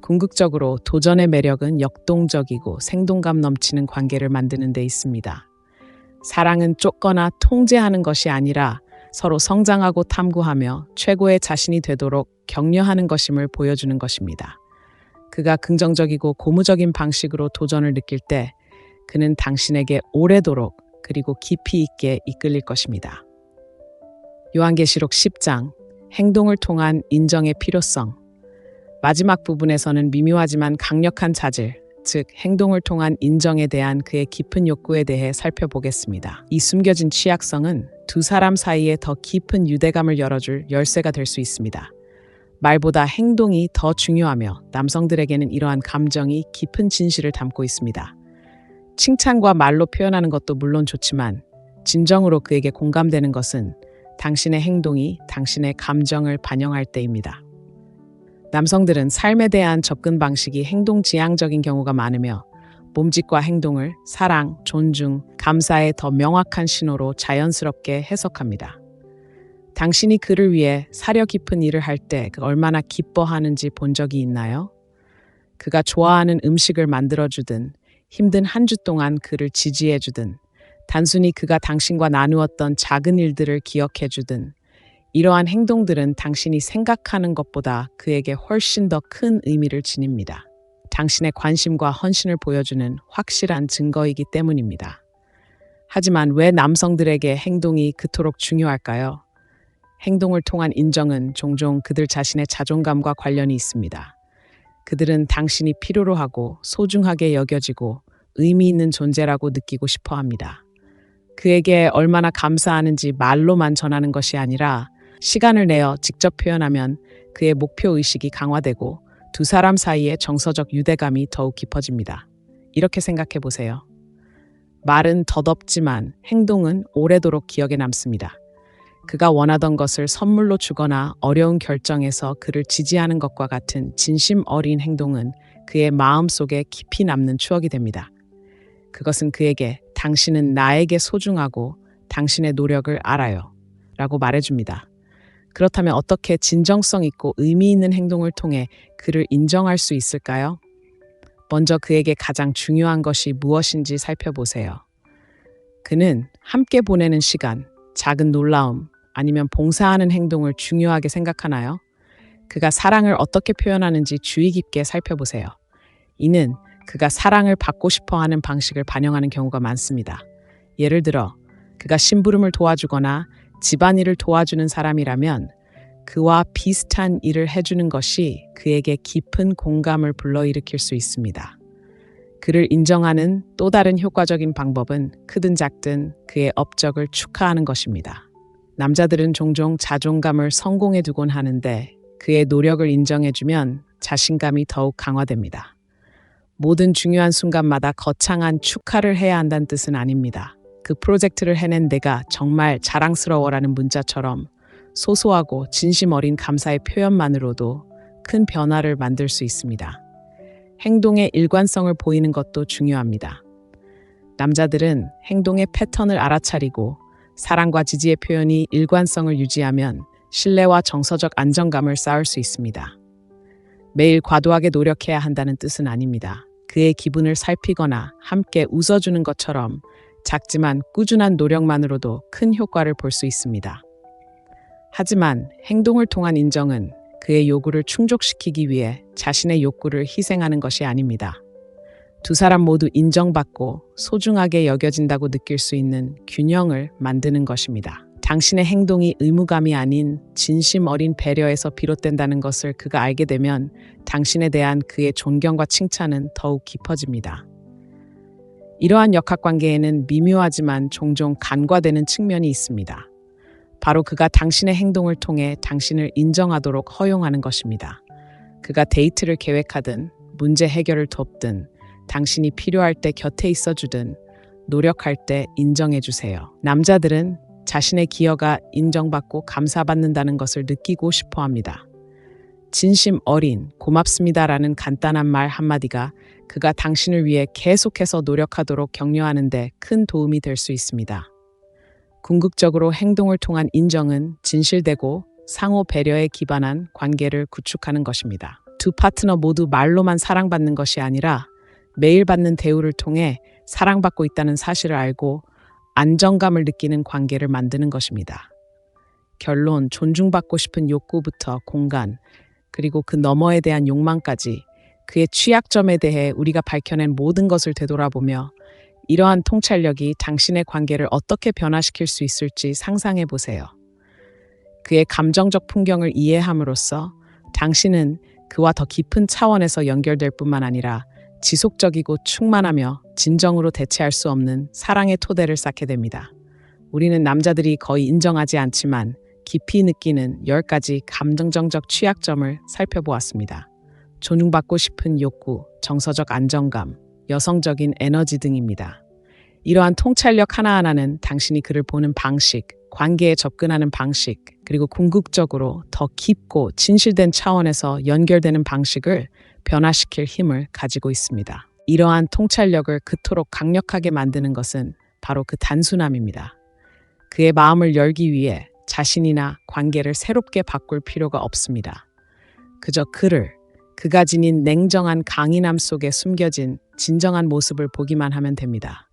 궁극적으로 도전의 매력은 역동적이고 생동감 넘치는 관계를 만드는 데 있습니다. 사랑은 쫓거나 통제하는 것이 아니라 서로 성장하고 탐구하며 최고의 자신이 되도록 격려하는 것임을 보여주는 것입니다. 그가 긍정적이고 고무적인 방식으로 도전을 느낄 때 그는 당신에게 오래도록 그리고 깊이 있게 이끌릴 것입니다. 요한계시록 10장 행동을 통한 인정의 필요성. 마지막 부분에서는 미묘하지만 강력한 자질, 즉 행동을 통한 인정에 대한 그의 깊은 욕구에 대해 살펴보겠습니다. 이 숨겨진 취약성은 두 사람 사이에 더 깊은 유대감을 열어줄 열쇠가 될 수 있습니다. 말보다 행동이 더 중요하며 남성들에게는 이러한 감정이 깊은 진실을 담고 있습니다. 칭찬과 말로 표현하는 것도 물론 좋지만 진정으로 그에게 공감되는 것은 당신의 행동이 당신의 감정을 반영할 때입니다. 남성들은 삶에 대한 접근 방식이 행동지향적인 경우가 많으며 몸짓과 행동을 사랑, 존중, 감사의 더 명확한 신호로 자연스럽게 해석합니다. 당신이 그를 위해 사려 깊은 일을 할 때 얼마나 기뻐하는지 본 적이 있나요? 그가 좋아하는 음식을 만들어주든 힘든 한 주 동안 그를 지지해주든 단순히 그가 당신과 나누었던 작은 일들을 기억해주든 이러한 행동들은 당신이 생각하는 것보다 그에게 훨씬 더 큰 의미를 지닙니다. 당신의 관심과 헌신을 보여주는 확실한 증거이기 때문입니다. 하지만 왜 남성들에게 행동이 그토록 중요할까요? 행동을 통한 인정은 종종 그들 자신의 자존감과 관련이 있습니다. 그들은 당신이 필요로 하고 소중하게 여겨지고 의미 있는 존재라고 느끼고 싶어 합니다. 그에게 얼마나 감사하는지 말로만 전하는 것이 아니라 시간을 내어 직접 표현하면 그의 목표의식이 강화되고 두 사람 사이의 정서적 유대감이 더욱 깊어집니다. 이렇게 생각해 보세요. 말은 덧없지만 행동은 오래도록 기억에 남습니다. 그가 원하던 것을 선물로 주거나 어려운 결정에서 그를 지지하는 것과 같은 진심 어린 행동은 그의 마음속에 깊이 남는 추억이 됩니다. 그것은 그에게 당신은 나에게 소중하고 당신의 노력을 알아요 라고 말해줍니다. 그렇다면 어떻게 진정성 있고 의미 있는 행동을 통해 그를 인정할 수 있을까요? 먼저 그에게 가장 중요한 것이 무엇인지 살펴보세요. 그는 함께 보내는 시간, 작은 놀라움, 아니면 봉사하는 행동을 중요하게 생각하나요? 그가 사랑을 어떻게 표현하는지 주의 깊게 살펴보세요. 이는 그가 사랑을 받고 싶어 하는 방식을 반영하는 경우가 많습니다. 예를 들어, 그가 심부름을 도와주거나 집안일을 도와주는 사람이라면 그와 비슷한 일을 해주는 것이 그에게 깊은 공감을 불러일으킬 수 있습니다. 그를 인정하는 또 다른 효과적인 방법은 크든 작든 그의 업적을 축하하는 것입니다. 남자들은 종종 자존감을 성공에 두곤 하는데 그의 노력을 인정해주면 자신감이 더욱 강화됩니다. 모든 중요한 순간마다 거창한 축하를 해야 한다는 뜻은 아닙니다. 그 프로젝트를 해낸 내가 정말 자랑스러워라는 문자처럼 소소하고 진심 어린 감사의 표현만으로도 큰 변화를 만들 수 있습니다. 행동의 일관성을 보이는 것도 중요합니다. 남자들은 행동의 패턴을 알아차리고 사랑과 지지의 표현이 일관성을 유지하면 신뢰와 정서적 안정감을 쌓을 수 있습니다. 매일 과도하게 노력해야 한다는 뜻은 아닙니다. 그의 기분을 살피거나 함께 웃어주는 것처럼 작지만 꾸준한 노력만으로도 큰 효과를 볼 수 있습니다. 하지만 행동을 통한 인정은 그의 요구를 충족시키기 위해 자신의 욕구를 희생하는 것이 아닙니다. 두 사람 모두 인정받고 소중하게 여겨진다고 느낄 수 있는 균형을 만드는 것입니다. 당신의 행동이 의무감이 아닌 진심 어린 배려에서 비롯된다는 것을 그가 알게 되면 당신에 대한 그의 존경과 칭찬은 더욱 깊어집니다. 이러한 역학관계에는 미묘하지만 종종 간과되는 측면이 있습니다. 바로 그가 당신의 행동을 통해 당신을 인정하도록 허용하는 것입니다. 그가 데이트를 계획하든 문제 해결을 돕든 당신이 필요할 때 곁에 있어주든 노력할 때 인정해주세요. 남자들은 자신의 기여가 인정받고 감사받는다는 것을 느끼고 싶어 합니다. 진심 어린 고맙습니다라는 간단한 말 한마디가 그가 당신을 위해 계속해서 노력하도록 격려하는 데 큰 도움이 될 수 있습니다. 궁극적으로 행동을 통한 인정은 진실되고 상호 배려에 기반한 관계를 구축하는 것입니다. 두 파트너 모두 말로만 사랑받는 것이 아니라 매일 받는 대우를 통해 사랑받고 있다는 사실을 알고 안정감을 느끼는 관계를 만드는 것입니다. 결론, 존중받고 싶은 욕구부터 공간, 그리고 그 너머에 대한 욕망까지 그의 취약점에 대해 우리가 밝혀낸 모든 것을 되돌아보며 이러한 통찰력이 당신의 관계를 어떻게 변화시킬 수 있을지 상상해 보세요. 그의 감정적 풍경을 이해함으로써 당신은 그와 더 깊은 차원에서 연결될 뿐만 아니라 지속적이고 충만하며 진정으로 대체할 수 없는 사랑의 토대를 쌓게 됩니다. 우리는 남자들이 거의 인정하지 않지만 깊이 느끼는 10가지 감정적 취약점을 살펴보았습니다. 존중받고 싶은 욕구, 정서적 안정감, 여성적인 에너지 등입니다. 이러한 통찰력 하나하나는 당신이 그를 보는 방식, 관계에 접근하는 방식, 그리고 궁극적으로 더 깊고 진실된 차원에서 연결되는 방식을 변화시킬 힘을 가지고 있습니다. 이러한 통찰력을 그토록 강력하게 만드는 것은 바로 그 단순함입니다. 그의 마음을 열기 위해 자신이나 관계를 새롭게 바꿀 필요가 없습니다. 그저 그가 지닌 냉정한 강인함 속에 숨겨진 진정한 모습을 보기만 하면 됩니다.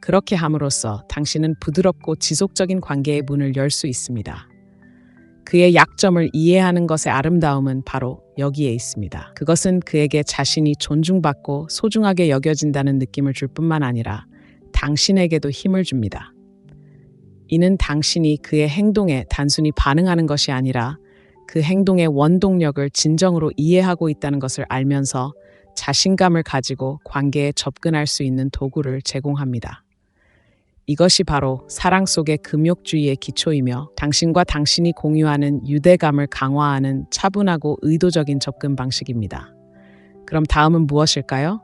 그렇게 함으로써 당신은 부드럽고 지속적인 관계의 문을 열 수 있습니다. 그의 약점을 이해하는 것의 아름다움은 바로 여기에 있습니다. 그것은 그에게 자신이 존중받고 소중하게 여겨진다는 느낌을 줄 뿐만 아니라 당신에게도 힘을 줍니다. 이는 당신이 그의 행동에 단순히 반응하는 것이 아니라 그 행동의 원동력을 진정으로 이해하고 있다는 것을 알면서 자신감을 가지고 관계에 접근할 수 있는 도구를 제공합니다. 이것이 바로 사랑 속의 금욕주의의 기초이며 당신과 당신이 공유하는 유대감을 강화하는 차분하고 의도적인 접근 방식입니다. 그럼 다음은 무엇일까요?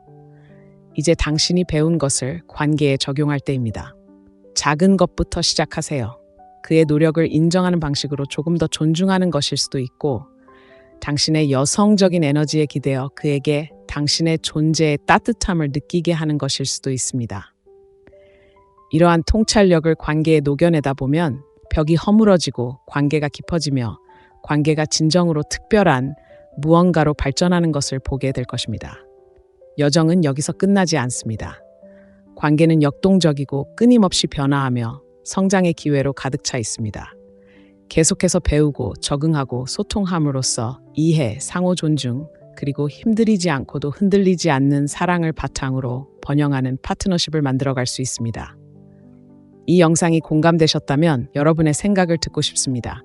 이제 당신이 배운 것을 관계에 적용할 때입니다. 작은 것부터 시작하세요. 그의 노력을 인정하는 방식으로 조금 더 존중하는 것일 수도 있고, 당신의 여성적인 에너지에 기대어 그에게 당신의 존재의 따뜻함을 느끼게 하는 것일 수도 있습니다. 이러한 통찰력을 관계에 녹여내다 보면 벽이 허물어지고 관계가 깊어지며 관계가 진정으로 특별한 무언가로 발전하는 것을 보게 될 것입니다. 여정은 여기서 끝나지 않습니다. 관계는 역동적이고 끊임없이 변화하며 성장의 기회로 가득 차 있습니다. 계속해서 배우고 적응하고 소통함으로써 이해, 상호 존중, 그리고 힘들이지 않고도 흔들리지 않는 사랑을 바탕으로 번영하는 파트너십을 만들어갈 수 있습니다. 이 영상이 공감되셨다면 여러분의 생각을 듣고 싶습니다.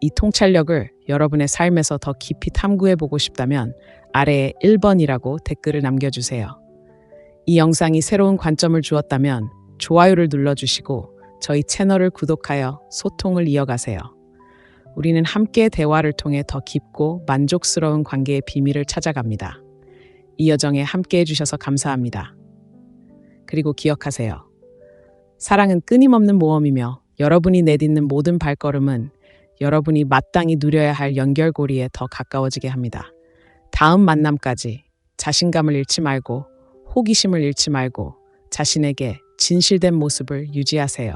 이 통찰력을 여러분의 삶에서 더 깊이 탐구해보고 싶다면 아래에 1번이라고 댓글을 남겨주세요. 이 영상이 새로운 관점을 주었다면 좋아요를 눌러주시고 저희 채널을 구독하여 소통을 이어가세요. 우리는 함께 대화를 통해 더 깊고 만족스러운 관계의 비밀을 찾아갑니다. 이 여정에 함께 해주셔서 감사합니다. 그리고 기억하세요. 사랑은 끊임없는 모험이며 여러분이 내딛는 모든 발걸음은 여러분이 마땅히 누려야 할 연결고리에 더 가까워지게 합니다. 다음 만남까지 자신감을 잃지 말고 호기심을 잃지 말고 자신에게 진실된 모습을 유지하세요.